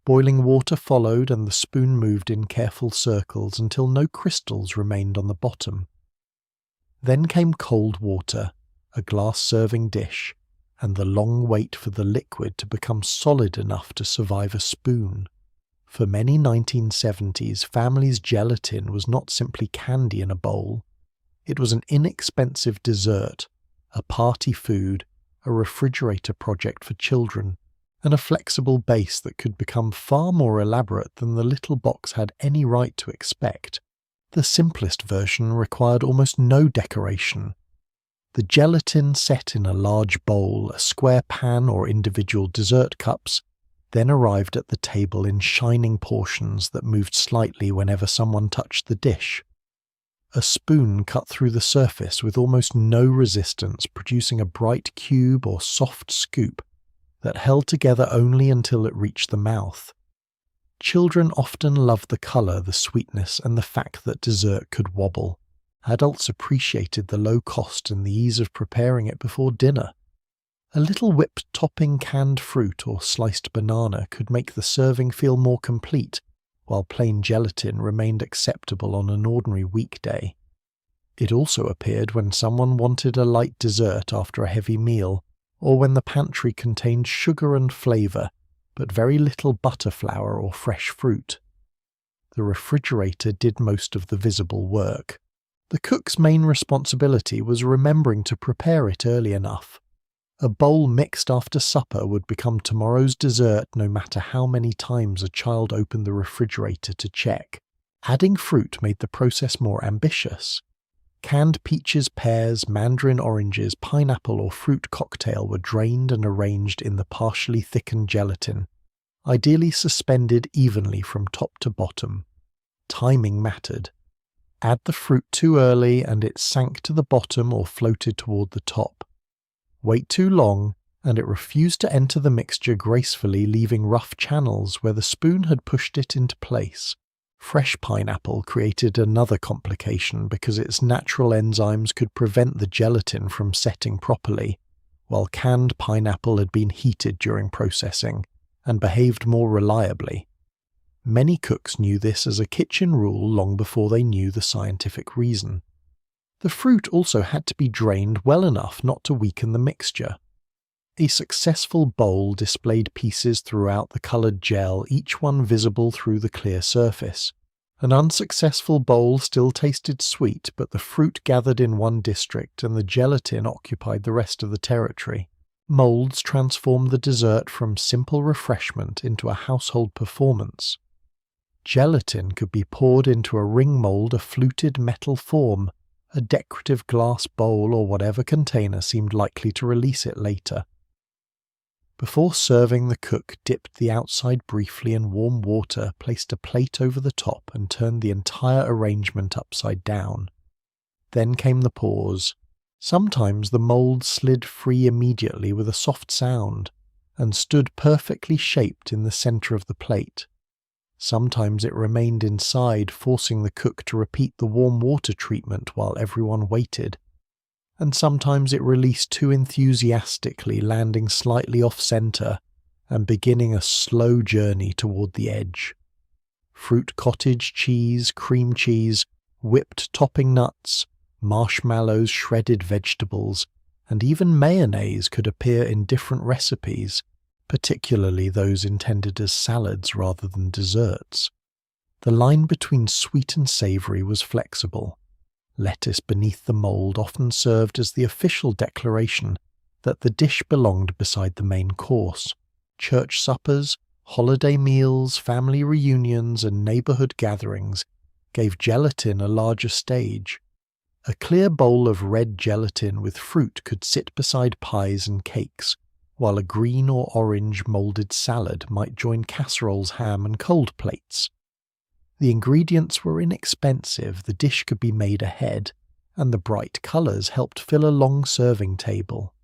Boiling water followed, and the spoon moved in careful circles until no crystals remained on the bottom. Then came cold water, a glass-serving dish, and the long wait for the liquid to become solid enough to survive a spoon. For many 1970s, families' gelatin was not simply candy in a bowl. It was an inexpensive dessert, a party food, a refrigerator project for children, and a flexible base that could become far more elaborate than the little box had any right to expect. The simplest version required almost no decoration. The gelatin set in a large bowl, a square pan, or individual dessert cups, then arrived at the table in shining portions that moved slightly whenever someone touched the dish. A spoon cut through the surface with almost no resistance, producing a bright cube or soft scoop that held together only until it reached the mouth. Children often loved the colour, the sweetness, and the fact that dessert could wobble. Adults appreciated the low cost and the ease of preparing it before dinner. A little whipped topping, canned fruit, or sliced banana could make the serving feel more complete, while plain gelatin remained acceptable on an ordinary weekday. It also appeared when someone wanted a light dessert after a heavy meal, or when the pantry contained sugar and flavour, but very little butter flour or fresh fruit. The refrigerator did most of the visible work. The cook's main responsibility was remembering to prepare it early enough. A bowl mixed after supper would become tomorrow's dessert no matter how many times a child opened the refrigerator to check. Adding fruit made the process more ambitious. Canned peaches, pears, mandarin oranges, pineapple or fruit cocktail were drained and arranged in the partially thickened gelatin, ideally suspended evenly from top to bottom. Timing mattered. Add the fruit too early and it sank to the bottom or floated toward the top. Wait too long and it refused to enter the mixture gracefully, leaving rough channels where the spoon had pushed it into place. Fresh pineapple created another complication because its natural enzymes could prevent the gelatin from setting properly, while canned pineapple had been heated during processing and behaved more reliably. Many cooks knew this as a kitchen rule long before they knew the scientific reason. The fruit also had to be drained well enough not to weaken the mixture. A successful bowl displayed pieces throughout the colored gel, each one visible through the clear surface. An unsuccessful bowl still tasted sweet, but the fruit gathered in one district and the gelatin occupied the rest of the territory. Molds transformed the dessert from simple refreshment into a household performance. Gelatin could be poured into a ring mold, a fluted metal form, a decorative glass bowl, or whatever container seemed likely to release it later. Before serving, the cook dipped the outside briefly in warm water, placed a plate over the top, and turned the entire arrangement upside down. Then came the pause. Sometimes the mold slid free immediately with a soft sound, and stood perfectly shaped in the center of the plate. Sometimes it remained inside, forcing the cook to repeat the warm water treatment while everyone waited. And sometimes it released too enthusiastically, landing slightly off-center and beginning a slow journey toward the edge. Fruit cottage cheese, cream cheese, whipped topping nuts, marshmallows, shredded vegetables, and even mayonnaise could appear in different recipes, particularly those intended as salads rather than desserts. The line between sweet and savory was flexible. Lettuce beneath the mold often served as the official declaration that the dish belonged beside the main course. Church suppers, holiday meals, family reunions, and neighborhood gatherings gave gelatin a larger stage. A clear bowl of red gelatin with fruit could sit beside pies and cakes, while a green or orange molded salad might join casseroles, ham, and cold plates. The ingredients were inexpensive, the dish could be made ahead, and the bright colors helped fill a long serving table.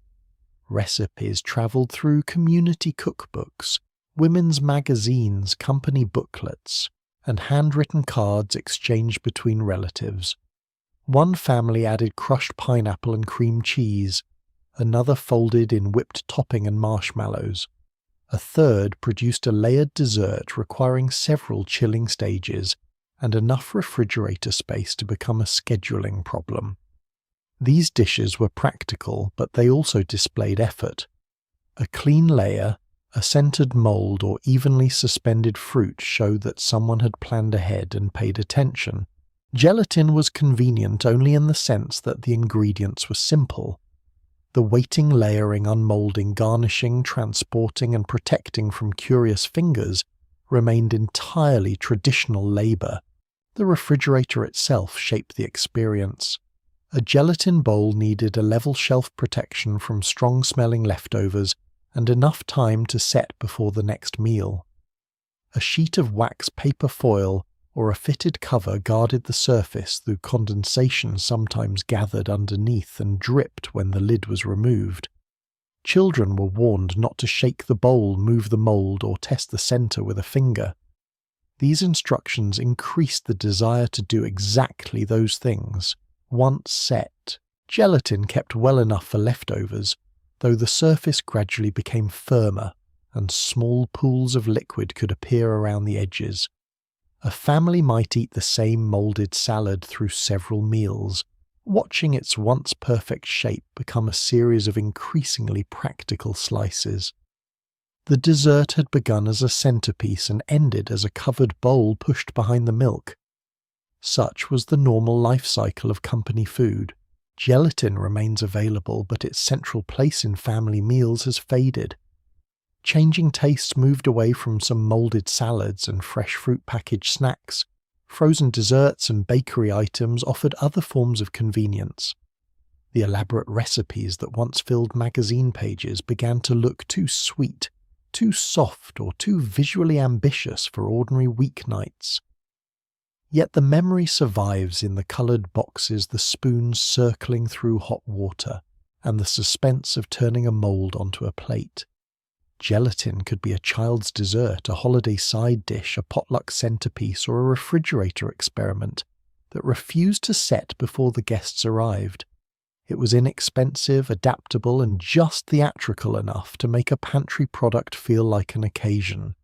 Recipes traveled through community cookbooks, women's magazines, company booklets, and handwritten cards exchanged between relatives. One family added crushed pineapple and cream cheese, another folded in whipped topping and marshmallows. A third produced a layered dessert requiring several chilling stages and enough refrigerator space to become a scheduling problem. These dishes were practical, but they also displayed effort. A clean layer, a centered mold, or evenly suspended fruit showed that someone had planned ahead and paid attention. Gelatin was convenient only in the sense that the ingredients were simple. The waiting, layering, unmolding, garnishing, transporting, and protecting from curious fingers remained entirely traditional labor. The refrigerator itself shaped the experience. A gelatin bowl needed a level shelf protection from strong-smelling leftovers and enough time to set before the next meal. A sheet of wax paper foil or a fitted cover guarded the surface, though condensation sometimes gathered underneath and dripped when the lid was removed. Children were warned not to shake the bowl, move the mold, or test the center with a finger. These instructions increased the desire to do exactly those things. Once set, gelatin kept well enough for leftovers, though the surface gradually became firmer and small pools of liquid could appear around the edges. A family might eat the same molded salad through several meals, watching its once perfect shape become a series of increasingly practical slices. The dessert had begun as a centerpiece and ended as a covered bowl pushed behind the milk. Such was the normal life cycle of company food. Gelatin remains available, but its central place in family meals has faded. Changing tastes moved away from some molded salads and fresh fruit packaged snacks. Frozen desserts and bakery items offered other forms of convenience. The elaborate recipes that once filled magazine pages began to look too sweet, too soft, or too visually ambitious for ordinary weeknights. Yet the memory survives in the coloured boxes, the spoons circling through hot water, and the suspense of turning a mould onto a plate. Gelatin could be a child's dessert, a holiday side dish, a potluck centerpiece, or a refrigerator experiment that refused to set before the guests arrived. It was inexpensive, adaptable, and just theatrical enough to make a pantry product feel like an occasion.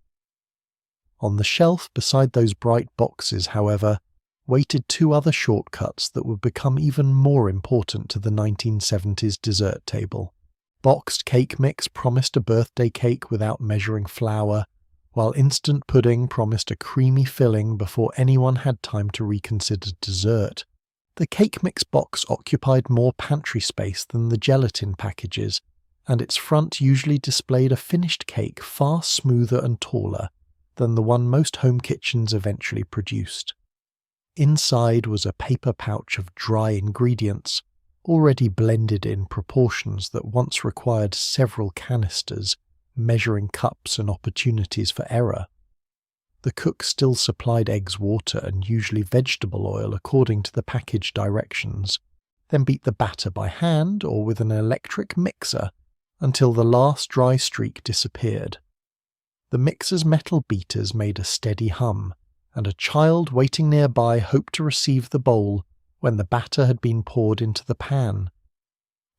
On the shelf beside those bright boxes, however, waited two other shortcuts that would become even more important to the 1970s dessert table. Boxed cake mix promised a birthday cake without measuring flour, while instant pudding promised a creamy filling before anyone had time to reconsider dessert. The cake mix box occupied more pantry space than the gelatin packages, and its front usually displayed a finished cake far smoother and taller than the one most home kitchens eventually produced. Inside was a paper pouch of dry ingredients, already blended in proportions that once required several canisters, measuring cups and opportunities for error. The cook still supplied eggs, water, and usually vegetable oil according to the package directions, then beat the batter by hand or with an electric mixer until the last dry streak disappeared. The mixer's metal beaters made a steady hum, and a child waiting nearby hoped to receive the bowl when the batter had been poured into the pan.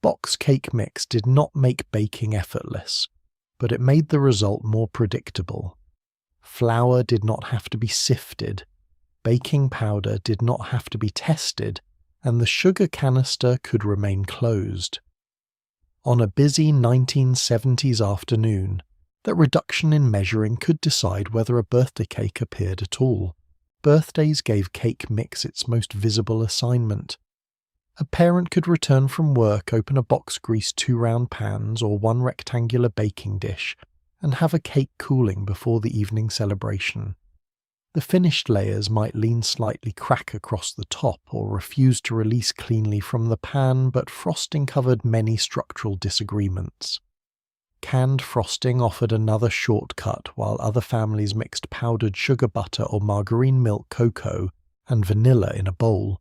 Box cake mix did not make baking effortless, but it made the result more predictable. Flour did not have to be sifted, baking powder did not have to be tested, and the sugar canister could remain closed. On a busy 1970s afternoon, that reduction in measuring could decide whether a birthday cake appeared at all. Birthdays gave cake mix its most visible assignment. A parent could return from work, open a box, grease 2 round pans or 1 rectangular baking dish, and have a cake cooling before the evening celebration. The finished layers might lean slightly, crack across the top, or refuse to release cleanly from the pan, but frosting covered many structural disagreements. Canned frosting offered another shortcut, while other families mixed powdered sugar butter or margarine milk cocoa and vanilla in a bowl.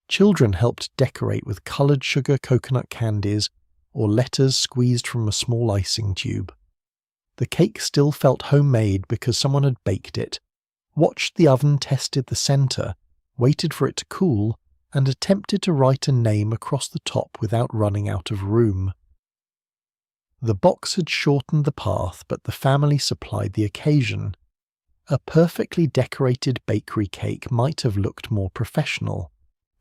Children helped decorate with coloured sugar coconut candies or letters squeezed from a small icing tube. The cake still felt homemade because someone had baked it, watched the oven, tested the centre, waited for it to cool, and attempted to write a name across the top without running out of room. The box had shortened the path, but the family supplied the occasion. A perfectly decorated bakery cake might have looked more professional.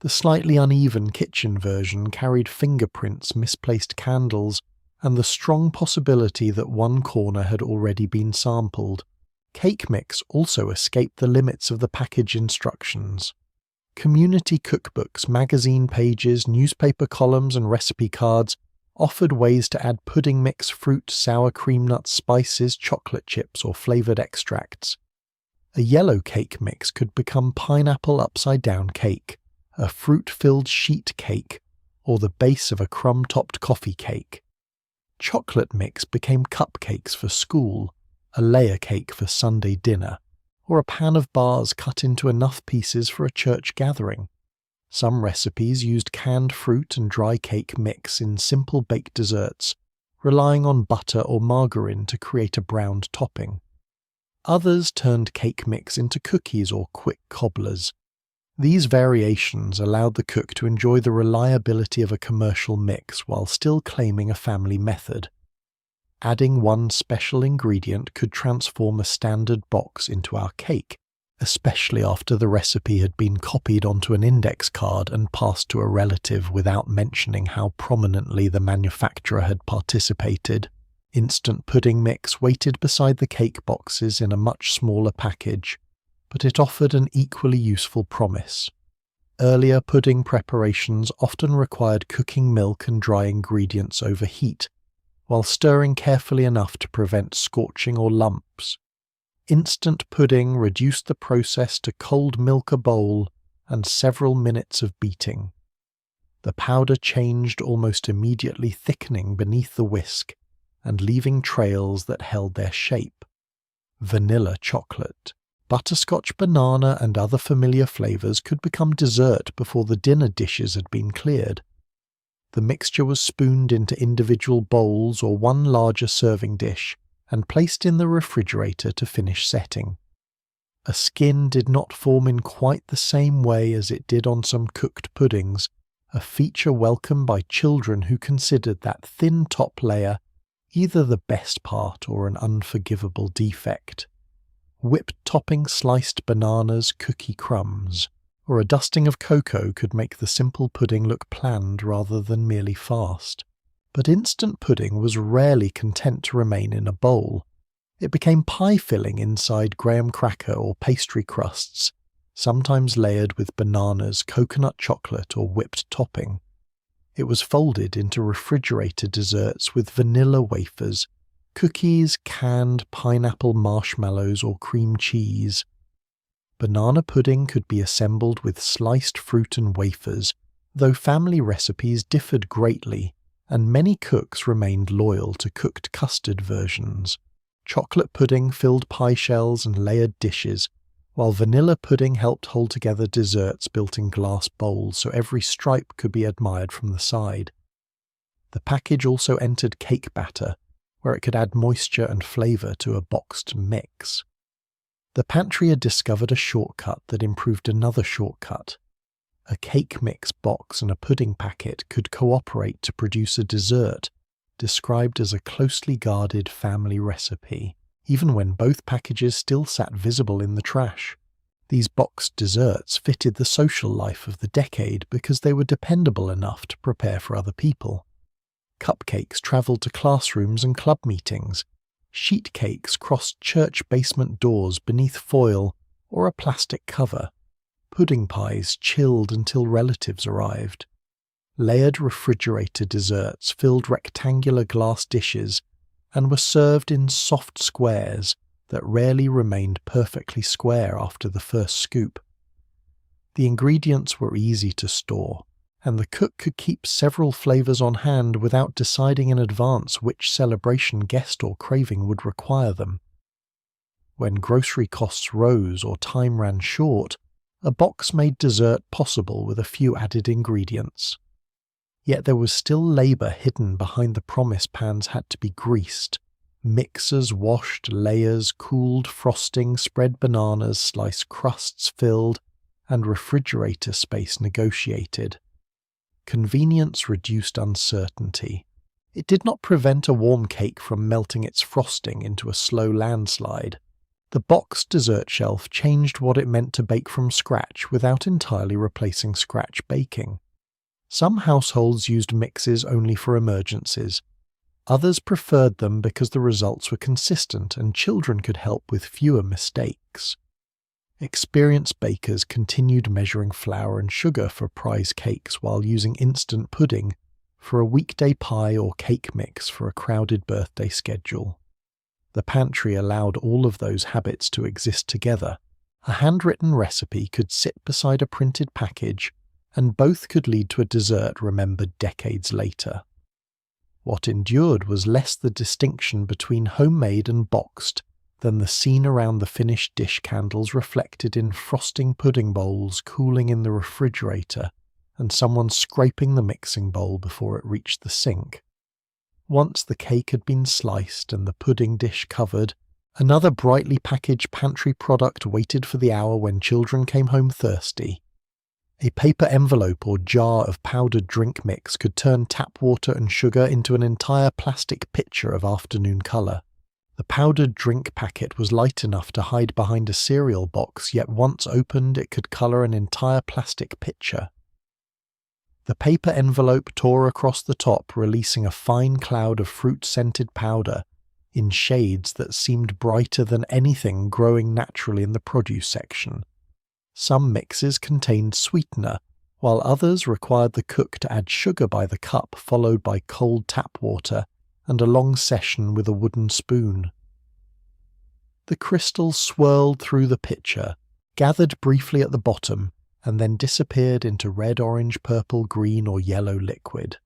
The slightly uneven kitchen version carried fingerprints, misplaced candles, and the strong possibility that one corner had already been sampled. Cake mix also escaped the limits of the package instructions. Community cookbooks, magazine pages, newspaper columns, and recipe cards offered ways to add pudding mix, fruit, sour cream nuts, spices, chocolate chips, or flavoured extracts. A yellow cake mix could become pineapple upside-down cake, a fruit-filled sheet cake, or the base of a crumb-topped coffee cake. Chocolate mix became cupcakes for school, a layer cake for Sunday dinner, or a pan of bars cut into enough pieces for a church gathering. Some recipes used canned fruit and dry cake mix in simple baked desserts, relying on butter or margarine to create a browned topping. Others turned cake mix into cookies or quick cobblers. These variations allowed the cook to enjoy the reliability of a commercial mix while still claiming a family method. Adding one special ingredient could transform a standard box into our cake, especially after the recipe had been copied onto an index card and passed to a relative without mentioning how prominently the manufacturer had participated. Instant pudding mix waited beside the cake boxes in a much smaller package, but it offered an equally useful promise. Earlier pudding preparations often required cooking milk and dry ingredients over heat, while stirring carefully enough to prevent scorching or lumps. Instant pudding reduced the process to cold milk a bowl and several minutes of beating. The powder changed almost immediately, thickening beneath the whisk and leaving trails that held their shape. Vanilla chocolate, butterscotch banana and other familiar flavors could become dessert before the dinner dishes had been cleared. The mixture was spooned into individual bowls or one larger serving dish and placed in the refrigerator to finish setting. A skin did not form in quite the same way as it did on some cooked puddings, a feature welcomed by children who considered that thin top layer either the best part or an unforgivable defect. Whipped topping sliced bananas, cookie crumbs, or a dusting of cocoa could make the simple pudding look planned rather than merely fast. But instant pudding was rarely content to remain in a bowl. It became pie filling inside graham cracker or pastry crusts, sometimes layered with bananas, coconut chocolate, or whipped topping. It was folded into refrigerator desserts with vanilla wafers, cookies, canned pineapple marshmallows, or cream cheese. Banana pudding could be assembled with sliced fruit and wafers, though family recipes differed greatly, and many cooks remained loyal to cooked custard versions. Chocolate pudding filled pie shells and layered dishes, while vanilla pudding helped hold together desserts built in glass bowls so every stripe could be admired from the side. The package also entered cake batter, where it could add moisture and flavour to a boxed mix. The Pantry had discovered a shortcut that improved another shortcut. A cake mix box and a pudding packet could cooperate to produce a dessert, described as a closely guarded family recipe, even when both packages still sat visible in the trash. These boxed desserts fitted the social life of the decade because they were dependable enough to prepare for other people. Cupcakes travelled to classrooms and club meetings. Sheet cakes crossed church basement doors beneath foil or a plastic cover. Pudding pies chilled until relatives arrived. Layered refrigerator desserts filled rectangular glass dishes and were served in soft squares that rarely remained perfectly square after the first scoop. The ingredients were easy to store, and the cook could keep several flavors on hand without deciding in advance which celebration guest or craving would require them. When grocery costs rose or time ran short, a box made dessert possible with a few added ingredients. Yet there was still labor hidden behind the promise pans had to be greased. Mixers washed, layers cooled, frosting, spread bananas, sliced crusts filled, and refrigerator space negotiated. Convenience reduced uncertainty. It did not prevent a warm cake from melting its frosting into a slow landslide. The boxed dessert shelf changed what it meant to bake from scratch without entirely replacing scratch baking. Some households used mixes only for emergencies. Others preferred them because the results were consistent and children could help with fewer mistakes. Experienced bakers continued measuring flour and sugar for prize cakes while using instant pudding for a weekday pie or cake mix for a crowded birthday schedule. The Pantry allowed all of those habits to exist together. A handwritten recipe could sit beside a printed package, and both could lead to a dessert remembered decades later. What endured was less the distinction between homemade and boxed than the scene around the finished dish candles reflected in frosting pudding bowls cooling in the refrigerator and someone scraping the mixing bowl before it reached the sink. Once the cake had been sliced and the pudding dish covered, another brightly packaged pantry product waited for the hour when children came home thirsty. A paper envelope or jar of powdered drink mix could turn tap water and sugar into an entire plastic pitcher of afternoon colour. The powdered drink packet was light enough to hide behind a cereal box, yet once opened it could colour an entire plastic pitcher. The paper envelope tore across the top, releasing a fine cloud of fruit-scented powder in shades that seemed brighter than anything growing naturally in the produce section. Some mixes contained sweetener, while others required the cook to add sugar by the cup, followed by cold tap water and a long session with a wooden spoon. The crystal swirled through the pitcher, gathered briefly at the bottom, and then disappeared into red, orange, purple, green, or yellow liquid.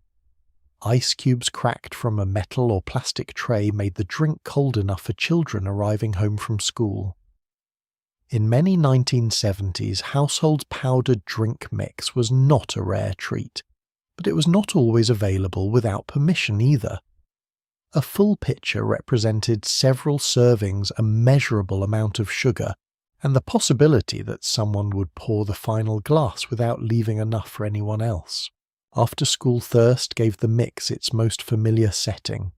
Ice cubes cracked from a metal or plastic tray made the drink cold enough for children arriving home from school. In many 1970s, households' powdered drink mix was not a rare treat, but it was not always available without permission either. A full pitcher represented several servings, a measurable amount of sugar, and the possibility that someone would pour the final glass without leaving enough for anyone else. After-school thirst gave the mix its most familiar setting.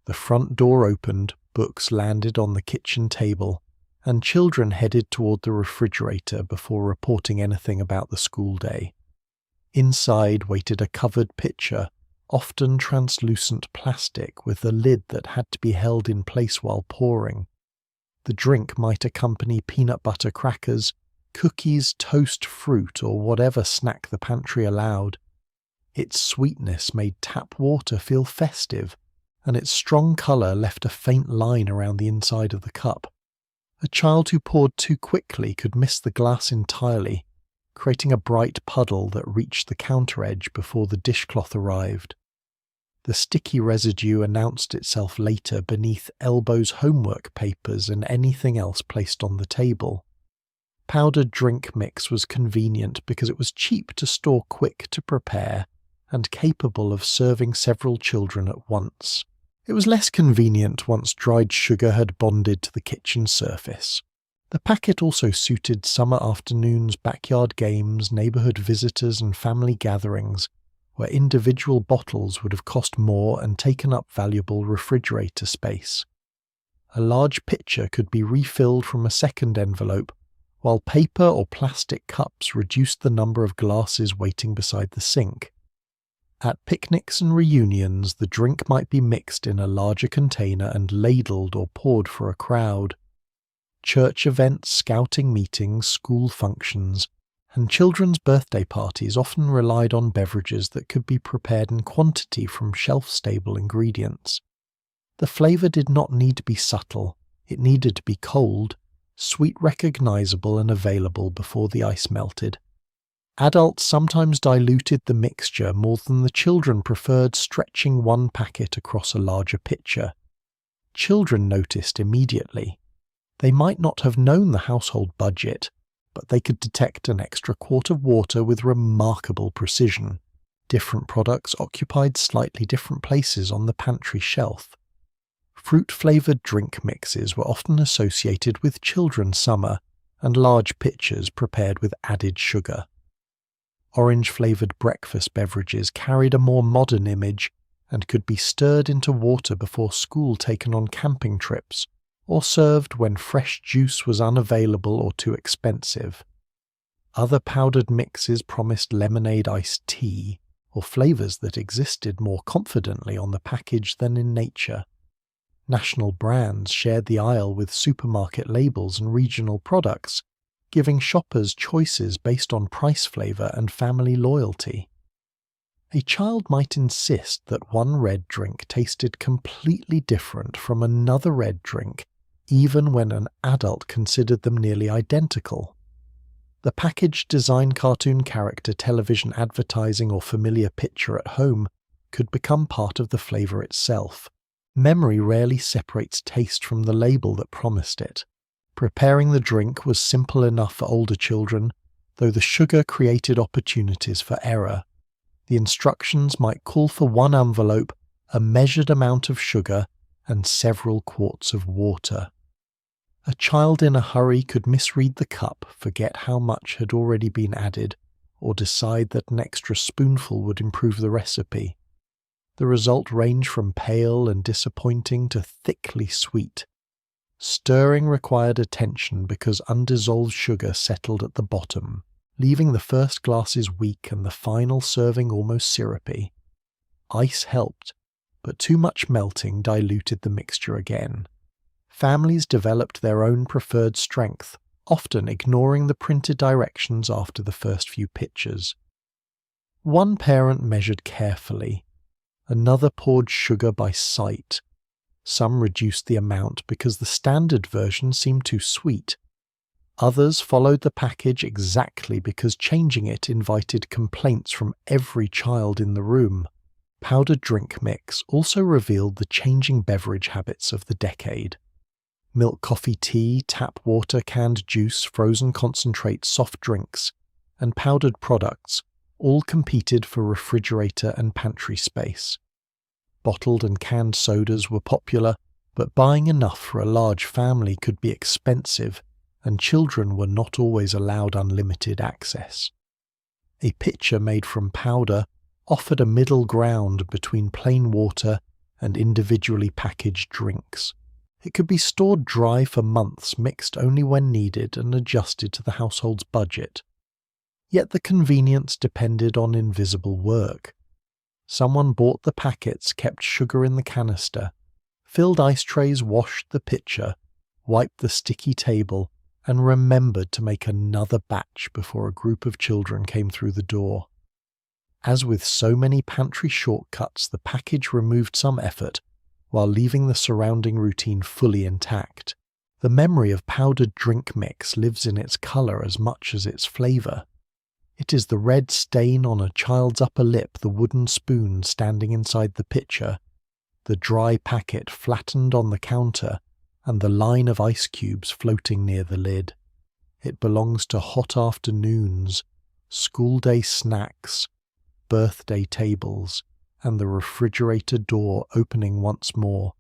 The front door opened, books landed on the kitchen table, and children headed toward the refrigerator before reporting anything about the school day. Inside waited a covered pitcher, often translucent plastic with a lid that had to be held in place while pouring. The drink might accompany peanut butter crackers, cookies, toast, fruit, or whatever snack the pantry allowed. Its sweetness made tap water feel festive, and its strong colour left a faint line around the inside of the cup. A child who poured too quickly could miss the glass entirely, creating a bright puddle that reached the counter edge before the dishcloth arrived. The sticky residue announced itself later beneath Elbow's homework papers and anything else placed on the table. Powdered drink mix was convenient because it was cheap to store, quick to prepare, and capable of serving several children at once. It was less convenient once dried sugar had bonded to the kitchen surface. The packet also suited summer afternoons, backyard games, neighbourhood visitors and family gatherings, where individual bottles would have cost more and taken up valuable refrigerator space. A large pitcher could be refilled from a second envelope, while paper or plastic cups reduced the number of glasses waiting beside the sink. At picnics and reunions, the drink might be mixed in a larger container and ladled or poured for a crowd. Church events, scouting meetings, school functions, and children's birthday parties often relied on beverages that could be prepared in quantity from shelf-stable ingredients. The flavour did not need to be subtle, it needed to be cold, sweet, recognisable and available before the ice melted. Adults sometimes diluted the mixture more than the children preferred stretching one packet across a larger pitcher. Children noticed immediately. They might not have known the household budget, but they could detect an extra quart of water with remarkable precision. Different products occupied slightly different places on the pantry shelf. Fruit-flavoured drink mixes were often associated with children's summer, and large pitchers prepared with added sugar. Orange-flavoured breakfast beverages carried a more modern image and could be stirred into water before school taken on camping trips, or served when fresh juice was unavailable or too expensive. Other powdered mixes promised lemonade iced tea, or flavours that existed more confidently on the package than in nature. National brands shared the aisle with supermarket labels and regional products, giving shoppers choices based on price, flavour and family loyalty. A child might insist that one red drink tasted completely different from another red drink, even when an adult considered them nearly identical. The packaged design, cartoon character, television advertising or familiar picture at home could become part of the flavour itself. Memory rarely separates taste from the label that promised it. Preparing the drink was simple enough for older children, though the sugar created opportunities for error. The instructions might call for one envelope, a measured amount of sugar, and several quarts of water. A child in a hurry could misread the cup, forget how much had already been added, or decide that an extra spoonful would improve the recipe. The result ranged from pale and disappointing to thickly sweet. Stirring required attention because undissolved sugar settled at the bottom, leaving the first glasses weak and the final serving almost syrupy. Ice helped, but too much melting diluted the mixture again. Families developed their own preferred strength, often ignoring the printed directions after the first few pitchers. One parent measured carefully. Another poured sugar by sight. Some reduced the amount because the standard version seemed too sweet. Others followed the package exactly because changing it invited complaints from every child in the room. Powdered drink mix also revealed the changing beverage habits of the decade. Milk, coffee, tea, tap water, canned juice, frozen concentrate, soft drinks, and powdered products all competed for refrigerator and pantry space. Bottled and canned sodas were popular, but buying enough for a large family could be expensive, and children were not always allowed unlimited access. A pitcher made from powder offered a middle ground between plain water and individually packaged drinks. It could be stored dry for months, mixed only when needed and adjusted to the household's budget. Yet the convenience depended on invisible work. Someone bought the packets, kept sugar in the canister, filled ice trays, washed the pitcher, wiped the sticky table, and remembered to make another batch before a group of children came through the door. As with so many pantry shortcuts, the package removed some effort, while leaving the surrounding routine fully intact. The memory of powdered drink mix lives in its colour as much as its flavour. It is the red stain on a child's upper lip, the wooden spoon standing inside the pitcher, the dry packet flattened on the counter, and the line of ice cubes floating near the lid. It belongs to hot afternoons, school day snacks, birthday tables, and the refrigerator door opening once more,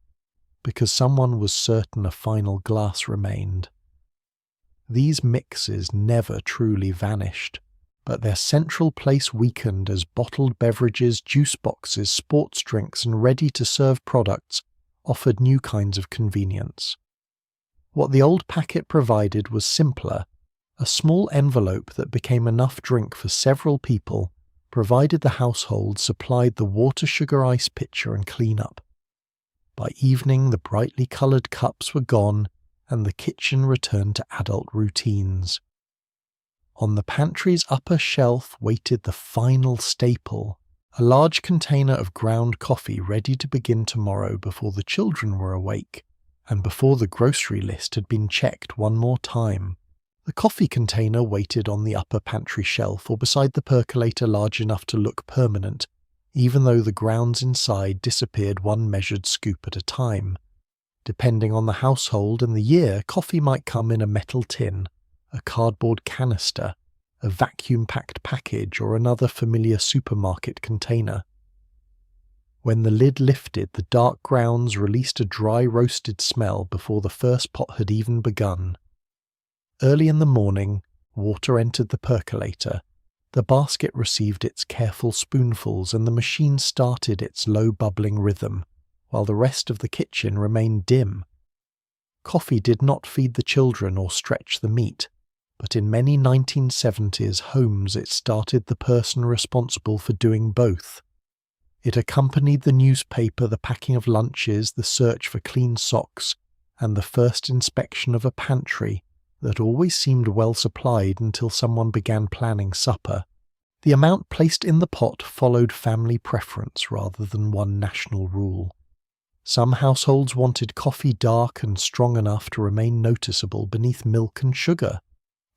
because someone was certain a final glass remained. These mixes never truly vanished, but their central place weakened as bottled beverages, juice boxes, sports drinks, and ready-to-serve products offered new kinds of convenience. What the old packet provided was simpler. A small envelope that became enough drink for several people, provided the household supplied the water, sugar, ice pitcher and clean-up. By evening, the brightly coloured cups were gone, and the kitchen returned to adult routines. On the pantry's upper shelf waited the final staple, a large container of ground coffee ready to begin tomorrow before the children were awake, and before the grocery list had been checked one more time. The coffee container waited on the upper pantry shelf or beside the percolator large enough to look permanent, even though the grounds inside disappeared one measured scoop at a time. Depending on the household and the year, coffee might come in a metal tin, a cardboard canister, a vacuum-packed package, or another familiar supermarket container. When the lid lifted, the dark grounds released a dry roasted smell before the first pot had even begun. Early in the morning, water entered the percolator, the basket received its careful spoonfuls, and the machine started its low bubbling rhythm, while the rest of the kitchen remained dim. Coffee did not feed the children or stretch the meat, but in many 1970s homes it started the person responsible for doing both. It accompanied the newspaper, the packing of lunches, the search for clean socks, and the first inspection of a pantry that always seemed well supplied until someone began planning supper. The amount placed in the pot followed family preference rather than one national rule. Some households wanted coffee dark and strong enough to remain noticeable beneath milk and sugar.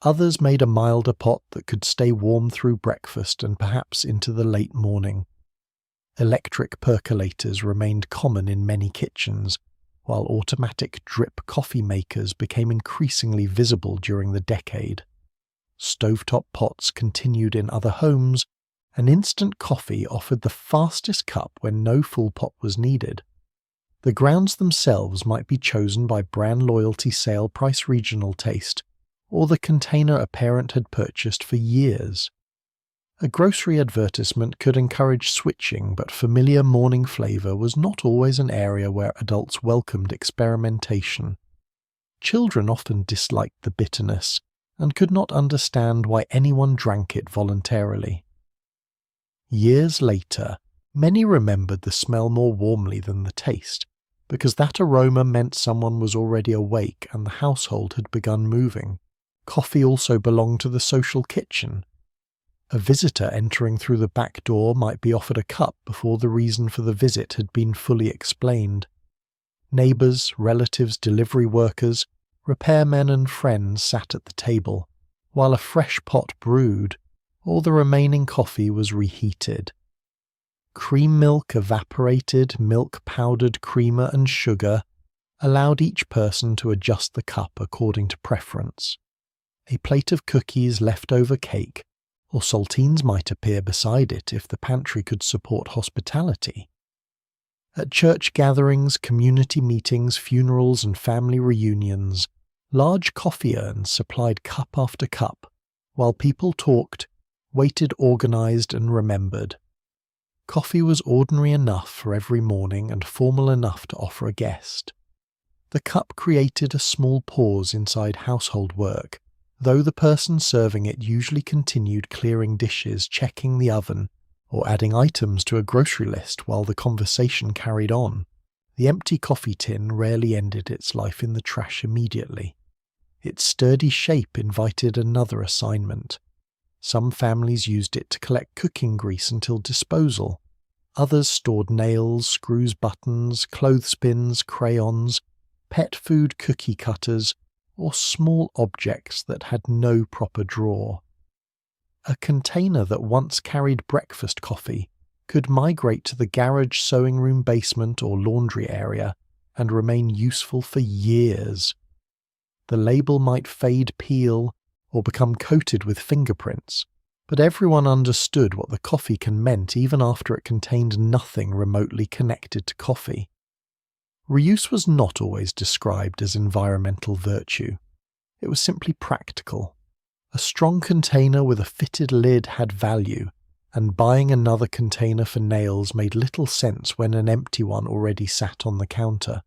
Others made a milder pot that could stay warm through breakfast and perhaps into the late morning. Electric percolators remained common in many kitchens, while automatic drip coffee makers became increasingly visible during the decade. Stovetop pots continued in other homes, and instant coffee offered the fastest cup when no full pot was needed. The grounds themselves might be chosen by brand loyalty, sale price, regional taste, or the container a parent had purchased for years. A grocery advertisement could encourage switching, but familiar morning flavour was not always an area where adults welcomed experimentation. Children often disliked the bitterness, and could not understand why anyone drank it voluntarily. Years later, many remembered the smell more warmly than the taste, because that aroma meant someone was already awake and the household had begun moving. Coffee also belonged to the social kitchen. A visitor entering through the back door might be offered a cup before the reason for the visit had been fully explained. Neighbours, relatives, delivery workers, repairmen and friends sat at the table, while a fresh pot brewed, or the remaining coffee was reheated. Cream milk, evaporated, milk, powdered creamer and sugar allowed each person to adjust the cup according to preference. A plate of cookies, leftover cake, or saltines might appear beside it if the pantry could support hospitality. At church gatherings, community meetings, funerals and family reunions, large coffee urns supplied cup after cup, while people talked, waited, organised and remembered. Coffee was ordinary enough for every morning and formal enough to offer a guest. The cup created a small pause inside household work, though the person serving it usually continued clearing dishes, checking the oven, or adding items to a grocery list while the conversation carried on. The empty coffee tin rarely ended its life in the trash immediately. Its sturdy shape invited another assignment. Some families used it to collect cooking grease until disposal. Others stored nails, screws, buttons, clothespins, crayons, pet food cookie cutters, or small objects that had no proper drawer. A container that once carried breakfast coffee could migrate to the garage, sewing room, basement, or laundry area and remain useful for years. The label might fade, peel, or become coated with fingerprints, but everyone understood what the coffee can meant even after it contained nothing remotely connected to coffee. Reuse was not always described as environmental virtue. It was simply practical. A strong container with a fitted lid had value, and buying another container for nails made little sense when an empty one already sat on the counter.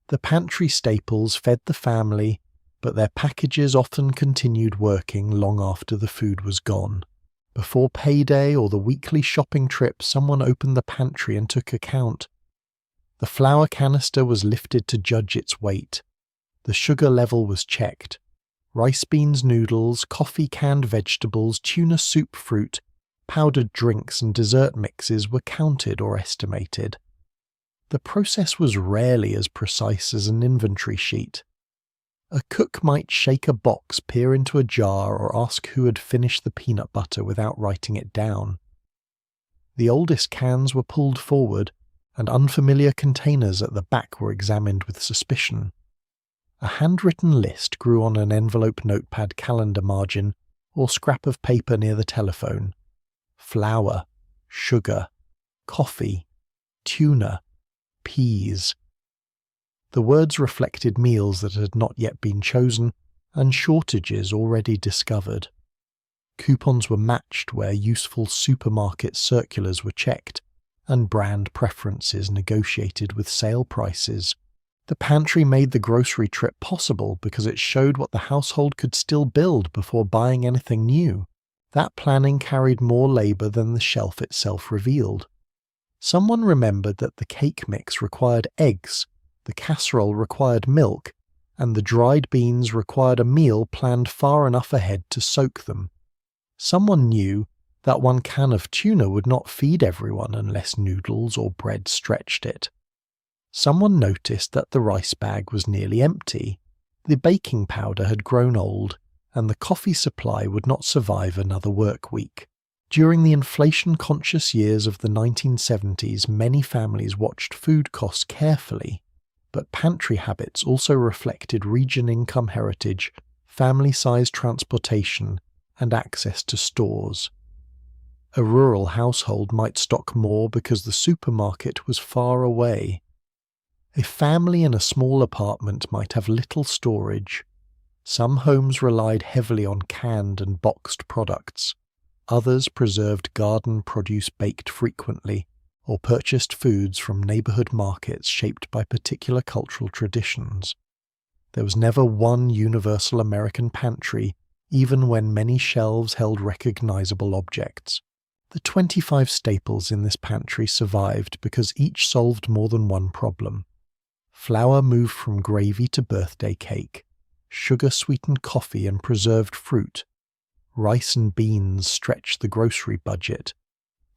The pantry staples fed the family, but their packages often continued working long after the food was gone. Before payday or the weekly shopping trip, someone opened the pantry and took account. The flour canister was lifted to judge its weight. The sugar level was checked. Rice, beans, noodles, coffee, canned vegetables, tuna soup, fruit, powdered drinks and dessert mixes were counted or estimated. The process was rarely as precise as an inventory sheet. A cook might shake a box, peer into a jar, or ask who had finished the peanut butter without writing it down. The oldest cans were pulled forward, and unfamiliar containers at the back were examined with suspicion. A handwritten list grew on an envelope notepad calendar margin or scrap of paper near the telephone. Flour, sugar, coffee, tuna, peas. The words reflected meals that had not yet been chosen and shortages already discovered. Coupons were matched where useful supermarket circulars were checked, and brand preferences negotiated with sale prices. The pantry made the grocery trip possible because it showed what the household could still build before buying anything new. That planning carried more labour than the shelf itself revealed. Someone remembered that the cake mix required eggs, the casserole required milk, and the dried beans required a meal planned far enough ahead to soak them. Someone knew that one can of tuna would not feed everyone unless noodles or bread stretched it. Someone noticed that the rice bag was nearly empty, the baking powder had grown old, and the coffee supply would not survive another work week. During the inflation-conscious years of the 1970s, many families watched food costs carefully, but pantry habits also reflected region income heritage, family-sized transportation, and access to stores. A rural household might stock more because the supermarket was far away. A family in a small apartment might have little storage. Some homes relied heavily on canned and boxed products. Others preserved garden produce baked frequently, or purchased foods from neighbourhood markets shaped by particular cultural traditions. There was never one universal American pantry, even when many shelves held recognizable objects. The 25 staples in this pantry survived because each solved more than one problem. Flour moved from gravy to birthday cake, sugar sweetened coffee and preserved fruit. Rice and beans stretched the grocery budget.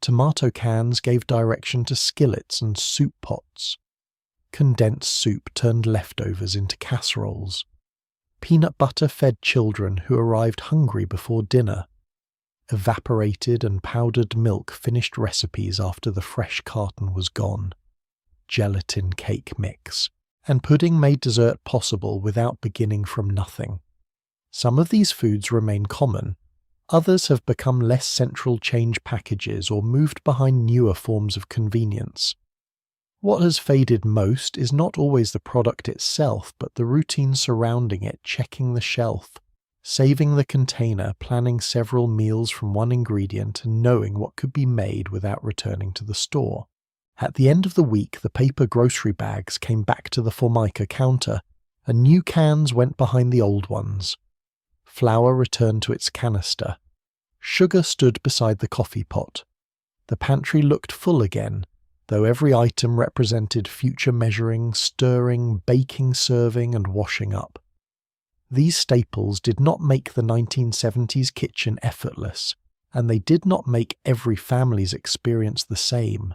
Tomato cans gave direction to skillets and soup pots. Condensed soup turned leftovers into casseroles. Peanut butter fed children who arrived hungry before dinner. Evaporated and powdered milk finished recipes after the fresh carton was gone. Gelatin cake mix, and pudding made dessert possible without beginning from nothing. Some of these foods remain common. Others have become less central change packages or moved behind newer forms of convenience. What has faded most is not always the product itself, but the routine surrounding it, checking the shelf, saving the container, planning several meals from one ingredient, and knowing what could be made without returning to the store. At the end of the week, the paper grocery bags came back to the Formica counter, and new cans went behind the old ones. Flour returned to its canister. Sugar stood beside the coffee pot. The pantry looked full again, though every item represented future measuring, stirring, baking, serving, and washing up. These staples did not make the 1970s kitchen effortless, and they did not make every family's experience the same.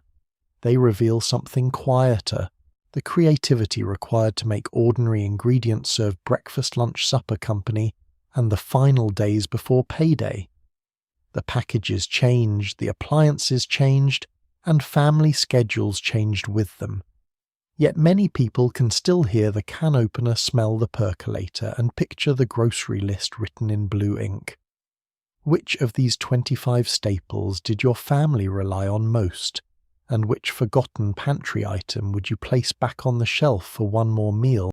They reveal something quieter, the creativity required to make ordinary ingredients serve breakfast, lunch, supper company, and the final days before payday. The packages changed, the appliances changed, and family schedules changed with them. Yet many people can still hear the can opener, smell the percolator, and picture the grocery list written in blue ink. Which of these 25 staples did your family rely on most, and which forgotten pantry item would you place back on the shelf for one more meal?